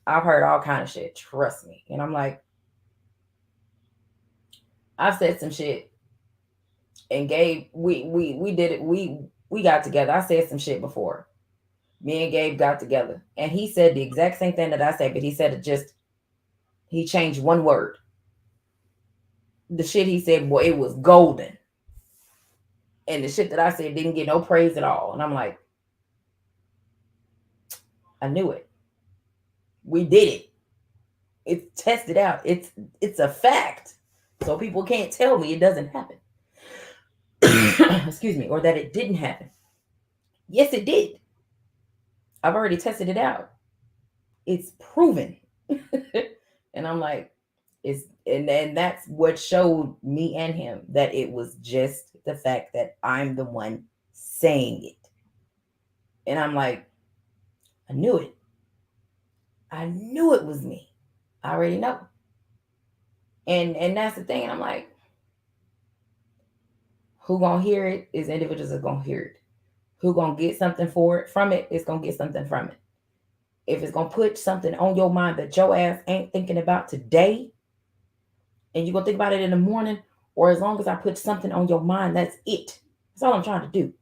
I've heard all kind of shit. Trust me. And I'm like, I've said some shit. And Gabe, we did it. We got together. I said some shit before. Me and Gabe got together. And he said the exact same thing that I said, but he said he changed one word. The shit he said, boy, it was golden. And the shit that I said didn't get no praise at all. And I'm like, I knew it. We did it. It's tested out. It's a fact. So people can't tell me it doesn't happen. Excuse me, or that it didn't happen. Yes, it did. I've already tested it out. It's proven. And I'm like, and that's what showed me and him that it was just the fact that I'm the one saying it. And I'm like, I knew it. I knew it was me. I already know. And that's the thing. And I'm like, who gonna hear it is individuals that gonna hear it. Who gonna get something for it from it is gonna get something from it. If it's gonna put something on your mind that your ass ain't thinking about today, and you're gonna think about it in the morning, or as long as I put something on your mind, that's it. That's all I'm trying to do.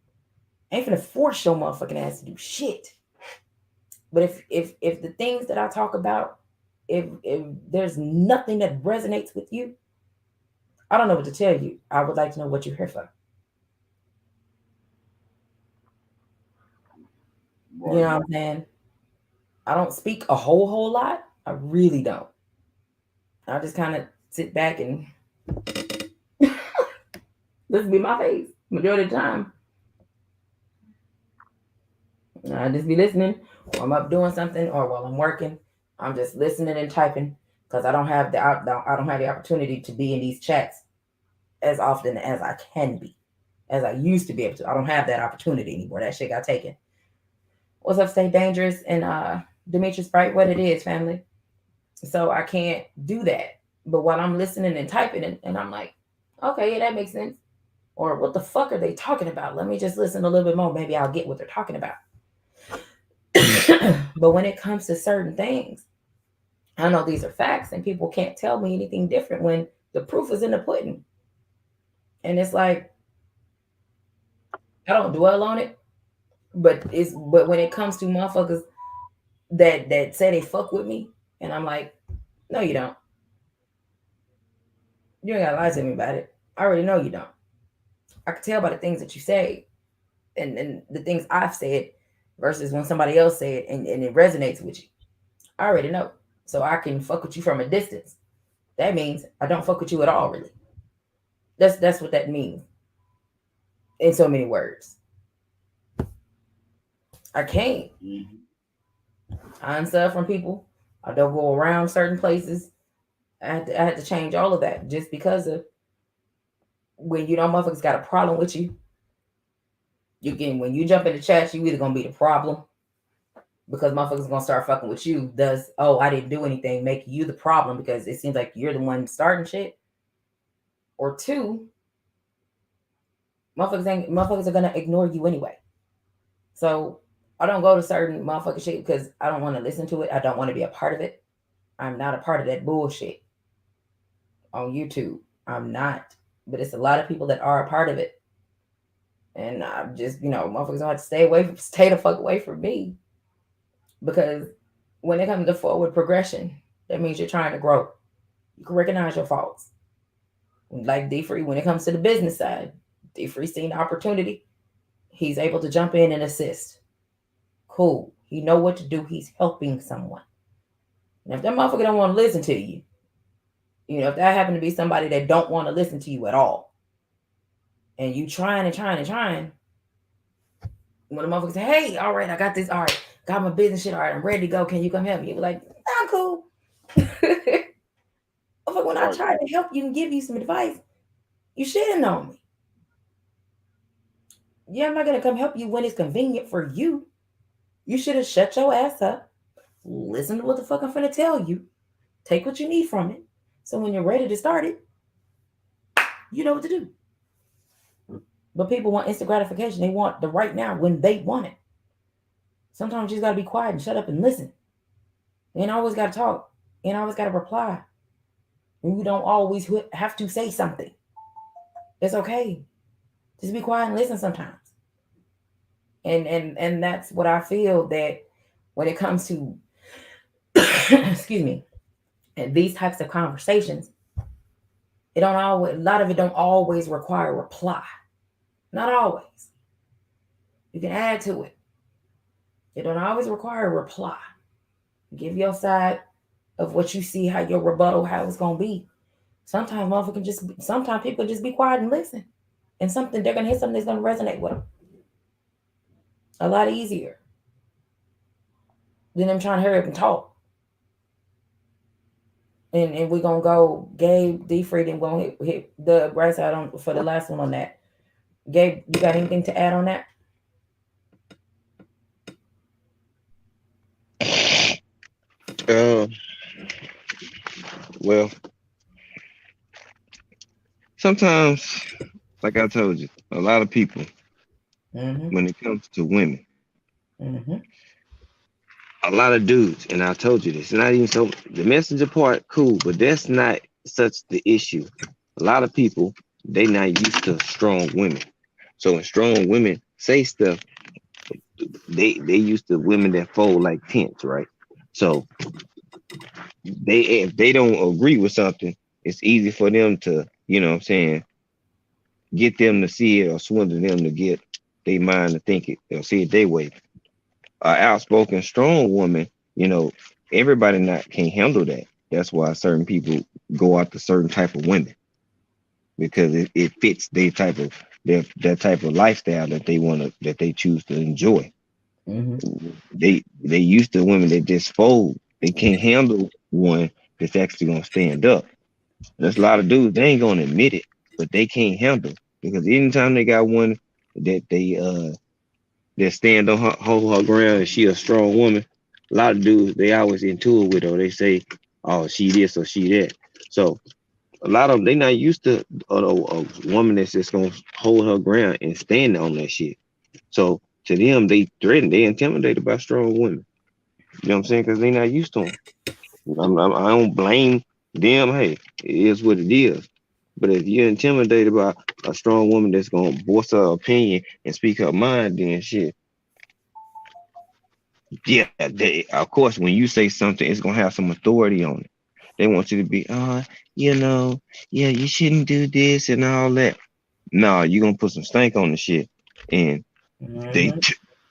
I ain't finna force your motherfucking ass to do shit. But if the things that I talk about, if there's nothing that resonates with you, I don't know what to tell you. I would like to know what you're here for. You know what I'm saying? I don't speak a whole lot. I really don't. I just kind of sit back and this be my face majority of the time. I just be listening, or I'm up doing something, or while I'm working, I'm just listening and typing because I don't have the opportunity to be in these chats as often as I can be, as I used to be able to. I don't have that opportunity anymore. That shit got taken. What's up, Stay Dangerous and Demetrius Bright? What it is, family. So I can't do that. But while I'm listening and typing, and I'm like, okay, yeah, that makes sense. Or what the fuck are they talking about? Let me just listen a little bit more. Maybe I'll get what they're talking about. But when it comes to certain things, I know these are facts and people can't tell me anything different when the proof is in the pudding. And it's like, I don't dwell on it, but when it comes to motherfuckers that say they fuck with me, and I'm like, no, you don't. You ain't gotta lie to me about it. I already know you don't. I can tell by the things that you say and the things I've said versus when somebody else said and it resonates with you. I already know. So I can fuck with you from a distance. That means I don't fuck with you at all, really. That's what that means. In so many words. I can't. I unsub from people. I don't go around certain places. I had to change all of that just because of when you know motherfuckers got a problem with you. When you jump in the chat, you either gonna be the problem because motherfuckers gonna start fucking with you. Does I didn't do anything make you the problem because it seems like you're the one starting shit? Or two, motherfuckers are gonna ignore you anyway. So I don't go to certain motherfucking shit because I don't want to listen to it. I don't want to be a part of it. I'm not a part of that bullshit on YouTube. I'm not. But it's a lot of people that are a part of it. And I'm just, motherfuckers don't have to stay the fuck away from me. Because when it comes to forward progression, that means you're trying to grow. You can recognize your faults. Like D-Free, when it comes to the business side, D-Free seen the opportunity. He's able to jump in and assist. Cool. He know what to do. He's helping someone. And if that motherfucker don't want to listen to you, if that happened to be somebody that don't want to listen to you at all, and you trying, when the motherfucker say, hey, all right, I got this, all right, got my business shit, all right, I'm ready to go, can you come help me? You're like, I'm cool. When I try to help you and give you some advice, you shitting on me. Yeah, I'm not going to come help you when it's convenient for you. You should have shut your ass up, listen to what the fuck I'm finna tell you, take what you need from it, so when you're ready to start it, you know what to do. But people want instant gratification. They want the right now when they want it. Sometimes you just got to be quiet and shut up and listen. You ain't always got to talk. You ain't always got to reply. And you don't always have to say something. It's okay. Just be quiet and listen sometimes. And that's what I feel that when it comes to, excuse me, and these types of conversations, a lot of it don't always require a reply. Not always. You can add to it. It don't always require a reply. Give your side of what you see, how your rebuttal, how it's gonna be. Sometimes people just be quiet and listen. And they're gonna hear something that's gonna resonate with them. A lot easier than them trying to hurry up and talk. And we're gonna go Gabe, D-Free, then we're gonna hit the right side on for the last one on that. Gabe, you got anything to add on that? Uh, well, sometimes, like I told you, a lot of people, Mm-hmm. when it comes to women, Mm-hmm. a lot of dudes, and I told you this, not even so the messenger part, cool, but that's not such the issue. A lot of people, they not used to strong women. So when strong women say stuff, they used to women that fold like tents, right? So they if they don't agree with something, it's easy for them to, you know what I'm saying, get them to see it or swindle them to get their mind to think it or see it their way. Outspoken, strong woman, you know, everybody not can't handle that. That's why certain people go after certain type of women because it fits that type of lifestyle that they want to that they choose to enjoy. Mm-hmm. They used to women that just fold. They can't handle one that's actually gonna stand up. There's a lot of dudes they ain't gonna admit it, but they can't handle because anytime they got one that that stand on her hold her ground and she a strong woman, a lot of dudes they always into it with her. They say, "Oh, she this or she that." So a lot of them they not used to a woman that's just gonna hold her ground and stand on that shit. So to them, they threaten, they intimidated by strong women. You know what I'm saying? Because they not used to them. I don't blame them. Hey, it is what it is. But if you're intimidated by a strong woman that's gonna voice her opinion and speak her mind, then shit, yeah, of course, when you say something, it's gonna have some authority on it. They want you to be, you know, yeah, you shouldn't do this and all that. No, you're gonna put some stank on the shit, and they Mm-hmm.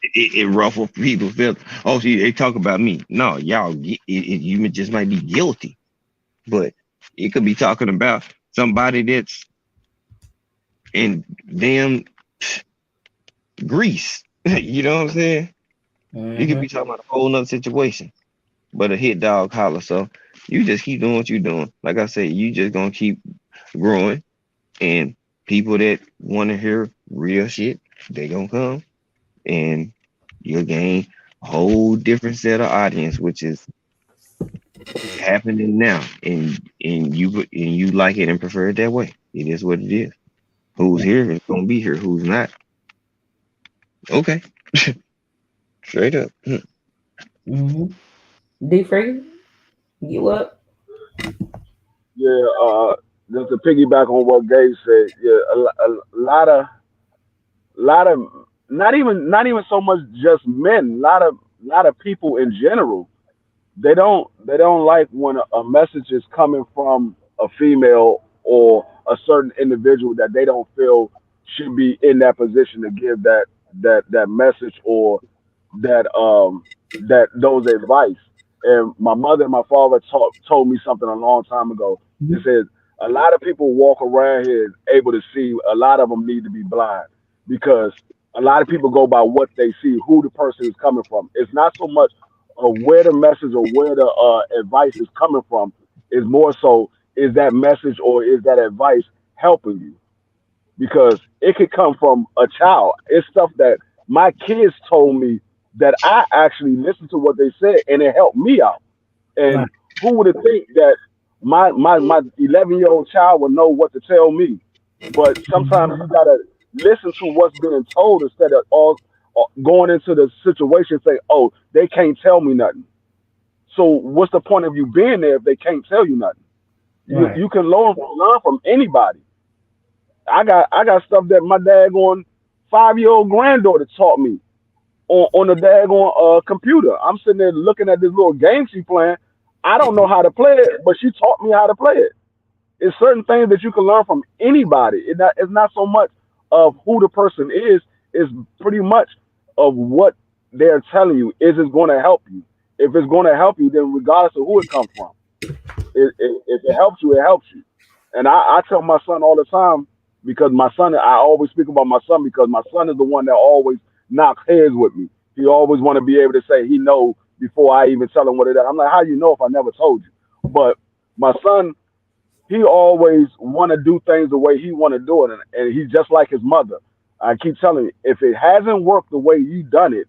it ruffle people's feelings. Oh, see, they talk about me. No, y'all, you just might be guilty, but it could be talking about somebody that's in damn Greece. You know what I'm saying? You could Mm-hmm. be talking about a whole nother situation, but a hit dog holler. So you just keep doing what you're doing. Like I said, you just gonna keep growing, and people that want to hear real shit, they gonna come, and you'll gain a whole different set of audience, which is happening now, and you like it and prefer it that way. It is what it is. Who's here is gonna be here. Who's not? Okay, straight up. Mm-hmm. D free, you up? Yeah, just to piggyback on what Gabe said, yeah, a lot of not even so much just men, lot of people in general. They don't like when a message is coming from a female or a certain individual that they don't feel should be in that position to give that message or that those advice. And my mother and my father told me something a long time ago. They said a lot of people walk around here able to see. A lot of them need to be blind because a lot of people go by what they see, who the person is coming from. It's not so much where the message or where the advice is coming from. Is more so is that message or is that advice helping you? Because it could come from a child. It's stuff that my kids told me that I actually listened to what they said and it helped me out. Right. And who would have think that my 11-year-old child would know what to tell me? But sometimes you gotta listen to what's being told instead of all going into the situation and say, "Oh, they can't tell me nothing." So what's the point of you being there if they can't tell you nothing? You Right. you can learn from anybody. I got stuff that my daggone 5-year-old granddaughter taught me on the daggone computer. I'm sitting there looking at this little game she playing. I don't know how to play it, but she taught me how to play it. It's certain things that you can learn from anybody. It's not so much of who the person is. It's pretty much of what they're telling you. Is it going to help you? If it's going to help you, then regardless of who it comes from, if it helps you, it helps you. And I tell my son all the time because my son, I always speak about my son because my son is the one that always knocks heads with me. He always want to be able to say he know before I even tell him what it is. I'm like, how you know if I never told you? But my son, he always want to do things the way he want to do it, and he's just like his mother. I keep telling you, if it hasn't worked the way you done it,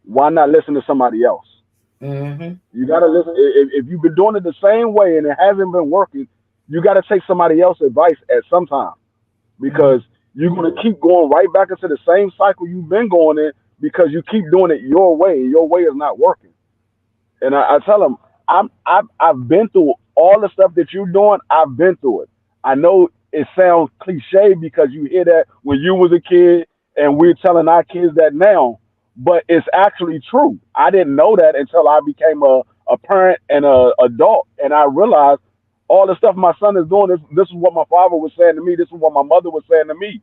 why not listen to somebody else? Mm-hmm. You gotta listen. If you've been doing it the same way and it hasn't been working, you gotta take somebody else's advice at some time, Mm-hmm. because you're gonna keep going right back into the same cycle you've been going in because you keep doing it your way. Your way is not working. And I tell them, I've been through all the stuff that you're doing. I've been through it. I know it sounds cliche because you hear that when you was a kid, and we're telling our kids that now, but it's actually true. I didn't know that until I became a parent and a adult, and I realized all the stuff my son is doing. This is what my father was saying to me. This is what my mother was saying to me.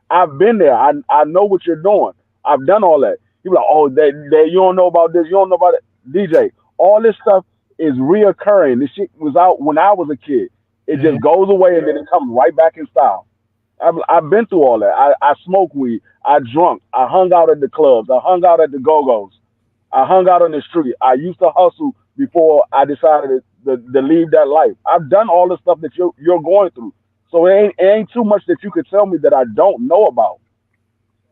I've been there. I know what you're doing. I've done all that. You be like, oh, that you don't know about this. You don't know about it. DJ, all this stuff is reoccurring. This shit was out when I was a kid. It Mm-hmm. just goes away and then it comes right back in style. I've been through all that. I smoked weed. I drunk. I hung out at the clubs. I hung out at the go-go's. I hung out on the street. I used to hustle before I decided to leave that life. I've done all the stuff that you're going through. So it ain't too much that you could tell me that I don't know about.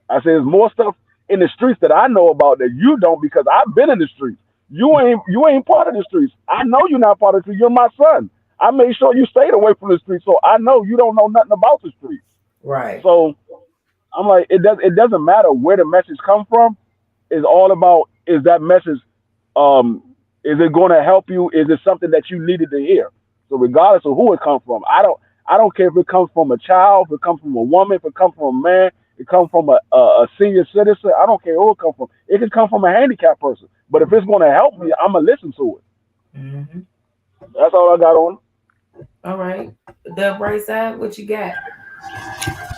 I say there's more stuff in the streets that I know about that you don't, because I've been in the streets. You ain't part of the streets. I know you're not part of the streets. You're my son. I made sure you stayed away from the streets, so I know you don't know nothing about the streets. Right. So I'm like, it doesn't matter where the message come from. It's all about, is that message, um is it going to help you? Is it something that you needed to hear? So regardless of who it comes from, I don't care if it comes from a child, if it comes from a woman, if it comes from a man, it comes from a senior citizen. I don't care who it comes from. It can come from a handicapped person. But if it's going to help me, I'm gonna listen to it. Mm-hmm. That's all I got on. All right. The bright side, what you got?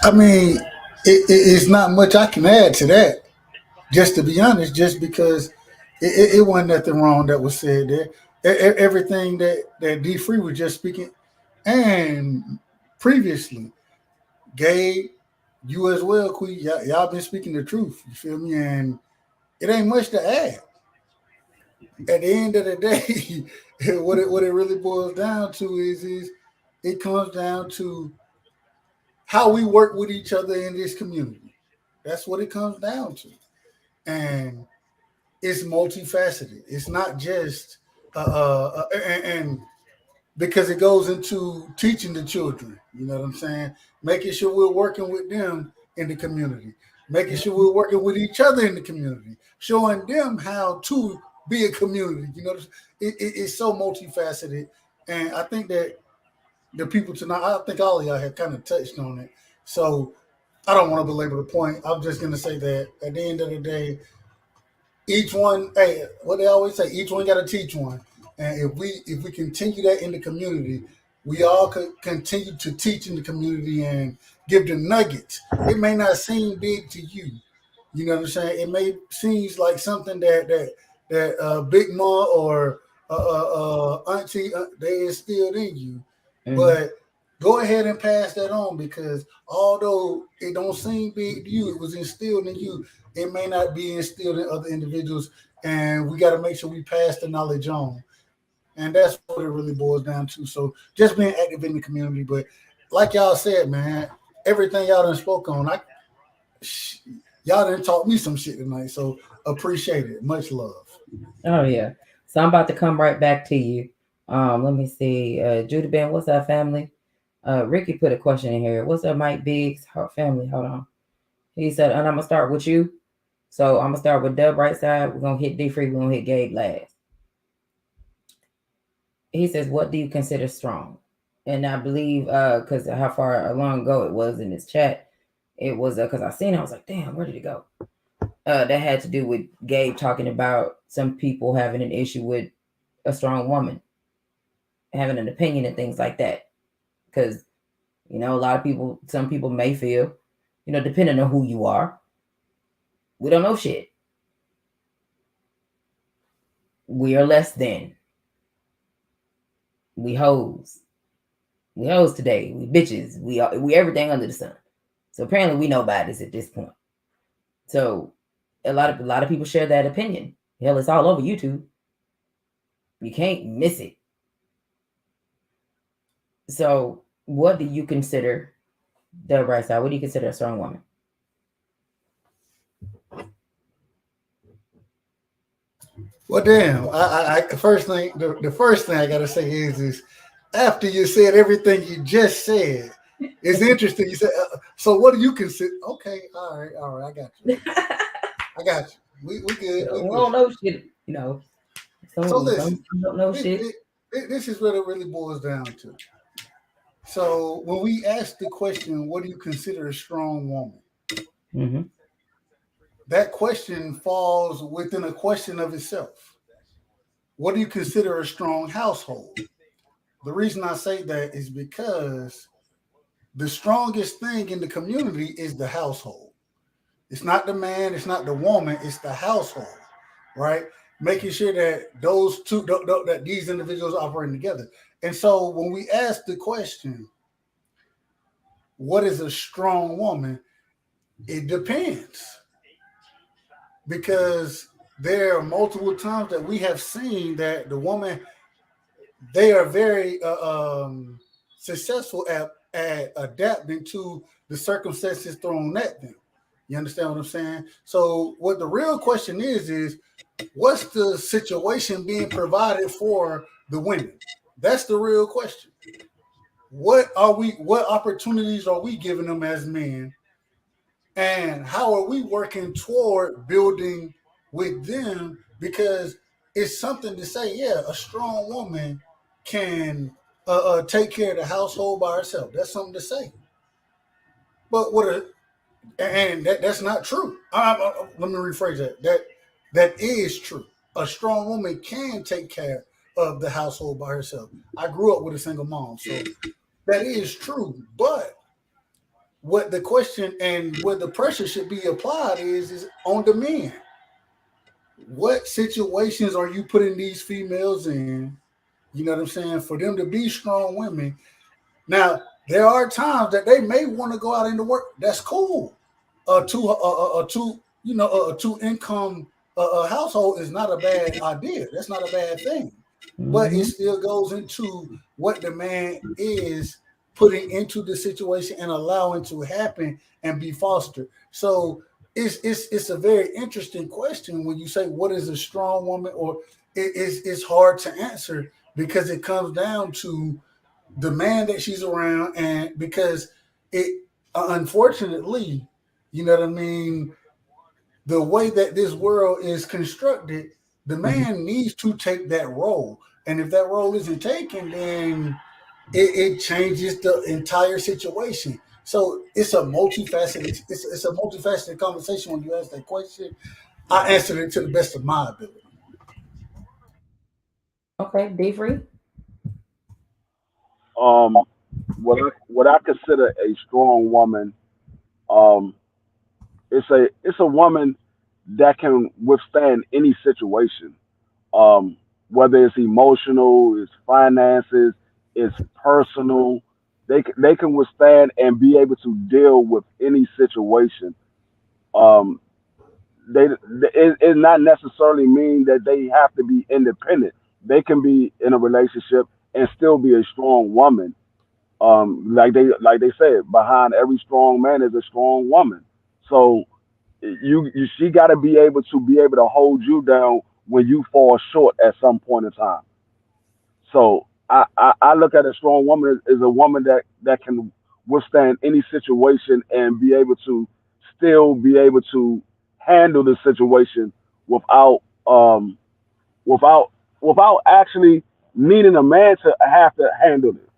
I mean, it's not much I can add to that. Just to be honest, just because it wasn't nothing wrong that was said there. Everything that D Free was just speaking, and previously, Gabe, you as well, Queen. Y'all been speaking the truth. You feel me? And it ain't much to add. At the end of the day, what it really boils down to is it comes down to how we work with each other in this community. That's what it comes down to. And it's multifaceted. It's not just and because it goes into teaching the children. You know what I'm saying? Making sure we're working with them in the community, making sure we're working with each other in the community, showing them how to be a community. You know, it's so multifaceted, and I think that the people tonight, I think all of y'all have kind of touched on it. So I don't want to belabor the point. I'm just going to say that at the end of the day, each one, hey, what they always say, each one got to teach one. And if we continue that in the community, we all could continue to teach in the community and give the nuggets. It may not seem big to you, you know what I'm saying? It may seems like something that Big Ma or Auntie they instilled in you, Mm-hmm. but go ahead and pass that on because although it don't seem big to you, it was instilled in you. It may not be instilled in other individuals, and we got to make sure we pass the knowledge on. And that's what it really boils down to. So just being active in the community, but like y'all said, man, everything y'all done spoke on, y'all done taught me some shit tonight. So appreciate it. Much love. Oh yeah. So I'm about to come right back to you. Let me see. Judah Ben, what's up, family? Ricky put a question in here. What's up, Mike Biggs? Family, hold on. He said, and I'm gonna start with you. So I'm gonna start with Dub right side. We're gonna hit D Free. We're gonna hit Gabe last. He says, "What do you consider strong?" And I believe, because how far long ago it was in this chat, it was because I seen it. I was like, "Damn, where did it go?" That had to do with Gabe talking about some people having an issue with a strong woman having an opinion and things like that. Because a lot of people, some people may feel, depending on who you are, we don't know shit. We are less than. We hoes. We hoes today. We bitches. We everything under the sun. So apparently we know about this at this point. So a lot of people share that opinion. Hell, it's all over YouTube. You can't miss it. So what do you consider the right side? What do you consider a strong woman? Well, damn. The first thing, the first thing I gotta say is after you said everything you just said, it's interesting. You said, so what do you consider? Okay, all right. I got you. I got you. We good. We We good. don't know shit, you know. So Some listen, don't know this, shit. this is what it really boils down to. So when we ask the question, what do you consider a strong woman? Mm-hmm. That question falls within a question of itself. What do you consider a strong household? The reason I say that is because the strongest thing in the community is the household. It's not the man, it's not the woman, it's the household, right? Making sure that those two, that these individuals are operating together. And so when we ask the question, what is a strong woman? It depends because there are multiple times that we have seen that the woman they are very successful at adapting to the circumstances thrown at them. You understand what I'm saying? So what the real question is what's the situation being provided for the women? That's the real question. What opportunities are we giving them as men? And how are we working toward building with them? Because it's something to say, yeah, a strong woman can take care of the household by herself. That's something to say. But that's not true. Let me rephrase that. That is true. A strong woman can take care of the household by herself. I grew up with a single mom, so that is true. But what the question and where the pressure should be applied is on the men. What situations are you putting these females in? You know what I'm saying? For them to be strong women. Now, there are times that they may want to go out into work. That's cool. A two income household is not a bad idea. That's not a bad thing. But it Mm-hmm. still goes into what the man is putting into the situation and allowing to happen and be fostered. So it's a very interesting question when you say what is a strong woman, or it's hard to answer because it comes down to the man that she's around, and because it unfortunately, you know what I mean, the way that this world is constructed, the Mm-hmm. man needs to take that role. And if that role isn't taken, then it changes the entire situation. So it's a multifaceted conversation when you ask that question. I answered it to the best of my ability. Okay, D free. Um, what I consider a strong woman, um, it's a woman that can withstand any situation. Um, whether it's emotional, it's finances, it's personal. They can withstand and be able to deal with any situation. Um, it not necessarily mean that they have to be independent. They can be in a relationship and still be a strong woman. Like they said, behind every strong man is a strong woman. So she got to be able to hold you down when you fall short at some point in time. So I look at a strong woman as a woman that can withstand any situation and be able to still be able to handle the situation without without without actually needing a man to have to handle it.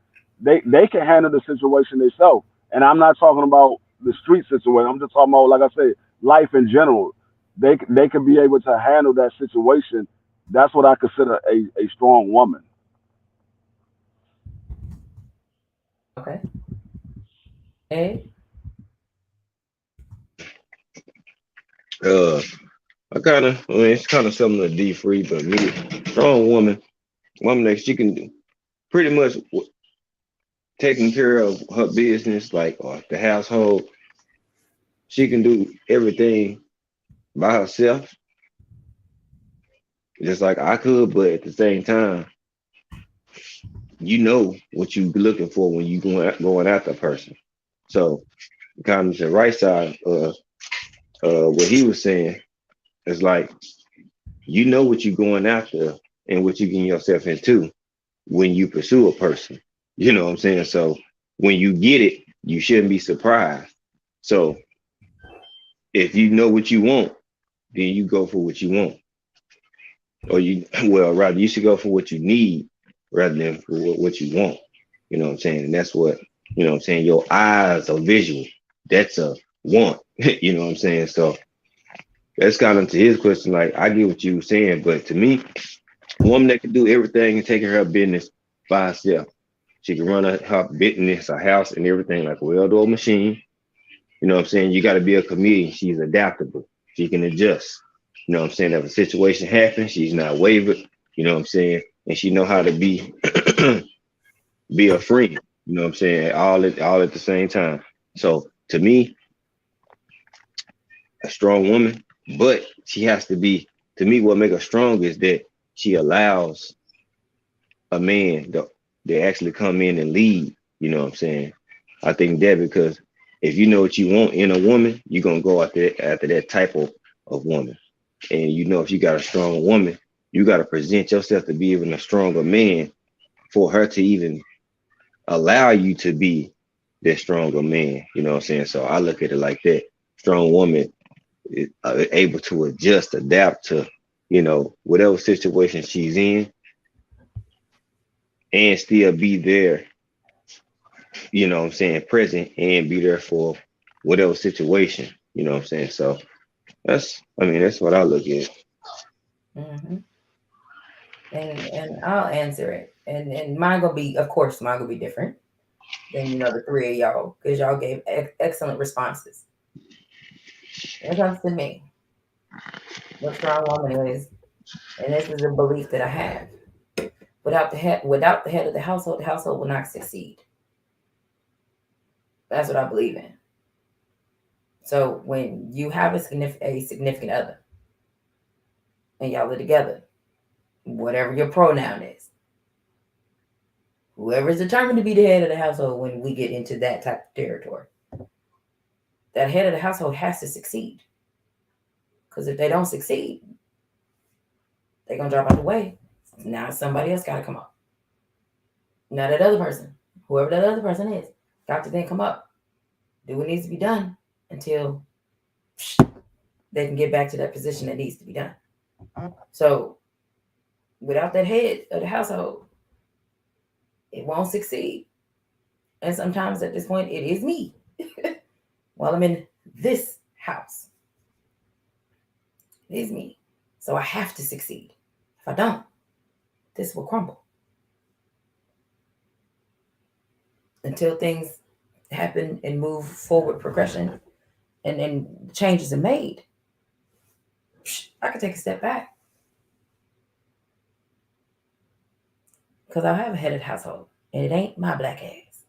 They can handle the situation themselves. And I'm not talking about the street situation. I'm just talking about, like I said, life in general. They can be able to handle that situation. That's what I consider a strong woman. Okay. A. Uh, I mean, it's kind of similar to D free, but me, strong woman that she can do pretty much taking care of her business, like or the household. She can do everything by herself, just like I could. But at the same time, you know what you looking for when you going after a person. So kind of the right side of what he was saying is like you know what you're going after and what you're getting yourself into when you pursue a person. You know what I'm saying? So when you get it, you shouldn't be surprised. So if you know what you want, then you go for what you want. Or well, rather, you should go for what you need rather than for what you want. You know what I'm saying? And that's what, you know what I'm saying? Your eyes are visual. That's a want. You know what I'm saying? So that's kind of to his question. Like, I get what you were saying, but to me, a woman that can do everything and take care of her business by herself. She can run her business, her house, and everything like a well-oiled machine. You know what I'm saying? You got to be a chameleon. She's adaptable. She can adjust. You know what I'm saying? If a situation happens, she's not wavered. You know what I'm saying? And she know how to be be a friend. You know what I'm saying? All at the same time. So to me, a strong woman, but she has to be. To me, what makes her strong is that she allows a man to actually come in and lead. You know what I'm saying? I think that because if you know what you want in a woman, you're gonna go after that type of woman. And you know if you got a strong woman, you gotta present yourself to be even a stronger man for her to even allow you to be that stronger man. You know what I'm saying? So I look at it like that. Strong woman is able to adjust, adapt to, whatever situation she's in and still be there, what I'm saying, present and be there for whatever situation, you know what I'm saying? So that's what I look at. Mm-hmm. And I'll answer it. And mine gonna be, of course, mine gonna be different than the three of y'all because y'all gave excellent responses. When it comes to me, what strong woman is, and this is a belief that I have. Without the head of the household will not succeed. That's what I believe in. So when you have a significant other and y'all are together, whatever your pronoun is, whoever is determined to be the head of the household when we get into that type of territory, that head of the household has to succeed. Because if they don't succeed, they're going to drop out the way. Now somebody else got to come up. Now that other person, whoever that other person is, got to then come up, do what needs to be done until they can get back to that position that needs to be done. So without that head of the household, it won't succeed. And sometimes at this point, it is me while I'm in this house. It is me. So I have to succeed. If I don't, this will crumble. Until things happen and move forward progression and changes are made, I can take a step back. Because I have a head of the household. And it ain't my black ass.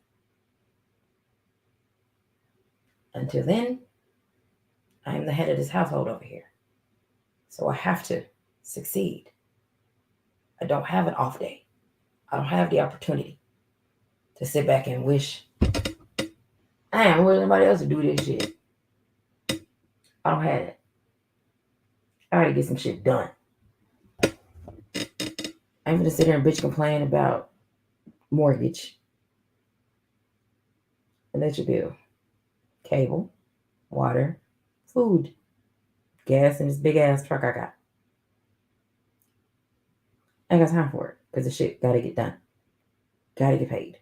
Until then, I am the head of this household over here. So I have to succeed. I don't have an off day. I don't have the opportunity to sit back and wish, I am willing somebody else to do this shit. I don't have it. I gotta get some shit done. I'm gonna sit here and bitch complain about mortgage, electric bill, cable, water, food, gas in this big ass truck I got. I ain't got time for it because the shit gotta get done. Gotta get paid.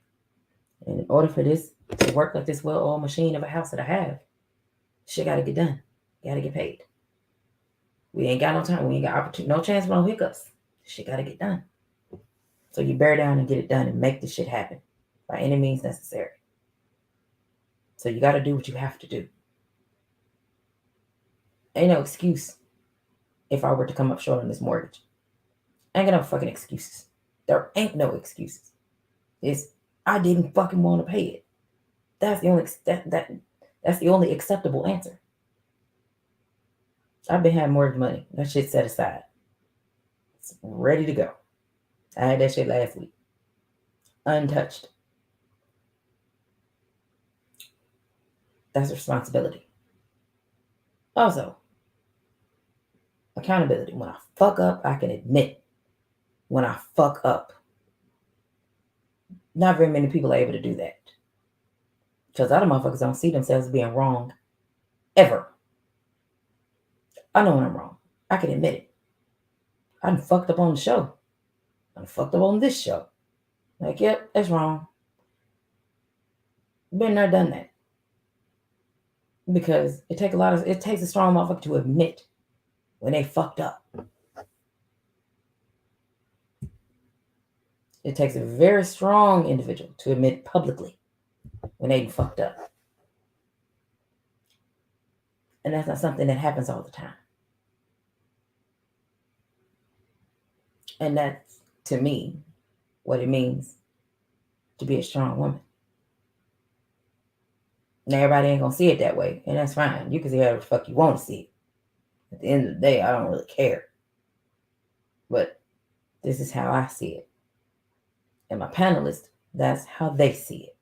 And in order for this to work like this well-oiled machine of a house that I have, shit gotta get done. Gotta get paid. We ain't got no time. We ain't got opportunity. No chance for no hiccups. Shit gotta get done. So you bear down and get it done and make this shit happen by any means necessary. So you gotta do what you have to do. Ain't no excuse if I were to come up short on this mortgage. Ain't got no fucking excuses. There ain't no excuses. It's I didn't fucking want to pay it. That's the only that's the only acceptable answer. I've been having mortgage money. That shit set aside. It's ready to go. I had that shit last week. Untouched. That's a responsibility. Also, Accountability. When I fuck up, I can admit when I fuck up. Not very many people are able to do that. Because other motherfuckers don't see themselves being wrong ever. I know when I'm wrong. I can admit it. I done fucked up on the show. I done fucked up on this show. Like, yep, that's wrong. Been there, done that. Because it takes a strong motherfucker to admit when they fucked up. It takes a very strong individual to admit publicly when they fucked up. And that's not something that happens all the time. And that's, to me, what it means to be a strong woman. Now, everybody ain't gonna see it that way, and that's fine. You can see however the fuck you want to see it. At the end of the day, I don't really care. But this is how I see it. And my panelists, that's how they see it.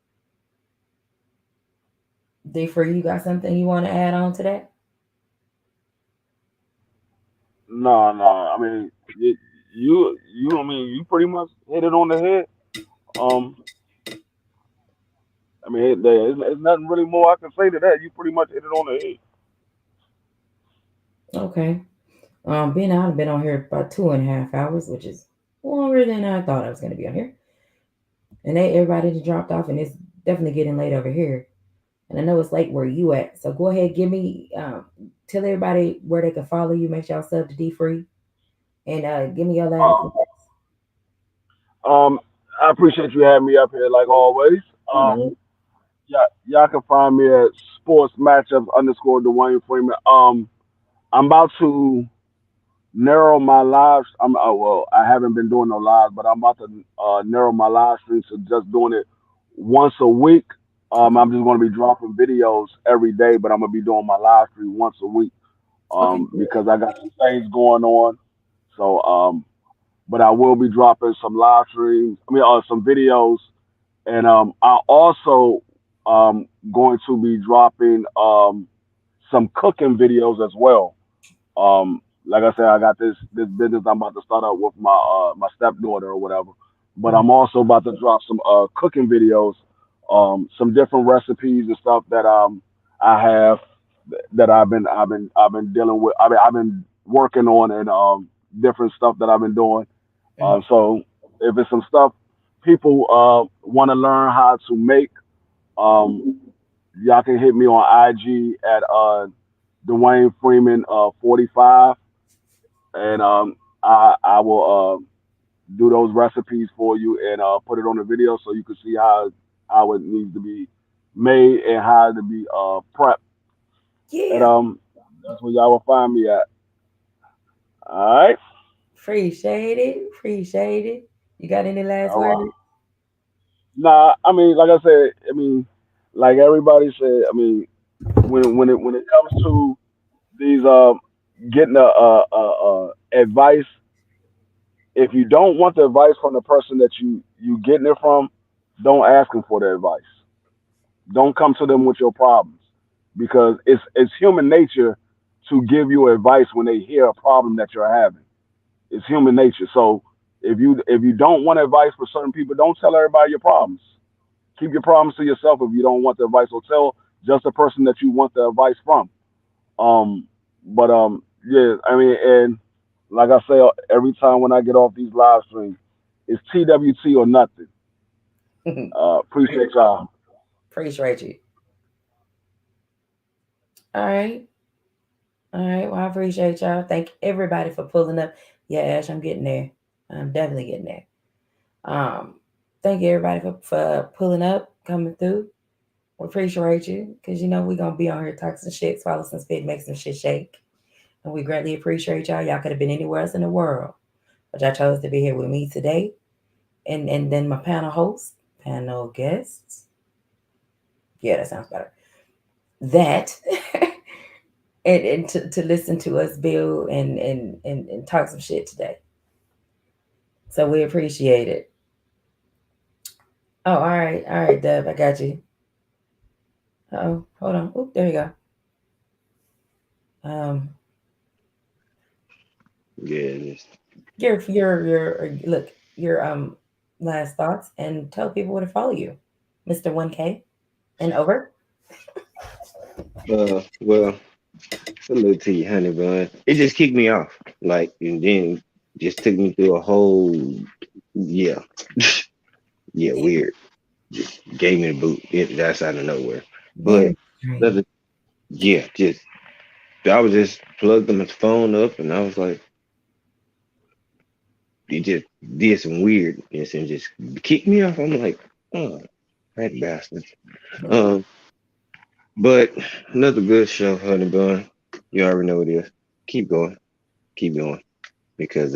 D-Free, you got something you want to add on to that? No. I mean, I mean, you pretty much hit it on the head. I mean, there's nothing really more I can say to that. You pretty much hit it on the head. Okay. Being out, I've been on here about 2.5 hours, which is longer than I thought I was going to be on here. And everybody just dropped off, and it's definitely getting late over here. And I know it's late where you at. So go ahead, tell everybody where they can follow you. Make sure y'all sub to D-Free. And give me your last. I appreciate you having me up here like always. Y'all can find me at sports matchups _ Dwayne Freeman. I'm about to narrow my lives. I haven't been doing no lives, but I'm about to narrow my live streams to just doing it once a week. I'm just going to be dropping videos every day, but I'm gonna be doing my live stream once a week because I got some things going on. So, but I will be dropping some live streams. Some videos, and I also going to be dropping some cooking videos as well. Like I said, I got this business I'm about to start up with my stepdaughter or whatever. But I'm also about to drop some cooking videos, some different recipes and stuff that I have that I've been dealing with. I've been working on and different stuff that I've been doing. So if it's some stuff people want to learn how to make, um, y'all can hit me on IG at Dwayne Freeman 45, and I will do those recipes for you and put it on the video so you can see how it needs to be made and how to be prepped. Yeah. And that's where y'all will find me at. All right. Appreciate it. You got any last All right. words? Nah, I mean, like I said, like everybody said, when it comes to these getting advice, if you don't want the advice from the person that you getting it from, don't ask them for the advice. Don't come to them with your problems because it's human nature to give you advice when they hear a problem that you're having. It's human nature. So if you don't want advice for certain people, don't tell everybody your problems. Keep your problems to yourself if you don't want the advice, or tell just the person that you want the advice from. Yeah, and like I say every time when I get off these live streams, it's TWT or nothing. Appreciate y'all. Appreciate you. All right. Well, I appreciate y'all. Thank everybody for pulling up. Yeah, Ash, I'm getting there. I'm definitely getting there. Thank you everybody for pulling up, coming through. We appreciate you because we're gonna be on here talking some shit, swallow some spit, make some shit shake. And we greatly appreciate y'all. Y'all could have been anywhere else in the world, but y'all chose to be here with me today. And then my panel guests. Yeah, that sounds better. That and to listen to us build and talk some shit today. So we appreciate it. Oh, all right, Deb, I got you. Oh, hold on. Oop, there you go. Yeah, your last thoughts and tell people where to follow you, Mr. 1K and over. well, a little to you, honey bun. It just kicked me off, like, and then just took me through a whole, yeah, yeah, weird. Just gave me the boot. That's out of nowhere. But Very strange. another, yeah, just I was just plugged my phone up, and I was like, he just did some weirdness and just kicked me off. I'm like, oh, that bastard. Um, but another good show, honey bun. You already know what it is. Keep going, because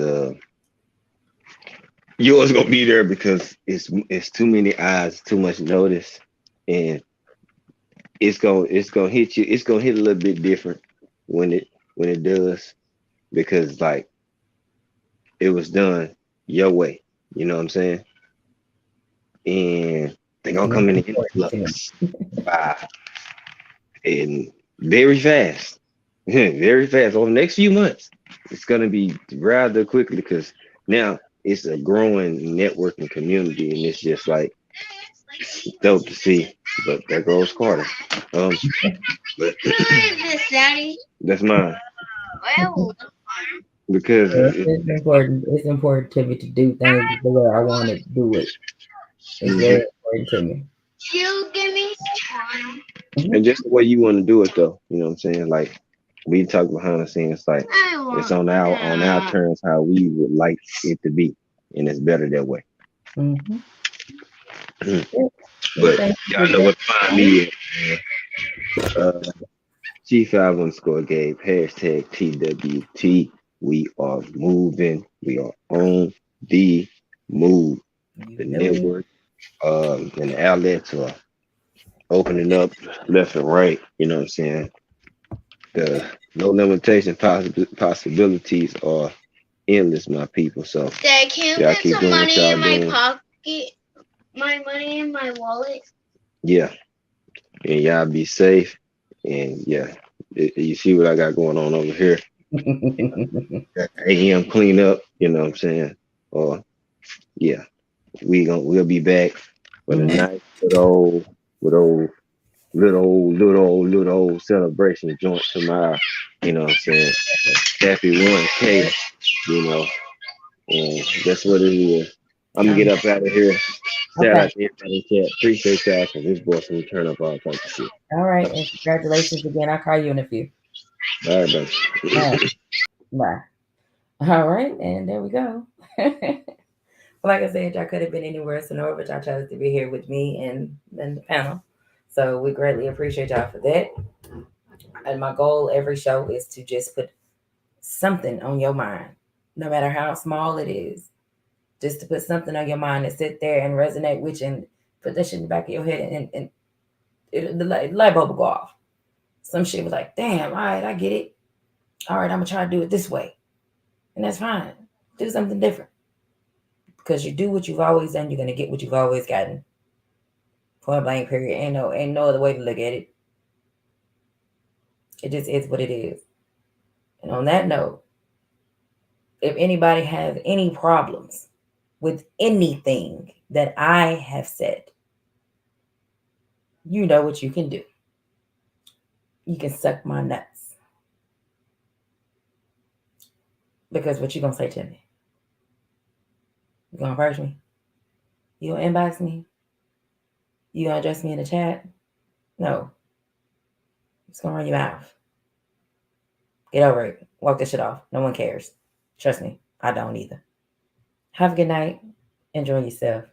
yours gonna be there because it's too many eyes, too much notice, and it's gonna hit you. It's gonna hit a little bit different when it does, because like it was done your way. You know what I'm saying? And they're gonna come in the influx by and very fast, very fast. Over the next few months, it's gonna be rather quickly because now it's a growing networking community, and it's just like dope to see. But there goes Carter. Um, but Who is this, Daddy? that's mine Well, because It's important. It's important to me to do things the way I want to do it. It's Mhm. very important to me. you give me time. and just the way you want to do it, though. You know what I'm saying? Like we talk behind the scenes, like I want it's on our that. terms how we would like it to be, and it's better that way. Mm-hmm. But Thank you y'all for know that. what to find me at, man. G5 Gabe, hashtag TWT. We are moving. We are on the move. You The know it. network and the outlets are opening up left and right. You know what I'm saying? The no limitation possibilities are endless, my people. So Dad, can you y'all put keep some doing what money y'all in my doing. pocket? My money in my wallet? Yeah, and y'all be safe. And yeah, you see what I got going on over here. AM cleanup, you know what I'm saying? Or yeah, we'll be back with a nice little little old celebration joint tomorrow. You know what I'm saying? Happy 1K, you know, and that's what it is. I'm gonna get up out of here. Shout Okay. out to everybody in the chat. Appreciate y'all, because this boy's gonna turn up all types of shit. All right. And congratulations again. I'll call you in a few. All right, buddy. All right. Bye. All right. And there we go. Like I said, y'all could have been anywhere else in the world, but y'all chose to be here with me and the panel. So we greatly appreciate y'all for that. And my goal every show is to just put something on your mind, no matter how small it is. Just to put something on your mind and sit there and resonate with you and put that shit in the back of your head and the light bulb will go off. Some shit was like, damn, all right, I get it. All right, I'm gonna try to do it this way. And that's fine. Do something different. Because you do what you've always done, you're gonna get what you've always gotten. Point blank period. Ain't no other way to look at it. It just is what it is. And on that note, if anybody has any problems with anything that I have said, you know what you can do. You can suck my nuts. Because what you gonna say to me? You gonna approach me? You gonna inbox me? You gonna address me in the chat? No. It's gonna run your mouth. Get over it. Walk this shit off. No one cares. Trust me, I don't either. Have a good night. Enjoy yourself.